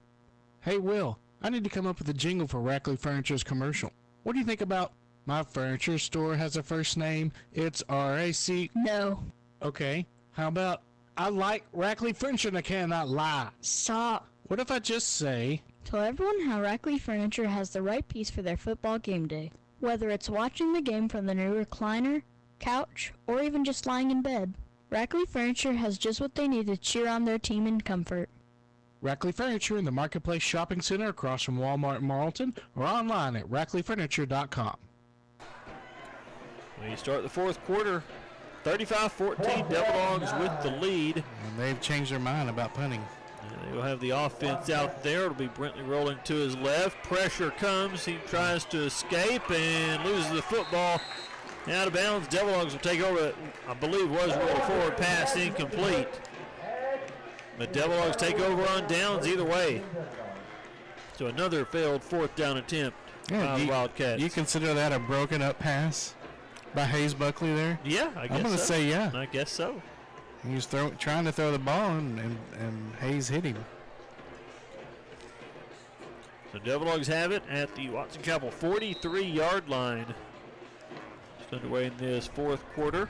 Hey, Will, I need to come up with a jingle for Rackley Furniture's commercial. What do you think about my furniture store has a first name? It's R-A-C. No. Okay. How about I like Rackley Furniture and I cannot lie? Stop. What if I just say, tell everyone how Rackley Furniture has the right piece for their football game day. Whether it's watching the game from the new recliner, couch, or even just lying in bed. Rackley Furniture has just what they need to cheer on their team in comfort. Rackley Furniture in the Marketplace Shopping Center across from Walmart in Morrilton, or online at rackleyfurniture.com. We start the fourth quarter, 35-14, Devil Dogs with the lead. And they've changed their mind about punting. They will have the offense out there. It'll be Brentley rolling to his left. Pressure comes. He tries to escape and loses the football. Out of bounds. Devil Dogs will take over. I believe was rolled forward pass incomplete. But Devil Dogs take over on downs either way. So another failed fourth down attempt by the Wildcats. You consider that a broken up pass by Hayes Buckley there? Yeah, I guess I'm going to say yeah. I guess so. He was trying to throw the ball, and Hayes hit him. So Devil Dogs have it at the Watson Chapel 43-yard line. Just underway in this fourth quarter.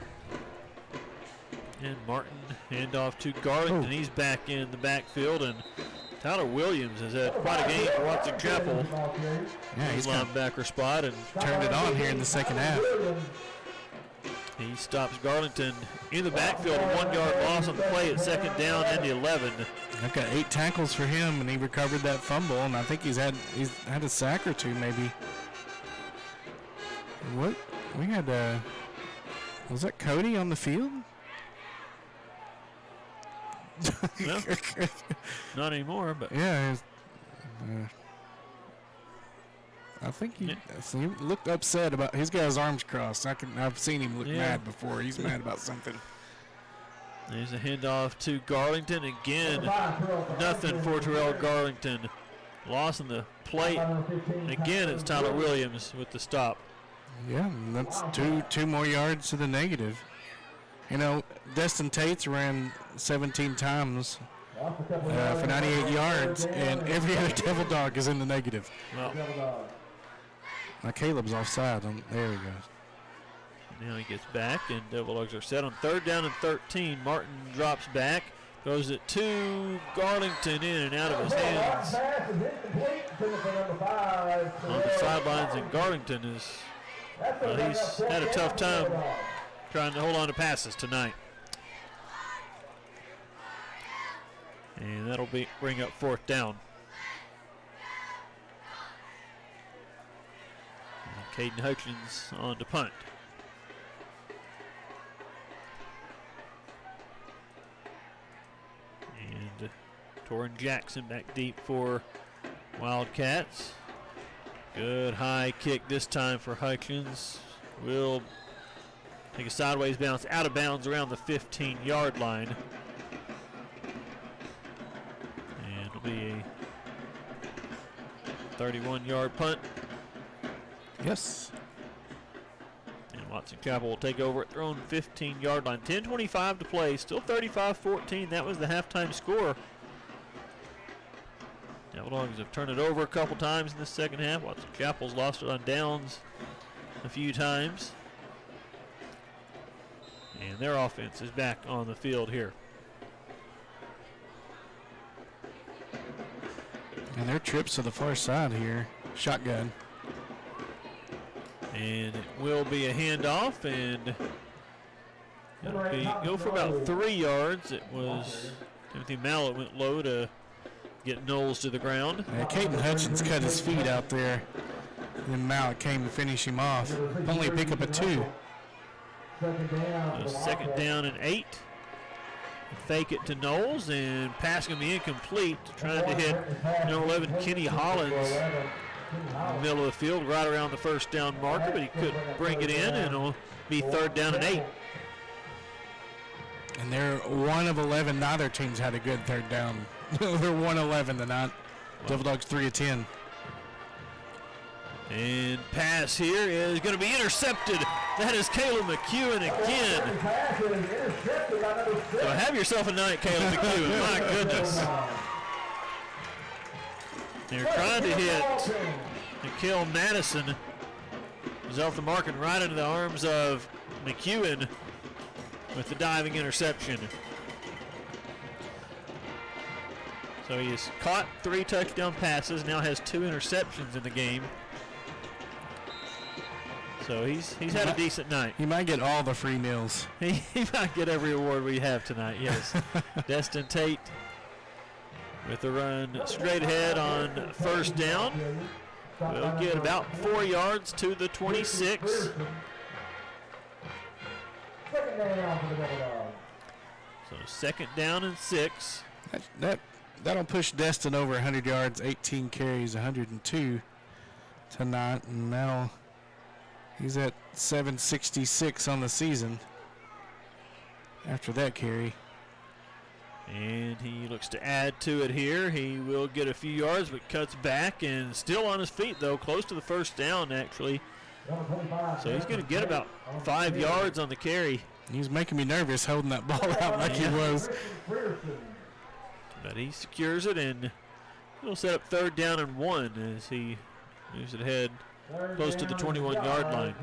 And Martin handoff to Garlington. He's back in the backfield, and Tyler Williams has had quite a game for Watson Chapel. Yeah, he's linebacker spot and turned it on here in the second half. He stops Garlington in the backfield, a 1-yard loss on the play at second down and 11. I've got 8 tackles for him, and he recovered that fumble, and I think he's had a sack or two maybe. What? We had was that Cody on the field? No, not anymore, but yeah. I think he looked upset about. He's got his arms crossed. I've seen him look mad before. He's mad about something. There's a handoff to Garlington again. Nothing for Terrell Garlington. Loss in the plate. Again, it's Tyler Williams with the stop. Yeah, and that's two more yards to the negative. You know, Destin Tate's ran 17 times for 98 yards, and every other Devil Dog is in the negative. Well, now Caleb's offside. There he goes. Now he gets back, and Devil Dogs are set on third down and 13. Martin drops back, throws it to Garlington, in and out of his hands on the sidelines, and Garlington he's had a tough time trying to hold on to passes tonight. And that'll bring up fourth down. And Caden Hutchins on to punt. And Torrin Jackson back deep for Wildcats. Good high kick this time for Hutchins. Will take a sideways bounce out of bounds around the 15-yard line. And it'll be a 31-yard punt. Yes. And Watson Chapel will take over at their own 15-yard line. 10:25 to play. Still 35-14. That was the halftime score. Devil Dogs have turned it over a couple times in the second half. Watson Chapel's lost it on downs a few times. And their offense is back on the field here. And their trips to the far side here. Shotgun. And it will be a handoff, and it'll go for about 3 yards. It was Timothy Mallett went low to get Knowles to the ground. Caden Hutchins cut his feet out there. And then Mallett came to finish him off. Only a pick up a 2. So second down and 8. Fake it to Knowles and passing him incomplete. Trying to hit number 11 Kenny Hollins in the middle of the field, right around the first down marker, but he couldn't bring it in, and it'll be third down and 8. And they're 1 of 11. Neither team's had a good third down. They're 1-11 tonight. Devil Dogs 3 of 10. And pass here is going to be intercepted. That is Caleb McEwen again. So have yourself a night, Caleb McEwen. My goodness. They're trying to hit Nikhil Madison. He's off the mark and right into the arms of McEwen with the diving interception. So he has caught 3 touchdown passes, now has 2 interceptions in the game. So he's had a decent night. He might get all the free meals. He might get every award we have tonight, yes. Destin Tate with the run straight ahead on first down. We'll get about 4 yards to the 26. So second down and 6. That'll push Destin over 100 yards, 18 carries, 102 tonight, and now he's at 766 on the season after that carry. And he looks to add to it here. He will get a few yards, but cuts back and still on his feet, though, close to the first down, actually. So he's going to get about 5 yards on the carry. He's making me nervous holding that ball out like he was. But he secures it, and he'll set up third down and 1 as he moves it ahead close to the 21-yard line.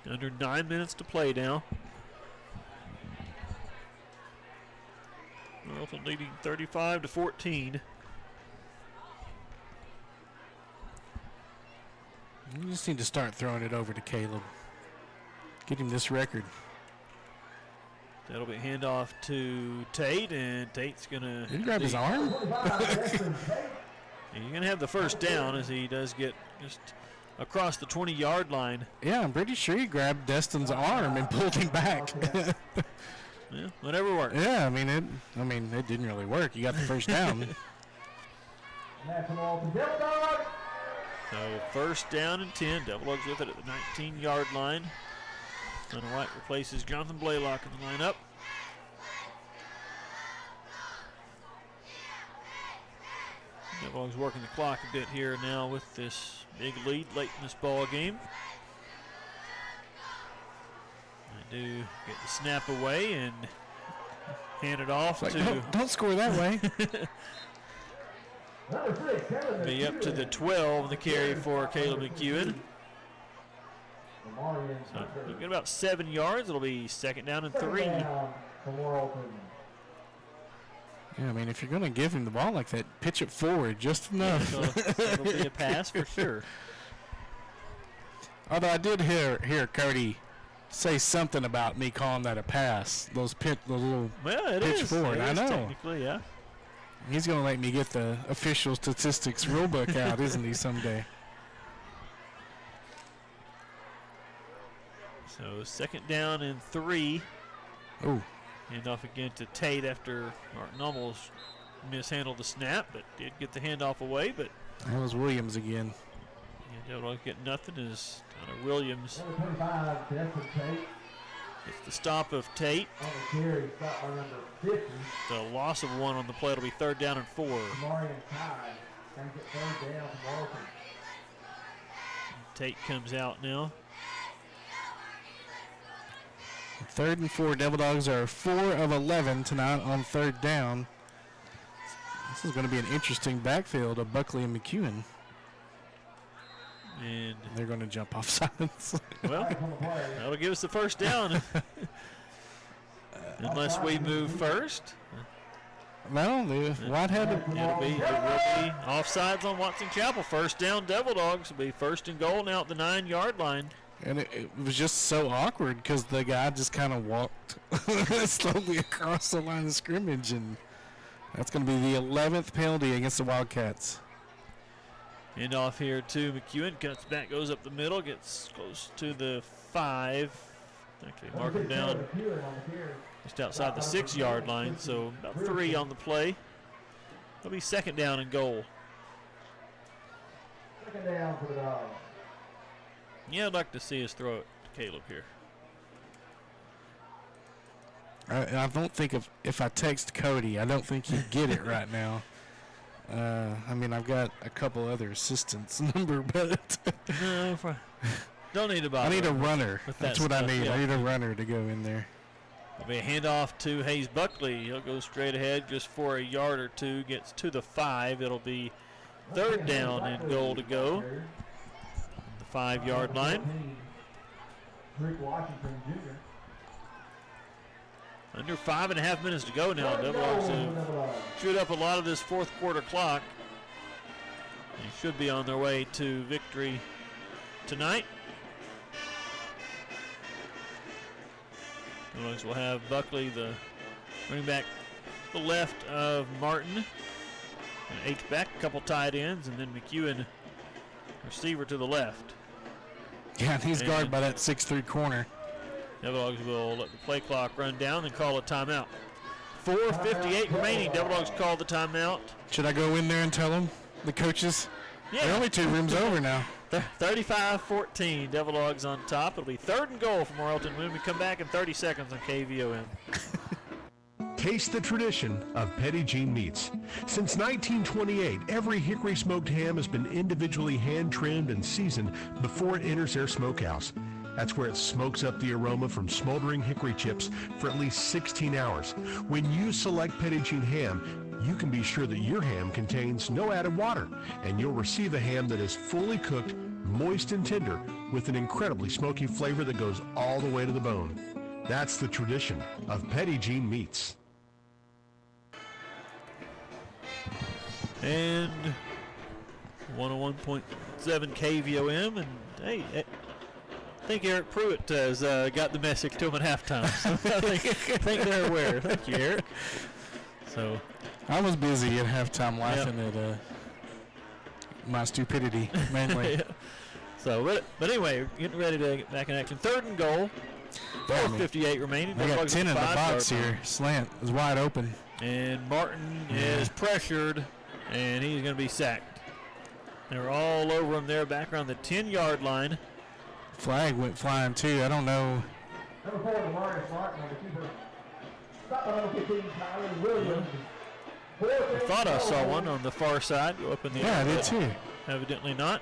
Under 9 minutes to play now. Morrilton leading 35-14. You just need to start throwing it over to Caleb. Get him this record. That'll be handoff to Tate, and Tate's gonna. Did he grab his arm? You're gonna have the first down as he does get just across the 20-yard line. Yeah, I'm pretty sure he grabbed Destin's arm and pulled him back. Yeah, whatever works. Yeah, I mean it didn't really work. You got the first down. So first down and 10. Devil Dogs with it at the 19-yard line. Hunter White replaces Jonathan Blaylock in the lineup. Devil Dogs working the clock a bit here now with this big lead late in this ball game. They do get the snap away and hand it off to. Don't score that way. Be up to the 12, the carry for Caleb McEwen. So you get about 7 yards. It'll be second down and 3. Yeah, I mean, if you're going to give him the ball like that, pitch it forward just enough. Yeah, it'll be a pass for sure. Although I did hear Cody say something about me calling that a pass. Those little pitch forward. I know. Technically, yeah. He's going to let me get the official statistics rule book out, isn't he, someday? So second down and 3. Oh. Handoff again to Tate after Martin almost mishandled the snap, but did get the handoff away. But that was Williams again. Yeah, Devil get nothing as Connor Williams. It's the stop of Tate. The loss of 1 on the play. It'll be third down and 4. Tate comes out now. Third and 4. Devil Dogs are 4 of 11 tonight on third down. This is going to be an interesting backfield of Buckley and McEwen. And they're going to jump off sides. Well, that'll give us the first down. Unless we move first. No, Whitehead. It will be offsides on Watson Chapel. First down, Devil Dogs will be first and goal now at the 9-yard line. And it was just so awkward because the guy just kind of walked slowly across the line of scrimmage, and that's going to be the 11th penalty against the Wildcats. End off here to McEwen, cuts back, goes up the middle, gets close to the 5. Actually, mark him down just outside the 6-yard line, so about 3 on the play. It'll be second down and goal. Second down for the Dogs. Yeah, I'd like to see us throw it to Caleb here. I don't think if I text Cody, I don't think he'd get it right now. I mean, I've got a couple other assistants number, but no, don't need a bother. I need a runner. That's what I need. Yeah. I need a runner to go in there. It'll be a handoff to Hayes Buckley. He'll go straight ahead just for a yard or 2. Gets to the 5. It'll be third down and goal to go. The 5-yard line. Under 5.5 minutes to go now. Devil Dogs have chewed up a lot of this fourth quarter clock. They should be on their way to victory tonight. Devil Dogs will have Buckley, the running back, the left of Martin. And H-back, a couple tight ends, and then McEwen, receiver to the left. Yeah, and he's guarded by that 6'3" corner. Devil Dogs will let the play clock run down and call a timeout. 4:58 remaining. Devil Dogs call the timeout. Should I go in there and tell them, the coaches? Yeah. They're only 2 rooms over now. 35-14, Devil Dogs on top. It'll be 3rd and goal for Morrilton when we come back in 30 seconds on KVOM. Taste the tradition of Petit Jean Meats. Since 1928, every hickory smoked ham has been individually hand-trimmed and seasoned before it enters their smokehouse. That's where it smokes up the aroma from smoldering hickory chips for at least 16 hours. When you select Petit Jean ham, you can be sure that your ham contains no added water, and you'll receive a ham that is fully cooked, moist and tender, with an incredibly smoky flavor that goes all the way to the bone. That's the tradition of Petit Jean Meats. And 101.7 KVOM, and hey, I think Eric Pruitt has got the message to him at halftime. So I think they're aware. Thank you, Eric. So I was busy at halftime laughing at my stupidity, mainly. Yeah. So, but anyway, getting ready to get back in action. 3rd and goal. 4:58 remaining. They got 10 in the box here. Slant is wide open. And Martin is pressured, and he's going to be sacked. They're all over him there, back around the 10-yard line. Flag went flying too. I don't know. Number 4, Demarius Martin, number 2. Stop by number 15, Tyler Williams. I thought I saw one on the far side go up in the air. Yeah, I did too. Evidently not.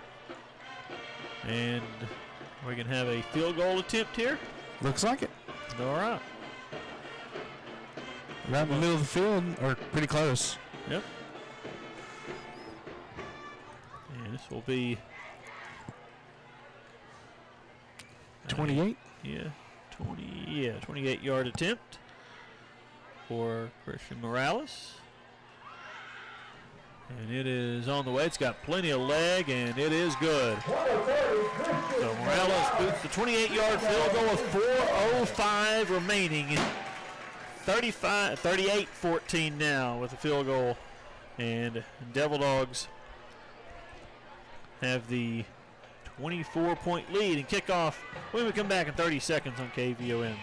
And we can have a field goal attempt here. Looks like it. All right. Right in the middle of the field, or pretty close. Yep. And this will be 28? 28-yard attempt for Christian Morales. And it is on the way. It's got plenty of leg, and it is good. So Morales boots the 28-yard field goal with 4:05 remaining. 38-14 now with the field goal. And Devil Dogs have the 24-point lead and kickoff when we come back in 30 seconds on KVOM.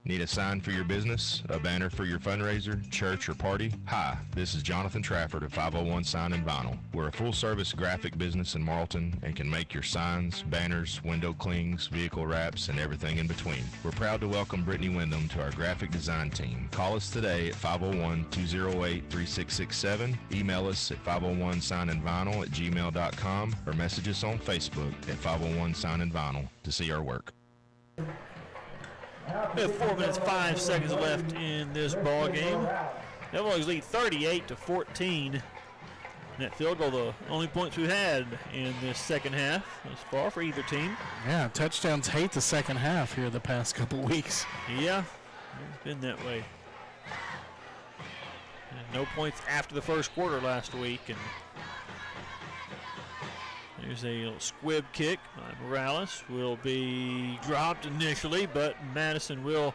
Need a sign for your business? A banner for your fundraiser, church, or party? Hi, this is Jonathan Trafford of 501 Sign and Vinyl. We're a full-service graphic business in Morrilton and can make your signs, banners, window clings, vehicle wraps, and everything in between. We're proud to welcome Brittany Wyndham to our graphic design team. Call us today at 501-208-3667, email us at 501signandvinyl@gmail.com, or message us on Facebook at 501 Sign and Vinyl to see our work. We have 4 minutes, 5 seconds left in this ball game. Devil Dogs lead 38-14. That field goal, the only points we've had in this second half thus far for either team. Yeah, touchdowns hate the second half here the past couple weeks. Yeah, it's been that way. And no points after the first quarter last week. And there's a little squib kick by Morales. Will be dropped initially, but Madison will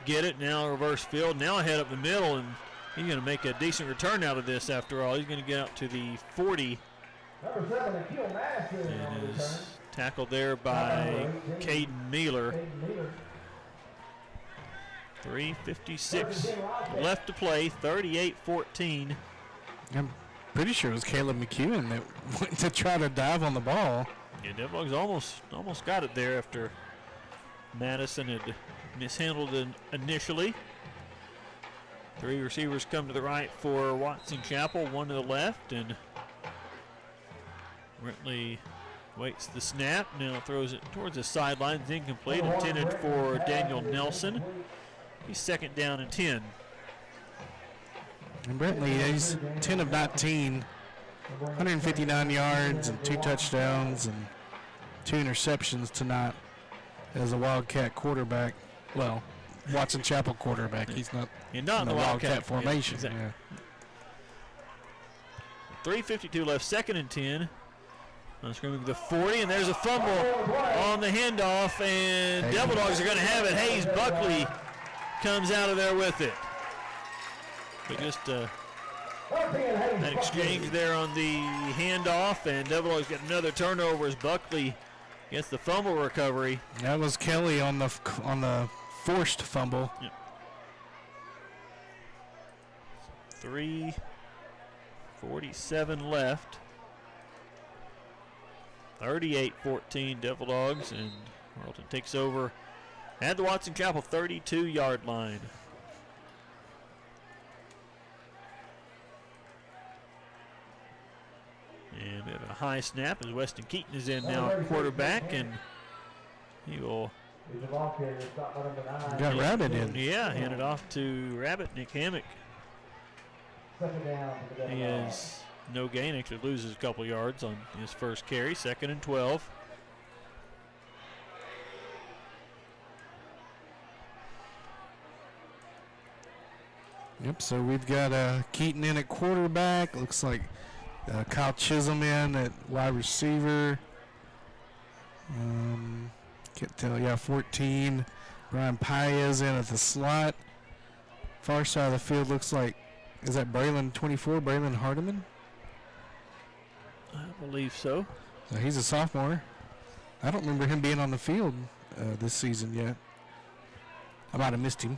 get it. Now reverse field. Now head up the middle, and he's going to make a decent return out of this after all. He's going to get out to the 40. Number 7, Akil Madison. And is tackled there by Caden Mealer. 3:56 left to play, 38-14. I'm pretty sure it was Caleb McEwen that went to try to dive on the ball. Yeah, Devil Dogs almost got it there after Madison had mishandled it initially. 3 receivers come to the right for Watson Chapel, 1 to the left, and Rentley waits the snap, now throws it towards the sidelines, incomplete, intended for Daniel Nelson. He's second down and 10. And Brentley, he's 10 of 19, 159 yards and 2 touchdowns and 2 interceptions tonight as a Wildcat quarterback. Well, Watson Chapel quarterback. He's not in the Wildcat formation. Yeah, exactly. 3:52 left, second and 10. On scrimmage the 40, and there's a fumble on the handoff, and Devil Dogs are going to have it. Hayes Buckley comes out of there with it. But just that exchange there on the handoff, and Devil Dogs get another turnover as Buckley gets the fumble recovery. That was Kelly on the forced fumble. Yep. 3:47 left. 38-14 Devil Dogs, and Morrilton takes over at the Watson Chapel 32-yard line. And we have a high snap as Weston Keaton is in now at quarterback, and he will got Rabbit in. Yeah, hand it off to Rabbit, Nick Hammock. He has no gain, actually loses a couple yards on his first carry, 2nd and 12. Yep, so we've got Keaton in at quarterback. Looks like Kyle Chisholm in at wide receiver. Can't tell. Yeah, 14. Brian Paez in at the slot. Far side of the field looks like, is that Braylon 24, Braylon Hardiman? I believe so. So he's a sophomore. I don't remember him being on the field this season yet. I might have missed him.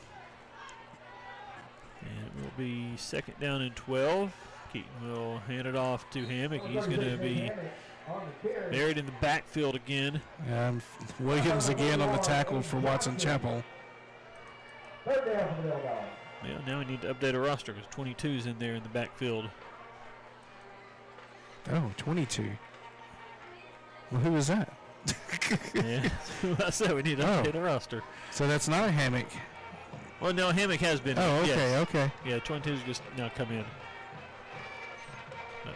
And it will be 2nd down and 12. Keaton will hand it off to Hammock. He's going to be buried in the backfield again. And Williams again on the tackle for Watson Chapel. Yeah, now we need to update our roster because 22's in there in the backfield. Oh, 22. Well, who is that? Yeah, I said we need to update our roster. So that's not a Hammock. Well, no, Hammock has been. Oh, okay, yes. okay. Yeah, 22's just now come in.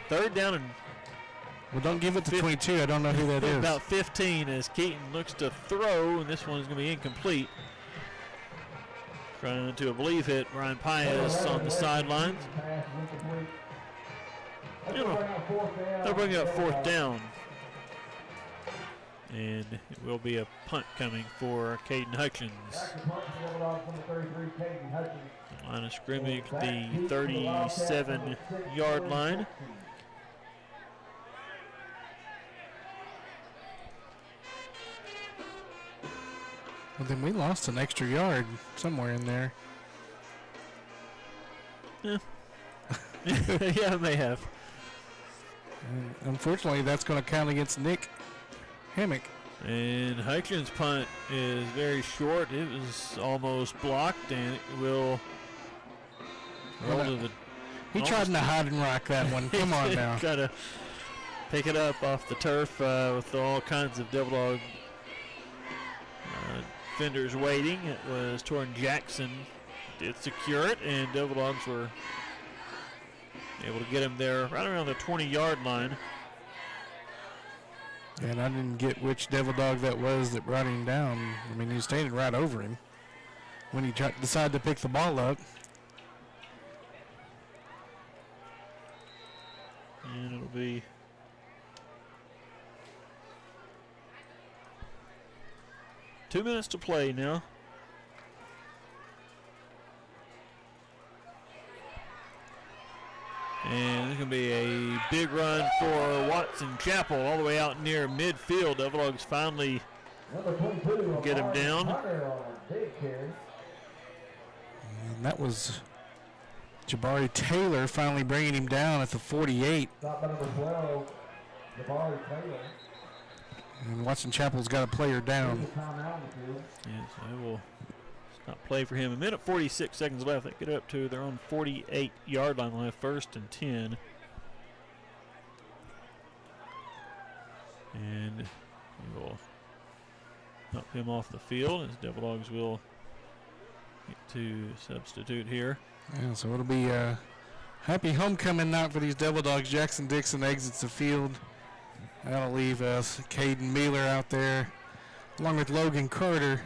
3rd down and. Well, don't give it to 22. I don't know who that is. About 15 as Keaton looks to throw, and this one's going to be incomplete. Trying to, I believe, hit Brian Paez on the sidelines. They'll bring up 4th down. And it will be a punt coming for Caden Hutchins. Line of scrimmage, the 37-yard line. Well, then we lost an extra yard somewhere in there. Yeah. Yeah, it may have. And unfortunately, that's going to count against Nick Hammock. And Hutchins' punt is very short. It was almost blocked, and it will roll to the. He tried to hide and rock that one. Come on now. Got to pick it up off the turf with all kinds of Devil Dog defenders waiting. It was Torrin Jackson did secure it, and Devil Dogs were able to get him there right around the 20-yard line. And I didn't get which Devil Dog that was that brought him down. I mean, he was standing right over him when he decided to pick the ball up. And it'll be two minutes to play now. And it's going to be a big run for Watson Chapel all the way out near midfield. Devil Dogs finally get him down. And that was Jabari Taylor finally bringing him down at the 48. And Watson Chapel's got a player down. Yes, I will stop play for him. 1:46 seconds left. They get up to their own 48-yard line. They'll have 1st and 10. And we will knock him off the field as Devil Dogs will get to substitute here. Yeah, so it'll be a happy homecoming night for these Devil Dogs. Jackson Dixon exits the field. That'll leave us Caden Mealer out there, along with Logan Carter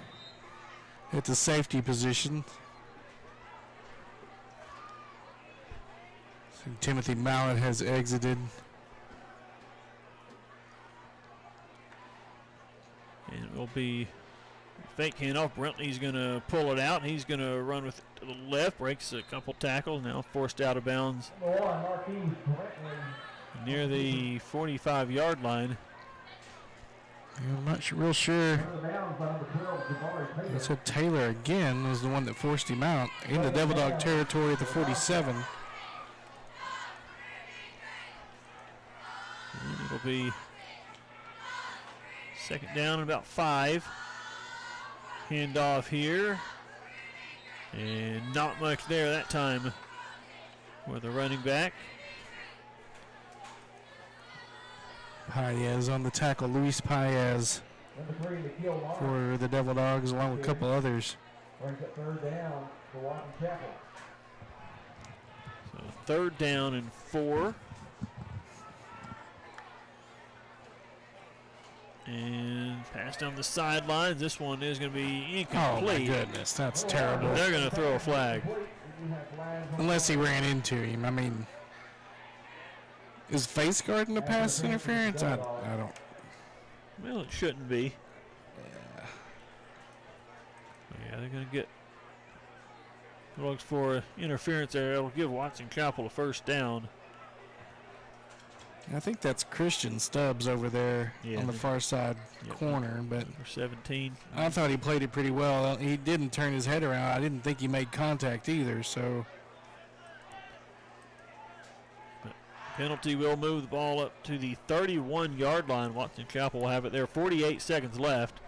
at the safety position. So Timothy Mallett has exited. And it will be Fake handoff. Brentley's going to pull it out, and he's going to run with it to the left. Breaks a couple tackles. Now forced out of bounds near the 45-yard line. I'm not real sure. I said Taylor again was the one that forced him out into Devil Dog territory at the 47. And it'll be second down and about 5. Handoff here. And not much there that time for the running back. Paez on the tackle, Luis Paez for the Devil Dogs, along with a couple others. So third down and 4. And pass down the sidelines. This one is going to be incomplete. Oh, my goodness. That's terrible. They're going to throw a flag. Unless he ran into him. I mean, is face guarding a pass interference? I don't. Well, it shouldn't be. Yeah, they're going to get looks for interference there. It'll give Watson Chapel a first down. I think that's Christian Stubbs over there on the far side corner, but for 17. I thought he played it pretty well. He didn't turn his head around. I didn't think he made contact either, so. Penalty will move the ball up to the 31-yard line. Watson Chapel will have it there. 48 seconds left.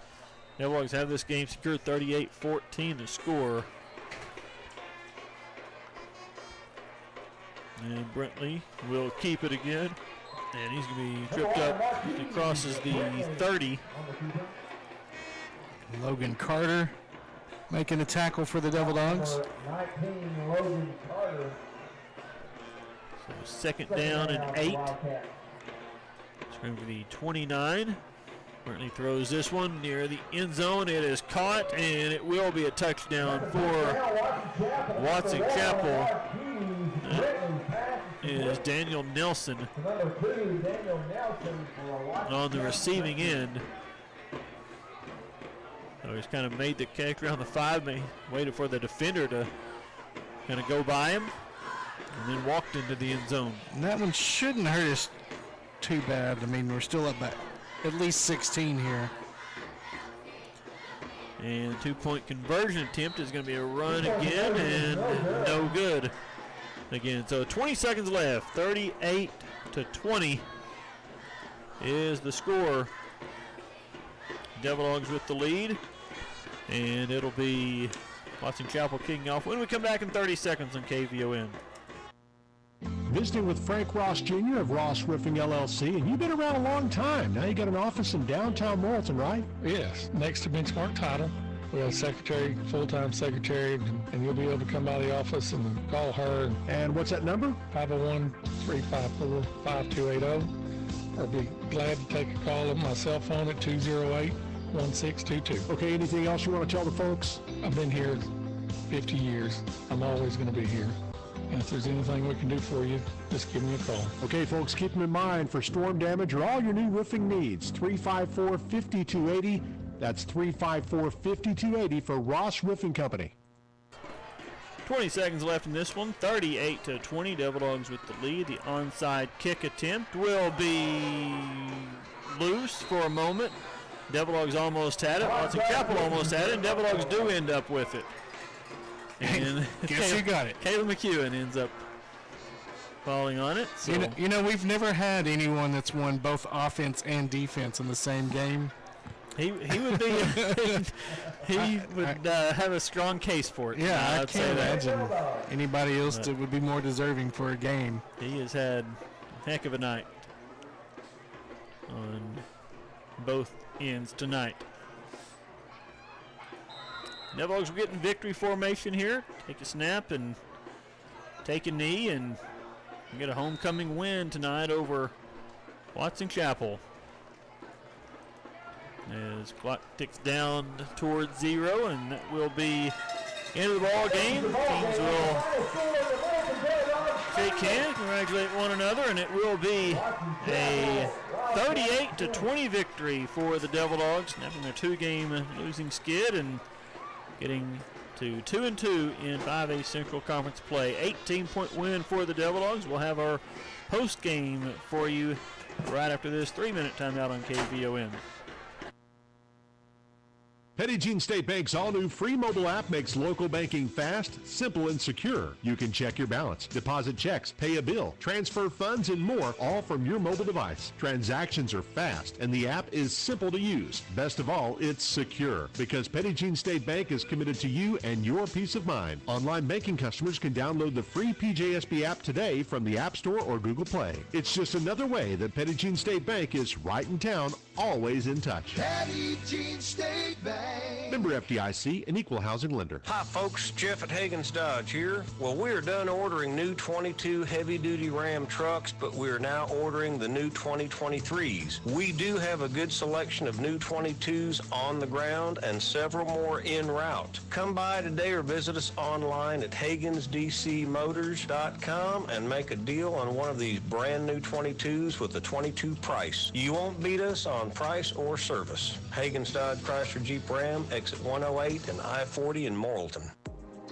Devil Dogs have this game secured. 38-14 to score. And Brentley will keep it again. And he's going to be tripped up. He crosses the 30. Logan Carter making a tackle for the Devil Dogs. 19, Logan Carter. So second down and 8. It's going to be 29. Brentley throws this one near the end zone. It is caught, and it will be a touchdown for Watson Chapel. Is Daniel Nelson on the receiving end. So he's kind of made the catch around the 5, waited for the defender to kind of go by him, and then walked into the end zone. And that one shouldn't hurt us too bad. I mean, we're still up by at least 16 here. And 2-point conversion attempt is going to be a run again, and no good. Again, so 20 seconds left. 38-20 is the score. Devil Dogs with the lead, and it'll be Watson Chapel kicking off when we come back in 30 seconds on KVON. Visiting with Frank Ross Jr. of Ross Roofing LLC, and you've been around a long time. Now you got an office in downtown Morrilton, right? Yes, next to Benchmark Title. We have a secretary, full-time secretary, and you'll be able to come by the office and call her. And what's that number? 501-354-5280. I'll be glad to take a call on my cell phone at 208-1622. Okay, anything else you want to tell the folks? I've been here 50 years. I'm always going to be here. And if there's anything we can do for you, just give me a call. Okay, folks, keep them in mind for storm damage or all your new roofing needs. 354-5280. That's 354-5280 for Ross Roofing Company. 20 seconds left in this one. 38-20. Devil Dogs with the lead. The onside kick attempt will be loose for a moment. Devil Dogs almost had it. Watson Chapel almost had it, and Devil Dogs do end up with it. And guess who got it? Caleb McEwen ends up falling on it. So. You know, we've never had anyone that's won both offense and defense in the same game. He would be have a strong case for it. Yeah, I can't imagine anybody else that would be more deserving for a game. He has had a heck of a night on both ends tonight. Devil Dogs getting victory formation here. Take a snap and take a knee and get a homecoming win tonight over Watson Chapel. As clock ticks down towards 0, and that will be end of the ball game. Teams will shake hands, congratulate one another, and it will be a 38-20 victory for the Devil Dogs, snapping their 2-game losing skid and getting to 2-2 in 5A Central Conference play. 18-point win for the Devil Dogs. We'll have our post game for you right after this 3-minute timeout on KVOM. Petit Jean State Bank's all-new free mobile app makes local banking fast, simple, and secure. You can check your balance, deposit checks, pay a bill, transfer funds, and more, all from your mobile device. Transactions are fast, and the app is simple to use. Best of all, it's secure, because Petit Jean State Bank is committed to you and your peace of mind. Online banking customers can download the free PJSB app today from the App Store or Google Play. It's just another way that Petit Jean State Bank is right in town, always in touch. Petit Jean State Bank. Member FDIC, an equal housing lender. Hi folks, Jeff at Hagen's Dodge here. Well, we are done ordering new 22 heavy-duty Ram trucks, but we are now ordering the new 2023s. We do have a good selection of new 22s on the ground and several more en route. Come by today or visit us online at HagensDCMotors.com and make a deal on one of these brand new 22s with a 22 price. You won't beat us on price or service. Hagen's Dodge Chrysler Jeep Ram, exit 108 and I-40 in Morrilton.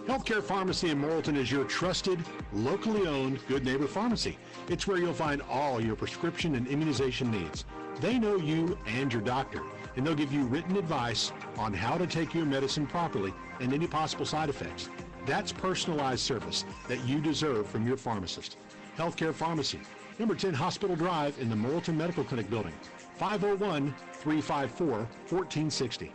Healthcare Pharmacy in Morrilton is your trusted, locally owned Good Neighbor Pharmacy. It's where you'll find all your prescription and immunization needs. They know you and your doctor, and they'll give you written advice on how to take your medicine properly and any possible side effects. That's personalized service that you deserve from your pharmacist. Healthcare Pharmacy, number 10 Hospital Drive in the Morrilton Medical Clinic building, 501-354-1460.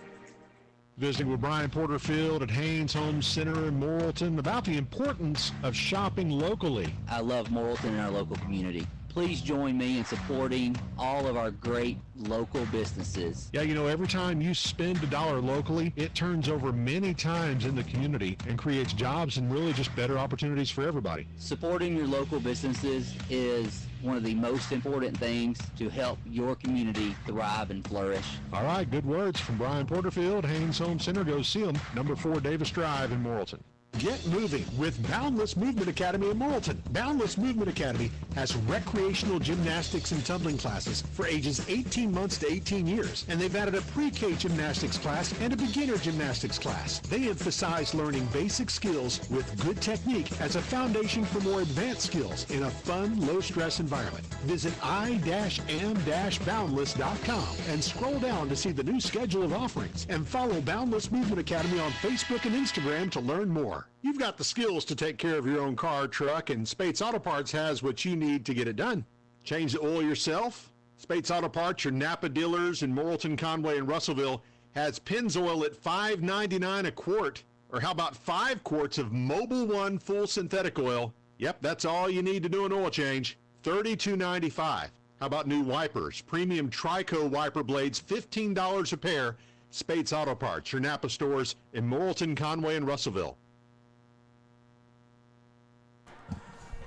Visiting with Brian Porterfield at Haynes Home Center in Morrilton about the importance of shopping locally. I love Morrilton and our local community. Please join me in supporting all of our great local businesses. Yeah, you know, every time you spend $1 locally, it turns over many times in the community and creates jobs and really just better opportunities for everybody. Supporting your local businesses is one of the most important things to help your community thrive and flourish. All right, good words from Brian Porterfield, Haynes Home Center. Go see them, number 4 Davis Drive in Morrilton. Get moving with Boundless Movement Academy in Morrilton. Boundless Movement Academy has recreational gymnastics and tumbling classes for ages 18 months to 18 years. And they've added a pre-K gymnastics class and a beginner gymnastics class. They emphasize learning basic skills with good technique as a foundation for more advanced skills in a fun, low-stress environment. Visit i-am-boundless.com and scroll down to see the new schedule of offerings. And follow Boundless Movement Academy on Facebook and Instagram to learn more. You've got the skills to take care of your own car, truck, and Spates Auto Parts has what you need to get it done. Change the oil yourself? Spates Auto Parts, your Napa dealers in Morrilton, Conway, and Russellville, has Pennzoil at $5.99 a quart. Or how about 5 quarts of Mobil 1 full synthetic oil? Yep, that's all you need to do an oil change. $32.95. How about new wipers? Premium Trico wiper blades, $15 a pair. Spates Auto Parts, your Napa stores in Morrilton, Conway, and Russellville.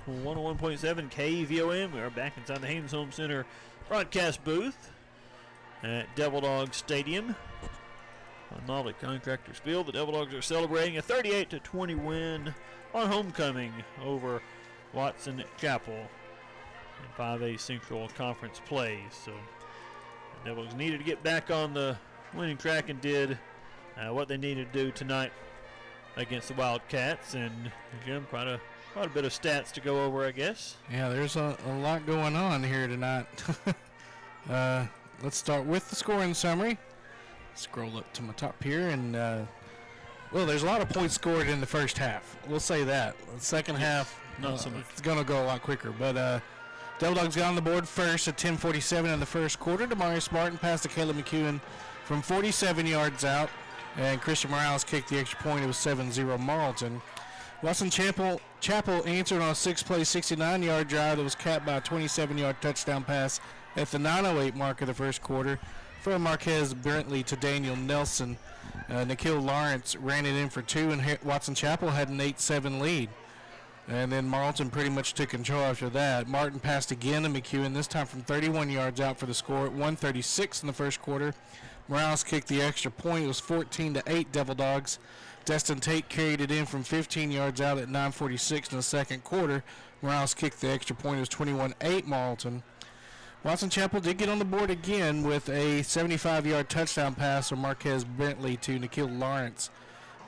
101.7 KVOM. We are back inside the Haynes Home Center broadcast booth at Devil Dog Stadium on Motley Contractors Field. The Devil Dogs are celebrating a 38-20 win on homecoming over Watson Chapel in 5A Central Conference play. So the Devils needed to get back on the winning track and did what they needed to do tonight against the Wildcats. And Jim, quite a bit of stats to go over, I guess. Yeah, there's a lot going on here tonight. Let's start with the scoring summary. Scroll up to my top here, and well, there's a lot of points scored in the first half. We'll say that. The second half, not so much. It's going to go a lot quicker. But Devil Dogs got on the board first at 10:47 in the first quarter. Demarius Martin passed to Caleb McEwen from 47 yards out, and Christian Morales kicked the extra point. It was 7-0 Morrilton. Watson Chapel answered on a 6-play, 69-yard drive that was capped by a 27-yard touchdown pass at the 9:08 mark of the first quarter from Marquez Brentley to Daniel Nelson. Nikhil Lawrence ran it in for 2, and Watson Chapel had an 8-7 lead. And then Morrilton pretty much took control after that. Martin passed again to McEwen, this time from 31 yards out for the score at 1:36 in the first quarter. Morales kicked the extra point. It was 14-8 Devil Dogs. Destin Tate carried it in from 15 yards out at 9:46 in the second quarter. Morales kicked the extra point. It was 21-8 Morrilton. Watson Chapel did get on the board again with a 75-yard touchdown pass from Marquez Bentley to Nikhil Lawrence.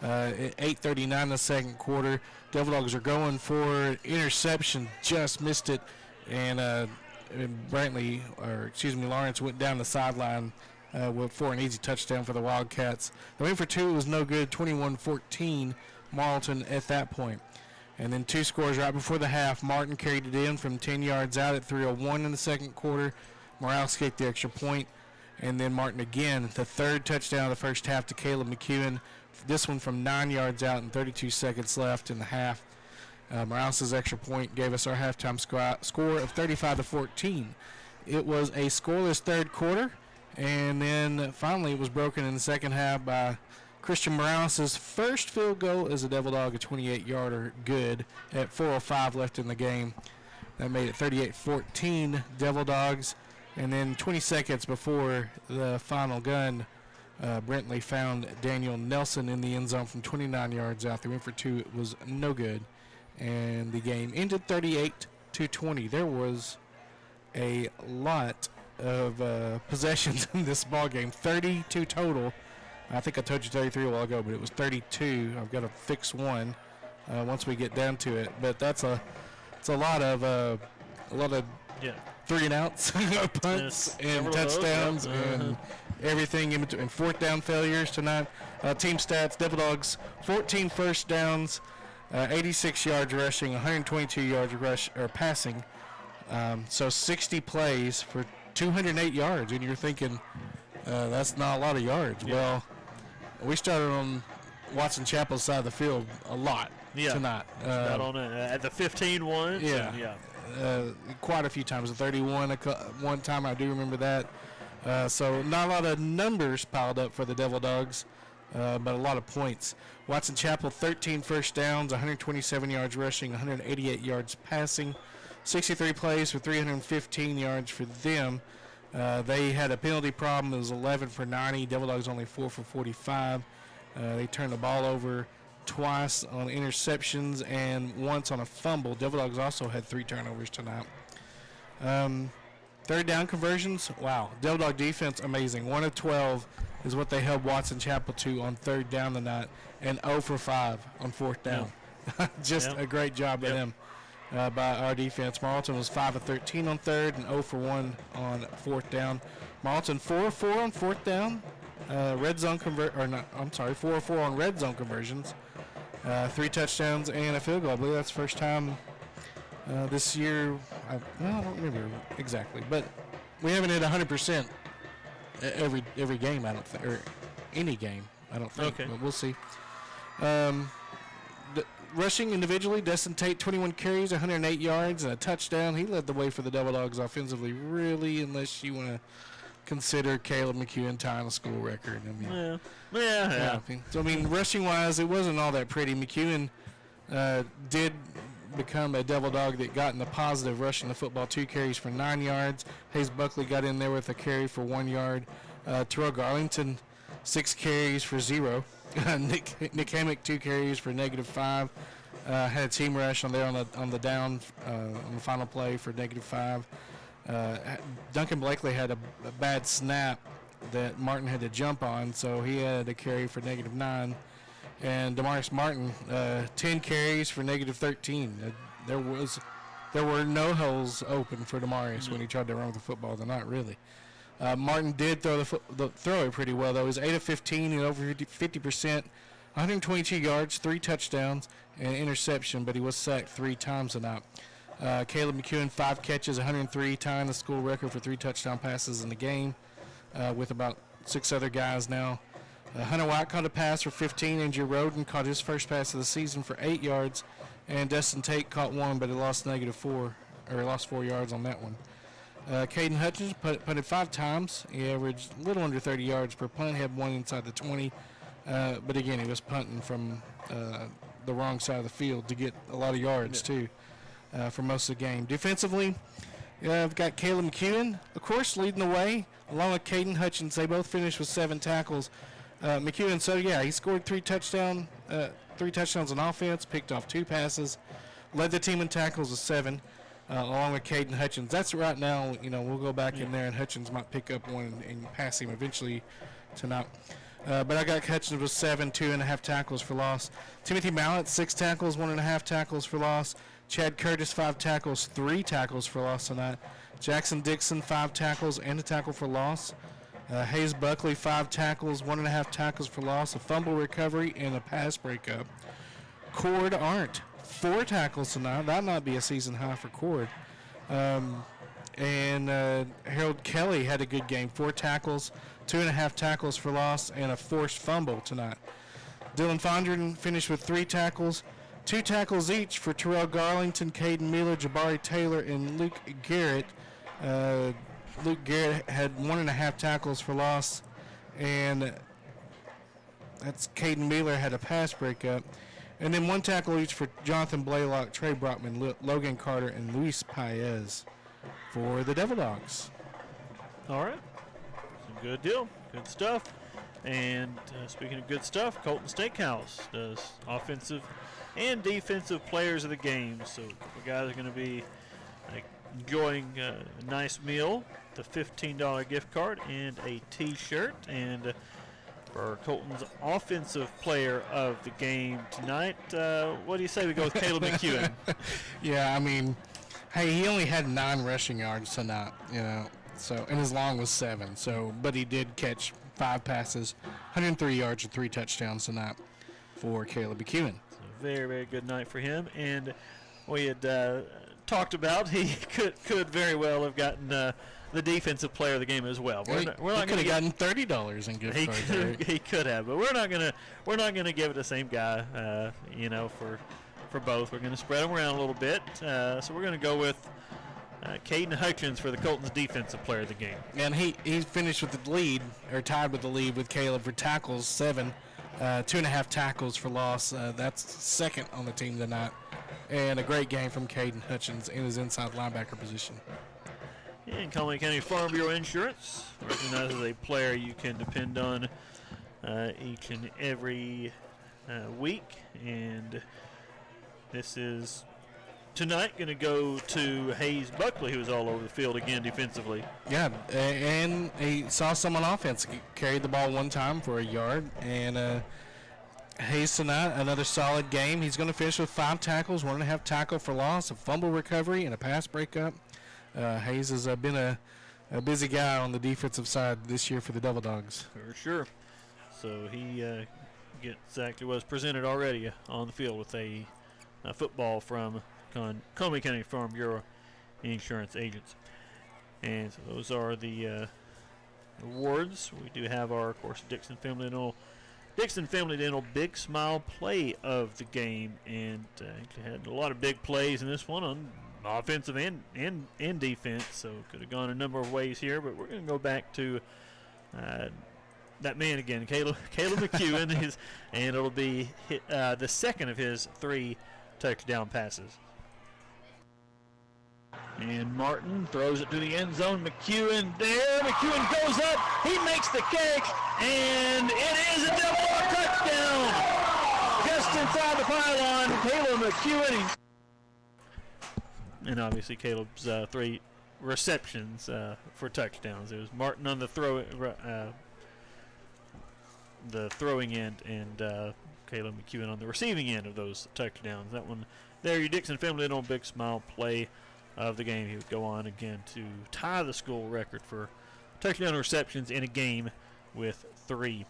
At 8:39 in the second quarter, Devil Dogs are going for interception, just missed it, and Lawrence went down the sideline for an easy touchdown for the Wildcats. The win for two was no good, 21-14 Morrilton at that point. And then two scores right before the half. Martin carried it in from 10 yards out at 3:01 in the second quarter. Morales kicked the extra point, and then Martin again, the third touchdown of the first half to Caleb McEwen. This one from 9 yards out and 32 seconds left in the half. Morales' extra point gave us our halftime score of 35-14. It was a scoreless third quarter, and then finally it was broken in the second half by Christian Morales' first field goal as a Devil Dog, a 28-yarder, good at 4:05 left in the game. That made it 38-14 Devil Dogs. And then 20 seconds before the final gun, Brentley found Daniel Nelson in the end zone from 29 yards out. They went for two. It was no good. And the game ended 38-20. There was a lot of possessions in this ball game. 32 total. I think I told you 33 a while ago, but it was 32. I've got to fix one once we get down to it. But it's a lot of 3 and outs, punts, and touchdowns, and everything in between. And fourth down failures tonight. Team stats: Devil Dogs 14 first downs, 86 yards rushing, 122 yards passing. So 60 plays for 208 yards, and you're thinking that's not a lot of yards. Yeah. Well, we started on Watson Chapel's side of the field a lot tonight. Not on at the 15 once. Yeah. Quite a few times. The 31 one time, I do remember that. So not a lot of numbers piled up for the Devil Dogs, but a lot of points. Watson Chapel 13 first downs, 127 yards rushing, 188 yards passing, 63 plays for 315 yards for them. They had a penalty problem. It was 11 for 90. Devil Dogs only 4 for 45. They turned the ball over twice on interceptions and once on a fumble. Devil Dogs also had 3 turnovers tonight. Third down conversions, wow. Devil Dog defense, amazing. 1 of 12 is what they held Watson Chapel to on third down tonight, and 0 for 5 on fourth down. Just a great job by them, by our defense. Morrilton was 5 of 13 on third and 0 for 1 on fourth down. Morrilton 4 of 4 on fourth down. 4 of 4 on red zone conversions. 3 touchdowns and a field goal. I believe that's the first time this year. I don't remember exactly, but we haven't hit 100% every game, I don't think, or any game, I don't think. Okay. But we'll see. Rushing individually, Destin Tate, 21 carries, 108 yards, and a touchdown. He led the way for the Devil Dogs offensively, really, unless you want to consider Caleb McEwen tying a school record. I mean, So, rushing-wise, it wasn't all that pretty. McEwen did become a Devil Dog that got in the positive rushing the football, 2 carries for 9 yards. Hayes Buckley got in there with a carry for 1 yard. Terrell Garlington, 6 carries for 0. Nick Hammock, 2 carries for -5. Had a team rush on the down on the final play for -5. Duncan Blakely had a bad snap that Martin had to jump on, so he had a carry for -9. And Demarius Martin, 10 carries for -13. There were no holes open for Demarius when he tried to run with the football. They're not really. Martin did throw it pretty well, though. He was 8 of 15 and over 50%, 122 yards, 3 touchdowns, and an interception, but he was sacked 3 times tonight. Caleb McEwen, 5 catches, 103, tying the school record for 3 touchdown passes in the game, with about 6 other guys now. Hunter White caught a pass for 15, and Drew Roden caught his first pass of the season for 8 yards, and Destin Tate caught 1, but he lost lost 4 yards on that one. Caden Hutchins punted 5 times. He averaged a little under 30 yards per punt, had 1 inside the 20, but again, he was punting from the wrong side of the field to get a lot of yards too for most of the game. Defensively, I've got Caleb McEwen, of course, leading the way, along with Caden Hutchins. They both finished with 7 tackles. McEwen, he scored 3 touchdowns on offense, picked off 2 passes, led the team in tackles with 7, along with Caden Hutchins. That's right now, we'll go back in there, and Hutchins might pick up one and pass him eventually tonight. But I got Hutchins with 7, 2.5 tackles for loss. Timothy Mallett, 6 tackles, 1.5 tackles for loss. Chad Curtis, 5 tackles, 3 tackles for loss tonight. Jackson Dixon, 5 tackles and a tackle for loss. Hayes Buckley, 5 tackles, 1.5 tackles for loss, a fumble recovery, and a pass breakup. Cord Arndt, 4 tackles tonight. That might be a season high for Cord. And Harold Kelly had a good game, 4 tackles, 2.5 tackles for loss, and a forced fumble tonight. Dylan Fondren finished with 3 tackles, 2 tackles each for Terrell Garlington, Caden Miller, Jabari Taylor, and Luke Garrett. Luke Garrett had 1.5 tackles for loss, and that's Caden Miller had a pass breakup. And then 1 tackle each for Jonathan Blaylock, Trey Brockman, Logan Carter, and Luis Paez for the Devil Dogs. All right. Some good deal. Good stuff. And speaking of good stuff, Colton Steakhouse does offensive and defensive players of the game. So the guys are going to be enjoying a nice meal, the $15 gift card, and a T-shirt. And for Colton's offensive player of the game tonight, what do you say we go with Caleb McEwen? Yeah, I mean, hey, he only had 9 rushing yards tonight, so, and his long was 7. So, but he did catch 5 passes, 103 yards and 3 touchdowns tonight for Caleb McEwen. So very, very good night for him. And we had talked about he could very well have gotten the defensive player of the game as well. He could have gotten $30 in gift cards. He could have, but we're not gonna give it the same guy. For both, we're gonna spread them around a little bit. So we're gonna go with Caden Hutchins for the Colton's defensive player of the game. And he finished with the lead, or tied with the lead with Caleb for tackles, 7, 2.5 tackles for loss. That's second on the team tonight. And a great game from Caden Hutchins in his inside linebacker position. And Colony County Farm Bureau Insurance recognizes a player you can depend on each and every week. And this is tonight going to go to Hayes Buckley, who's all over the field again defensively. Yeah, and he saw someone on offense. He carried the ball 1 time for a yard. And Hayes tonight, another solid game. He's going to finish with 5 tackles, 1.5 tackle for loss, a fumble recovery, and a pass breakup. Hayes has been a busy guy on the defensive side this year for the Devil Dogs. For sure. So he gets exactly what was presented already on the field with a football from Conway County Farm Bureau Insurance Agents. And so those are the awards. We do have our, of course, Dixon Family Dental Big Smile play of the game, and actually had a lot of big plays in this one on offensive and defense, so could have gone a number of ways here, but we're going to go back to that man again, Caleb McEwen, and it'll be the second of his 3 touchdown passes. And Martin throws it to the end zone. McEwen there. McEwen goes up. He makes the catch, and it is a Devil Dog touchdown. Just inside the pylon, Caleb McEwen. And obviously Caleb's 3 receptions for touchdowns. It was Martin on the throwing end, and Caleb McEwen on the receiving end of those touchdowns. That one there, your Dixon Family Dental Big Smile play of the game. He would go on again to tie the school record for touchdown receptions in a game with 3.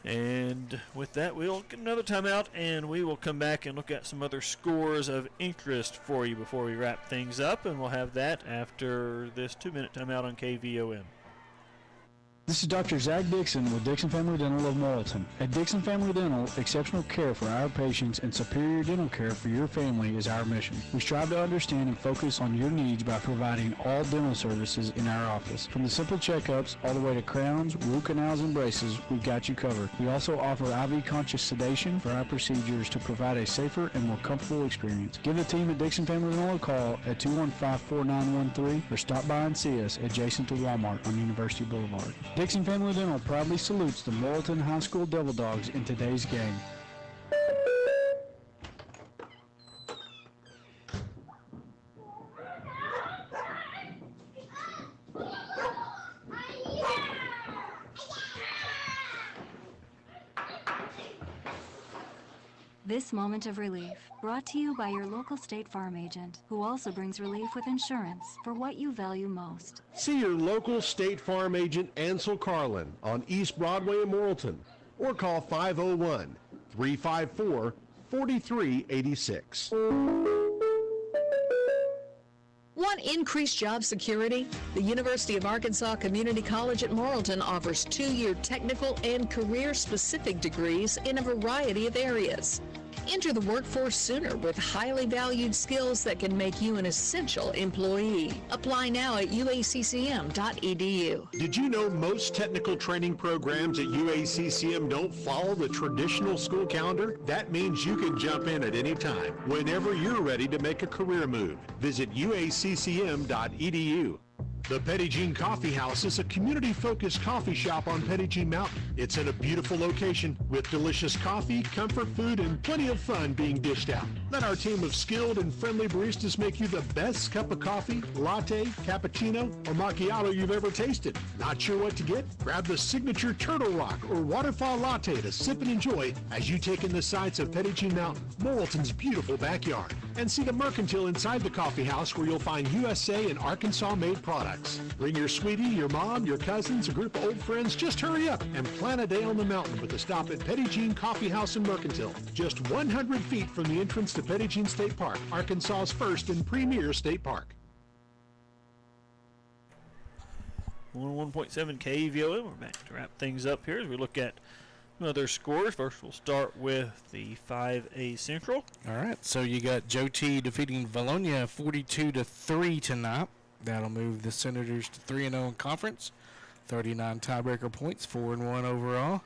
And with that, we'll get another timeout, and we will come back and look at some other scores of interest for you before we wrap things up, and we'll have that after this 2-minute timeout on KVOM. This is Dr. Zach Dixon with Dixon Family Dental of Morrilton. At Dixon Family Dental, exceptional care for our patients and superior dental care for your family is our mission. We strive to understand and focus on your needs by providing all dental services in our office. From the simple checkups all the way to crowns, root canals, and braces, we've got you covered. We also offer IV conscious sedation for our procedures to provide a safer and more comfortable experience. Give the team at Dixon Family Dental a call at 215-4913 or stop by and see us adjacent to Walmart on University Boulevard. Dixon Family Dental proudly salutes the Morrilton High School Devil Dogs in today's game. This moment of relief, brought to you by your local State Farm agent, who also brings relief with insurance for what you value most. See your local State Farm agent Ansel Carlin on East Broadway in Morrilton, or call 501-354-4386. Want increased job security? The University of Arkansas Community College at Morrilton offers 2-year technical and career-specific degrees in a variety of areas. Enter the workforce sooner with highly valued skills that can make you an essential employee. Apply now at uaccm.edu. Did you know most technical training programs at UACCM don't follow the traditional school calendar? That means you can jump in at any time, whenever you're ready to make a career move. Visit uaccm.edu. The Petit Jean Coffee House is a community-focused coffee shop on Petit Jean Mountain. It's in a beautiful location with delicious coffee, comfort food, and plenty of fun being dished out. Let our team of skilled and friendly baristas make you the best cup of coffee, latte, cappuccino, or macchiato you've ever tasted. Not sure what to get? Grab the signature Turtle Rock or Waterfall Latte to sip and enjoy as you take in the sights of Petit Jean Mountain, Morrilton's beautiful backyard. And see the Mercantile inside the coffee house where you'll find USA and Arkansas-made products. Bring your sweetie, your mom, your cousins, a group of old friends. Just hurry up and plan a day on the mountain with a stop at Petit Jean Coffee House in Mercantile. Just 100 feet from the entrance to Petit Jean State Park, Arkansas's first and premier state park. 101.7 KVOM. We're back to wrap things up here as we look at other scores. First, we'll start with the 5A Central. All right, so you got Joe T defeating Valonia 42-3 tonight. That'll move the Senators to 3-0 in conference, 39 tiebreaker points, 4-1 overall.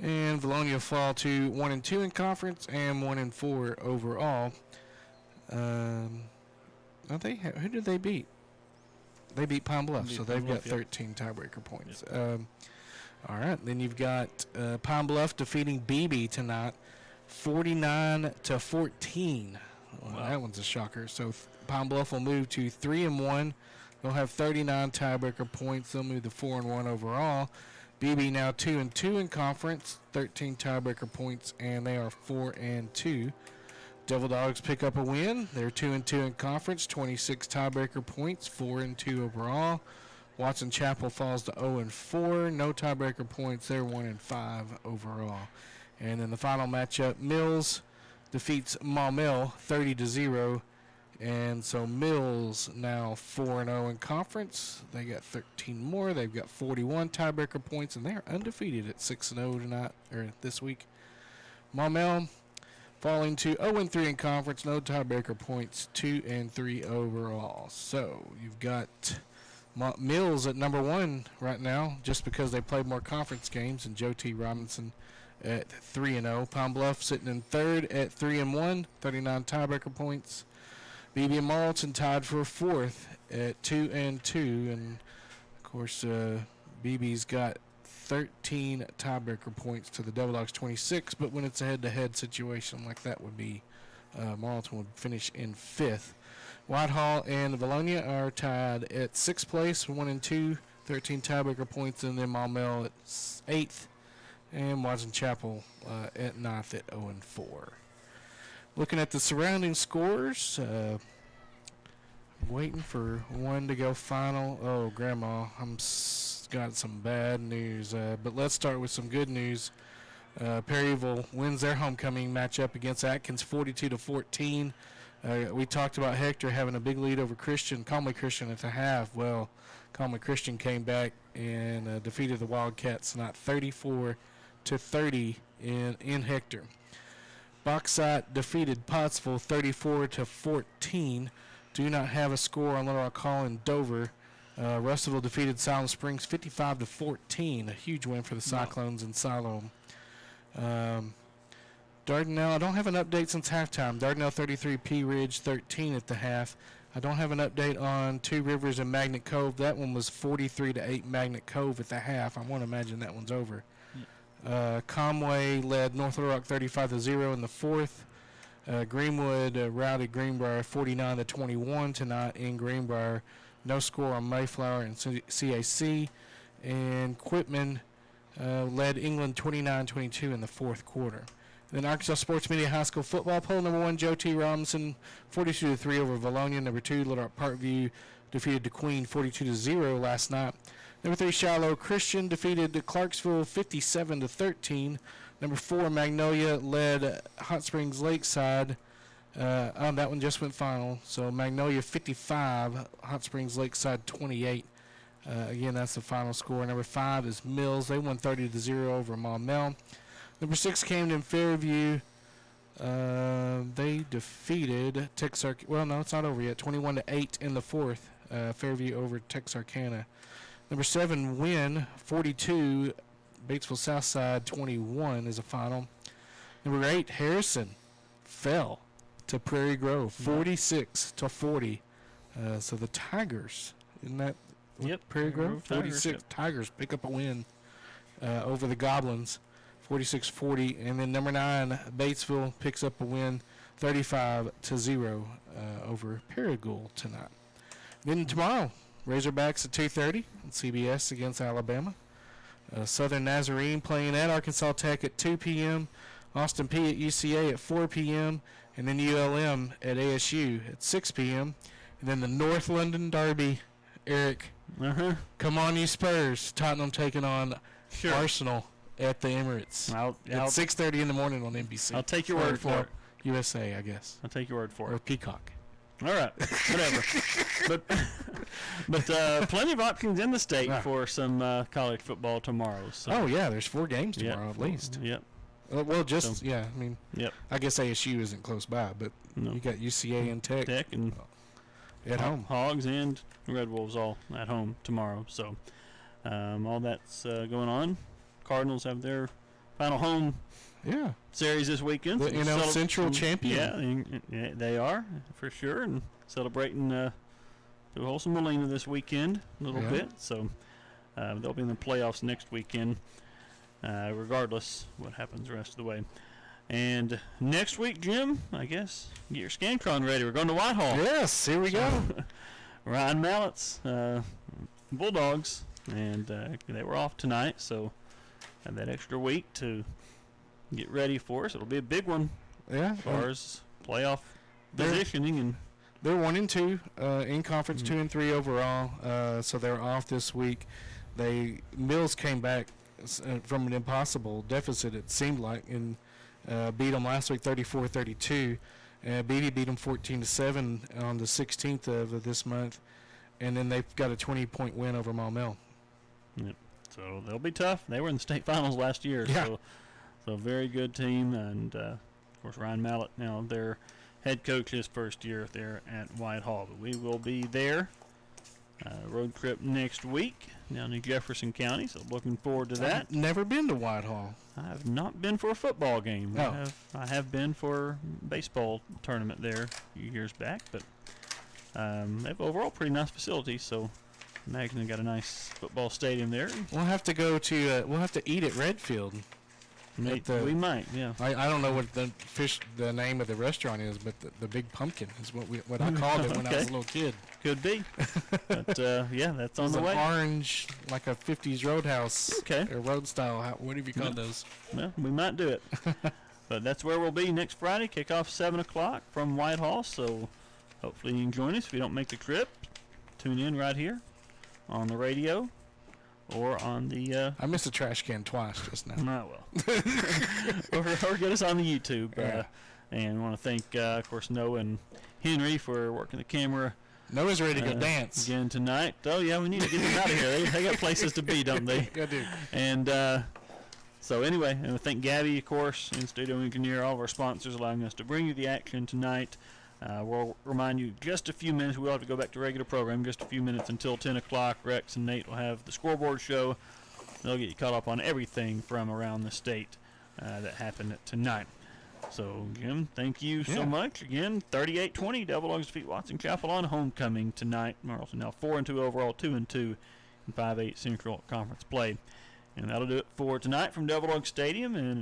And Valonia fall to 1-2 in conference and 1-4 overall. Who did they beat? They beat Pine Bluff, so they've got 13 tiebreaker points. All right, then you've got Pine Bluff defeating BB tonight, 49-14. Well, that one's a shocker. So Pine Bluff will move to 3-1. They'll have 39 tiebreaker points. They'll move to 4-1 overall. BB now 2-2 in conference, 13 tiebreaker points, and they are 4-2. Devil Dogs pick up a win. They're 2-2 in conference, 26 tiebreaker points, 4-2 overall. Watson Chapel falls to 0-4, no tiebreaker points. They're 1-5 overall. And in the final matchup, Mills defeats Maumelle 30-0, and so Mills now 4-0 in conference. They got 13 more. They've got 41 tiebreaker points, and they're undefeated at 6-0 tonight or this week. Maumelle falling to 0-3 in conference, no tiebreaker points, 2-3 overall. So you've got Mills at number 1 right now, just because they played more conference games, and Joe T. Robinson at 3-0. Pine Bluff sitting in third at 3-1, 39 tiebreaker points. BB and Morrilton tied for fourth at 2-2, and of course BB's got 13 tiebreaker points to the Devil Dogs 26. But when it's a head-to-head situation like that, would be Morrilton would finish in fifth. Whitehall and Valonia are tied at 6th place, 1-2, 13 tiebreaker points, and then Maumelle at 8th. And Watson Chapel at 9th at 0-4. Looking at the surrounding scores, waiting for one to go final. Oh, Grandma, got some bad news. But let's start with some good news. Perryville wins their homecoming matchup against Atkins 42-14. We talked about Hector having a big lead over Conway Christian at the half. Well, Conway Christian came back and defeated the Wildcats tonight 34-30 in Hector. Bauxite defeated Pottsville 34-14. Do not have a score on Little Rock Hall in Dover. Russellville defeated Silent Springs 55-14. A huge win for the Cyclones in Siloam. Dardanelle, I don't have an update since halftime. Dardanelle 33, Pea Ridge 13 at the half. I don't have an update on Two Rivers and Magnet Cove. That one was 43-8 Magnet Cove at the half. I want to imagine that one's over. Conway led North Little Rock 35-0 in the fourth. Greenwood routed Greenbrier 49-21 tonight in Greenbrier. No score on Mayflower and CAC. And Quitman led England 29-22 in the fourth quarter. Then Arkansas Sports Media High School football poll. Number 1, Joe T. Robinson 42-3 over Valonia. Number 2, Little Rock Parkview defeated DeQueen 42-0 last night. Number 3, Shiloh Christian defeated Clarksville 57-13. Number 4, Magnolia led Hot Springs Lakeside. That one just went final. So Magnolia 55, Hot Springs Lakeside 28. Again, that's the final score. Number 5 is Mills. They won 30-0 over Maumelle. Number 6, Camden Fairview. They defeated Texarkana. Well, no, it's not over yet. 21-8 in the fourth. Fairview over Texarkana. Number 7, Wynn 42. Batesville Southside 21 is a final. Number 8, Harrison fell to Prairie Grove 46-40. So the Tigers, isn't that Prairie Grove? 46 Tigers pick up a win over the Goblins 46-40. And then number 9, Batesville picks up a win 35-0 over Paragould tonight. Then tomorrow, Razorbacks at 2:30 on CBS against Alabama. Southern Nazarene playing at Arkansas Tech at 2 p.m. Austin P at UCA at 4 p.m. And then ULM at ASU at 6 p.m. And then the North London Derby, Eric. Come on, you Spurs. Tottenham taking on Arsenal at the Emirates at 6:30 in the morning on NBC. I'll take your word for it. USA, I guess. I'll take your word for it. Or Peacock. All right, whatever. but plenty of options in the state for some college football tomorrow. So. Oh yeah, there's 4 games tomorrow at least. Yep. I guess ASU isn't close by, but you got UCA and Tech and at home. Hogs and Red Wolves all at home tomorrow. So all that's going on. Cardinals have their final home series this weekend. The NL Central champion. Yeah, they are for sure, and celebrating through Wholesome Molina this weekend a little bit. So they'll be in the playoffs next weekend, regardless what happens the rest of the way. And next week, Jim, I guess, get your ScanCron ready. We're going to Whitehall. Yes, here we go. Ryan Mallett's Bulldogs, and they were off tonight, so have that extra week to get ready for us. It'll be a big one as far as playoff positioning. And they're 1-2 in conference, 2-3 overall. So they're off this week. Mills came back from an impossible deficit, it seemed like, and beat them last week 34-32. Beatty beat them 14-7 on the 16th of this month, and then they've got a 20-point win over Maumelle. Yep. So they'll be tough. They were in the state finals last year. Yeah. So very good team, and of course Ryan Mallett now their head coach his first year there at Whitehall. But we will be there. Road trip next week down in Jefferson County, so looking forward to that. I've never been to Whitehall. I have not been for a football game. Oh. I have been for a baseball tournament there a few years back, but they have overall pretty nice facilities, so imagine they got a nice football stadium there. We'll have to go to. We'll have to eat at Redfield. We might, yeah. I don't know what the name of the restaurant is, but the Big Pumpkin is what I called it when I was a little kid. Could be. But that's on the way. It's an orange, like a 50s roadhouse. Okay. Or road style, whatever you call those. Well, we might do it. But that's where we'll be next Friday. Kickoff 7 o'clock from Whitehall. So hopefully you can join us. If you don't make the trip, tune in right here on the radio. Or on the... I missed a trash can twice just now. Oh, well. or get us on the YouTube. And I want to thank, of course, Noah and Henry for working the camera Noah's ready to go dance again tonight. Oh yeah, we need to get them out of here. They got places to be, don't they? I do. And so anyway, and we thank Gabby, of course, in studio engineer, all of our sponsors allowing us to bring you the action tonight. We'll remind you just a few minutes. We'll have to go back to regular program. Just a few minutes until 10 o'clock. Rex and Nate will have the scoreboard show. They'll get you caught up on everything from around the state that happened tonight. So, Jim, thank you so much. Again, 38-20, Devil Dogs defeat Watson Chapel on homecoming tonight. Morrilton now 4-2 overall, 2-2 in 5-8 Central Conference play. And that'll do it for tonight from Devil Dog Stadium. And